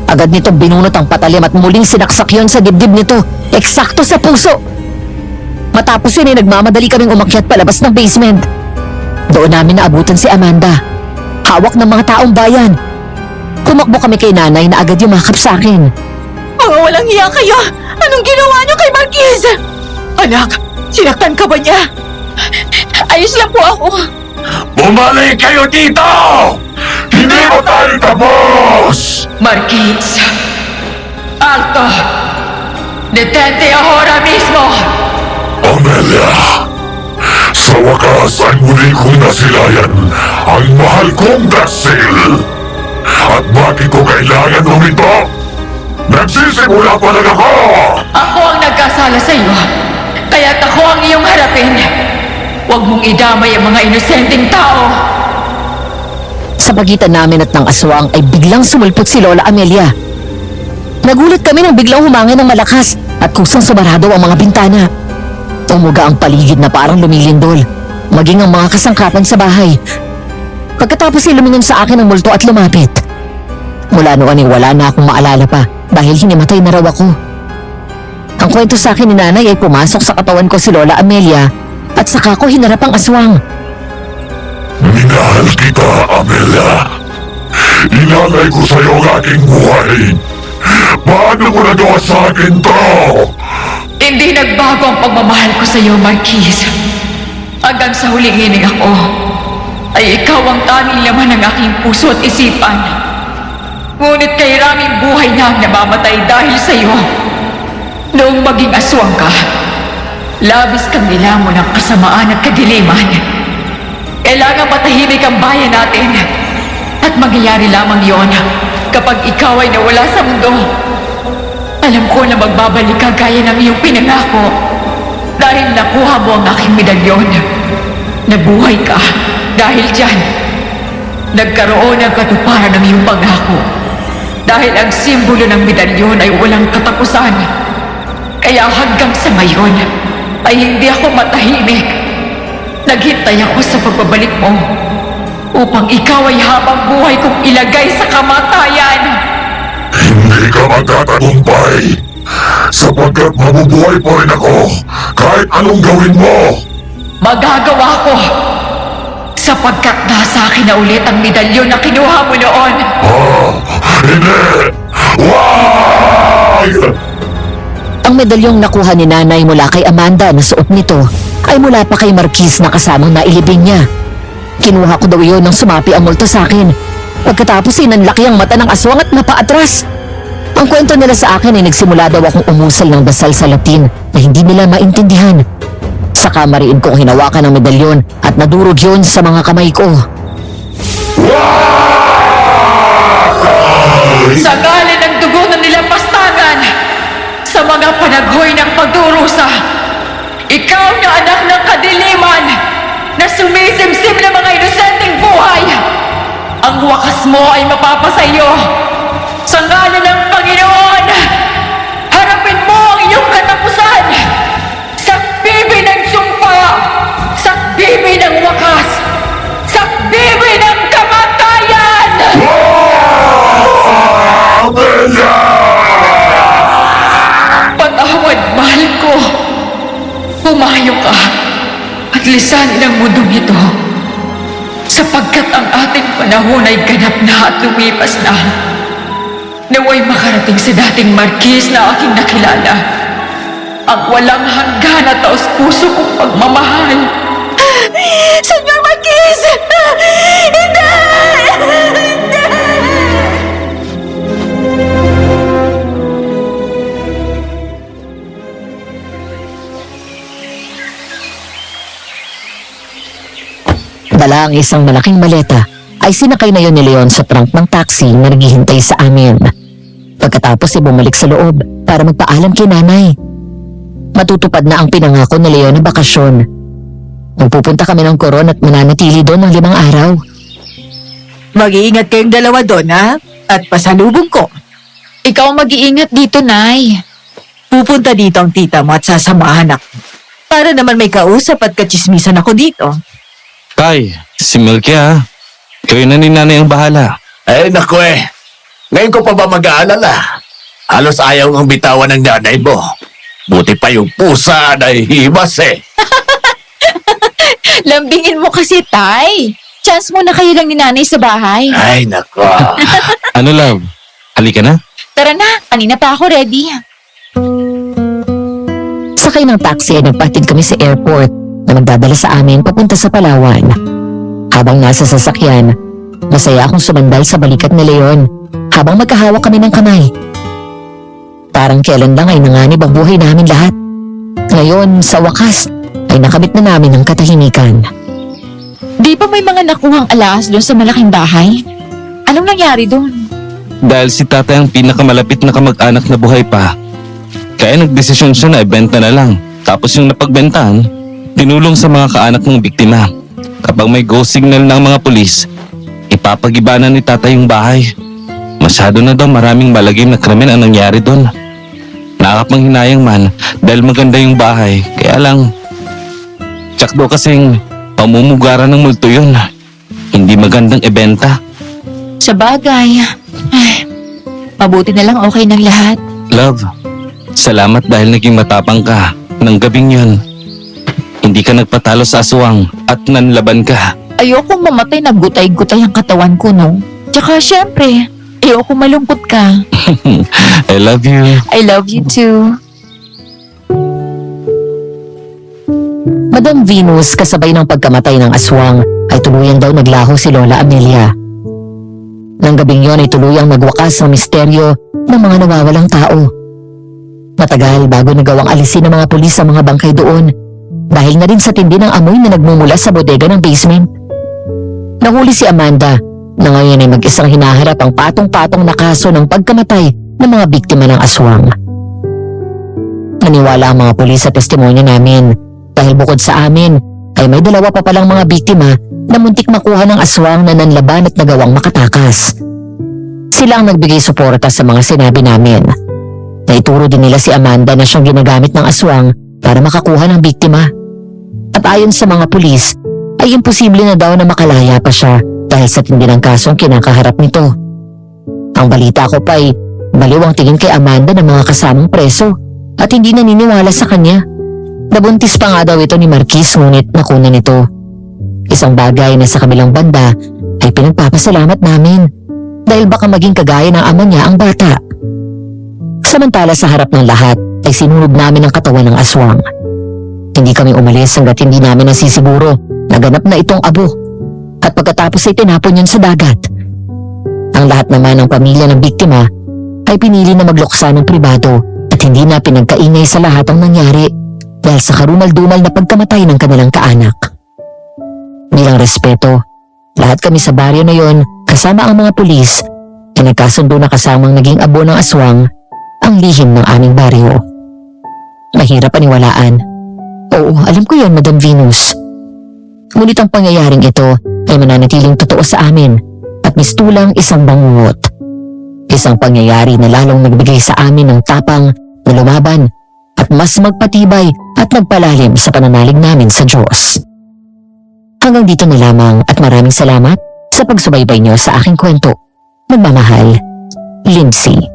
Agad nitong binunot ang patalim at muling sinaksak yun sa dibdib nito, eksakto sa puso. Matapos yun ay nagmamadali kaming umakyat palabas ng basement. Doon namin naabutan si Amanda, hawak ng mga taong bayan. Kumakbo kami kay nanay na agad yumakap sa akin. Mga walang hiya kayo! Anong ginawa niyo kay Marquez? Anak, sinaktan ka ba niya? Ayos lang po ako. Bumalik kayo dito! Hindi mo tayo tapos! Marquez! Alto! Detente ahora mismo! Amelia! Sa wakas ay muli kong nasilayan ang mahal kong Daxil! At bakit ko kailangan lumito? Nagsisimula pa lang ako! Ako ang nagkasala sa iyo. Kaya't ako ang iyong harapin. Huwag mong idamay ang mga inosenteng tao. Sa pagitan namin at ng aswang ay biglang sumulpot si Lola Amelia. Nagulat kami nang biglang humangin ng malakas at kusang sumarado ang mga bintana. Umuga ang paligid na parang lumilindol, maging ang mga kasangkapan sa bahay. Pagkatapos ay lumingon sa akin ang multo at lumapit. Mula noon ay wala na akong maalala pa dahil hinimatay na raw ako. Ang kwento sa akin ni nanay ay pumasok sa katawan ko si Lola Amelia at saka ko hinarap ang aswang. Minahal kita, Amelia. Inalay ko sa'yo ang aking buhay. Paano mo nagawa sa akin to? Hindi nagbago ang pagmamahal ko sa iyo, Marquis. Hanggang sa huling hining ako, ay ikaw ang tanging laman ng aking puso at isipan. Ngunit kay raming buhay na ang namamatay dahil sa iyo. Noong maging aswang ka, labis kang nilamon ng kasamaan at kadiliman. Kailangan matahimik ang bayan natin. At mangyayari lamang yon kapag ikaw ay nawala sa mundo. Alam ko na magbabalik ka gaya ng iyong pinangako dahil nakuha mo ang aking medalyon. Nabuhay ka dahil dyan. Nagkaroon ng katuparan ng iyong pangako dahil ang simbolo ng medalyon ay walang katapusan. Kaya hanggang sa ngayon ay hindi ako matahimik. Naghintay ako sa pagbabalik mo upang ikaw ay habang buhay kong ilagay sa kamatayan. Hindi ka magtatagumpay sapagkat mabubuhay pa rin ako kahit anong gawin mo. Magagawa ko sapagkat nasa akin na ulit ang medalyon na kinuha mo noon. Hindi! Wag! Ang medalyong nakuha ni nanay mula kay Amanda na suot nito ay mula pa kay Marquis na kasamang nailibing niya. Kinuha ko daw yun nang sumapi ang multo sa akin. Pagkatapos ay nanlaki ang mata ng aswang at napaatras. Ang kwento nila sa akin ay nagsimula daw akong umusal ng dasal sa Latin na hindi nila maintindihan. Sa kamariin kong hinawakan ang medalyon at nadurog yun sa mga kamay ko. Sa galing ng dugo na nilampastangan, sa mga panaghoy ng pagdurusa, ikaw na anak ng kadiliman na sumisimsim ng mga inosenteng buhay, ang wakas mo ay mapapasayo. Sa ngalan ng Panginoon, harapin mo ang iyong katapusan. Sakbibi ng sumpa, sakbibi ng wakas, sakbibi ng kamatayan! Amelia! Patawad, mahal ko. Pumayo ka at lisanin ang mundong ito sapagkat ang ating panahon ay ganap na at lumipas na. Naway makarating sa dating Marquis na aking nakilala ang walang hanggan at taos-puso kong pagmamahal. Senyor Marquis! Hindi! Dala ang isang malaking maleta ay sinakay na yun ni Leon sa trunk ng taxi na naghihintay sa amin. Pagkatapos ay bumalik sa loob para magpaalam kay nanay. Matutupad na ang pinangako ni Leon na bakasyon. Magpupunta kami ng Coron at mananatili doon ng 5 araw. Mag-iingat kayong dalawa doon, ha? At pasalubong ko. Ikaw mag-iingat dito, Nay. Pupunta dito ang tita mo at sasamahan ako. Para naman may kausap at katsismisan ako dito. Tay, si Milky ha. Kayo na ni nanay ang bahala. Eh, naku eh. Ngayon ko pa ba mag-aalala? Halos ayaw ng bitawan ng nanay mo. Buti pa yung pusa na hihibas eh. Lambingin mo kasi, Tay. Chance mo na kayo lang ni Nanay sa bahay. Ay, naku. Ano love? Halika na. Tara na, kanina pa ako ready. Sakay ng taxi ay nagpatid kami sa airport na magdadala sa amin papunta sa Palawan. Habang nasa sasakyan, masaya akong sumandal sa balikat ni Leon habang magkahawak kami ng kamay. Parang kailan lang ay nanganib ang buhay namin lahat. Ngayon, sa wakas, ay nakamit na namin ang katahimikan. Di pa may mga nakuhang alas doon sa malaking bahay? Anong nangyari doon? Dahil si tatay ang pinakamalapit na kamag-anak na buhay pa. Kaya nagdesisyon siya na ibenta na lang. Tapos yung napagbentahan, tinulong sa mga kaanak ng biktima. Kapag may go signal ng mga pulis, ipapag-ibanan ni tatay yung bahay. Masyado na daw maraming malagim na krimen ang nangyari doon. Nakakapanghinayang man dahil maganda yung bahay. Kaya lang, tsak daw kasing pamumugaran ng multo yun. Hindi magandang ibenta. Sa bagay. Ay, mabuti na lang okay ng lahat. Love, salamat dahil naging matapang ka ng gabing yun. Hindi ka nagpatalo sa aswang at nanlaban ka. Ayokong mamatay na gutay-gutay ang katawan ko, no? Tsaka syempre, ayokong malungkot ka. I love you. I love you too. Madam Venus, kasabay ng pagkamatay ng aswang, ay tuluyan daw naglaho si Lola Amelia. Nang gabing yon ay tuluyang nagwakas ang misteryo ng mga nawawalang tao. Matagal bago nagawang alisin ng mga pulis ang mga bangkay doon dahil na rin sa tindi ng amoy na nagmumula sa bodega ng basement. Nahuli si Amanda na ngayon ay mag-isang hinaharap ang patong-patong na kaso ng pagkamatay ng mga biktima ng aswang. Naniwala ang mga pulis sa testimonya namin dahil bukod sa amin ay may dalawa pa palang mga biktima na muntik makuha ng aswang na nanlaban at nagawang makatakas. Sila ang nagbigay suporta sa mga sinabi namin. Naituro din nila si Amanda na siyang ginagamit ng aswang para makakuha ng biktima. At ayon sa mga pulis, ay imposible na daw na makalaya pa siya dahil sa tindi ng kasong kinakaharap nito. Ang balita ko pa ay baliw ang tingin kay Amanda ng mga kasamang preso at hindi naniniwala sa kanya. Nabuntis pa nga daw ito ni Marquis ngunit nakuna nito. Isang bagay na sa kabilang banda ay pinagpapasalamat namin dahil baka maging kagaya ng ama niya ang bata. Samantala sa harap ng lahat ay sinunog namin ang katawan ng aswang. Hindi kami umalis hanggat hindi namin nasisiguro na ganap na itong abo at pagkatapos ay tinapon yun sa dagat. Ang lahat naman ng pamilya ng biktima ay pinili na magluksa ng pribado at hindi na pinagkaingay sa lahat ang nangyari dahil sa karumal-dumal na pagkamatay ng kanilang kaanak. Bilang respeto, lahat kami sa baryo na yon kasama ang mga pulis ay nagkasundo na kasamang naging abo ng aswang ang lihim ng aming baryo. Mahirap paniwalaan. Oo, alam ko yon, Madam Venus. Ngunit ang pangyayaring ito ay mananatiling totoo sa amin at mistulang isang bangungot. Isang pangyayari na lalong nagbigay sa amin ng tapang na lumaban at mas magpatibay at nagpalalim sa pananalig namin sa Diyos. Hanggang dito na lamang at maraming salamat sa pagsubaybay niyo sa aking kwento. Nagmamahal, Lindsay.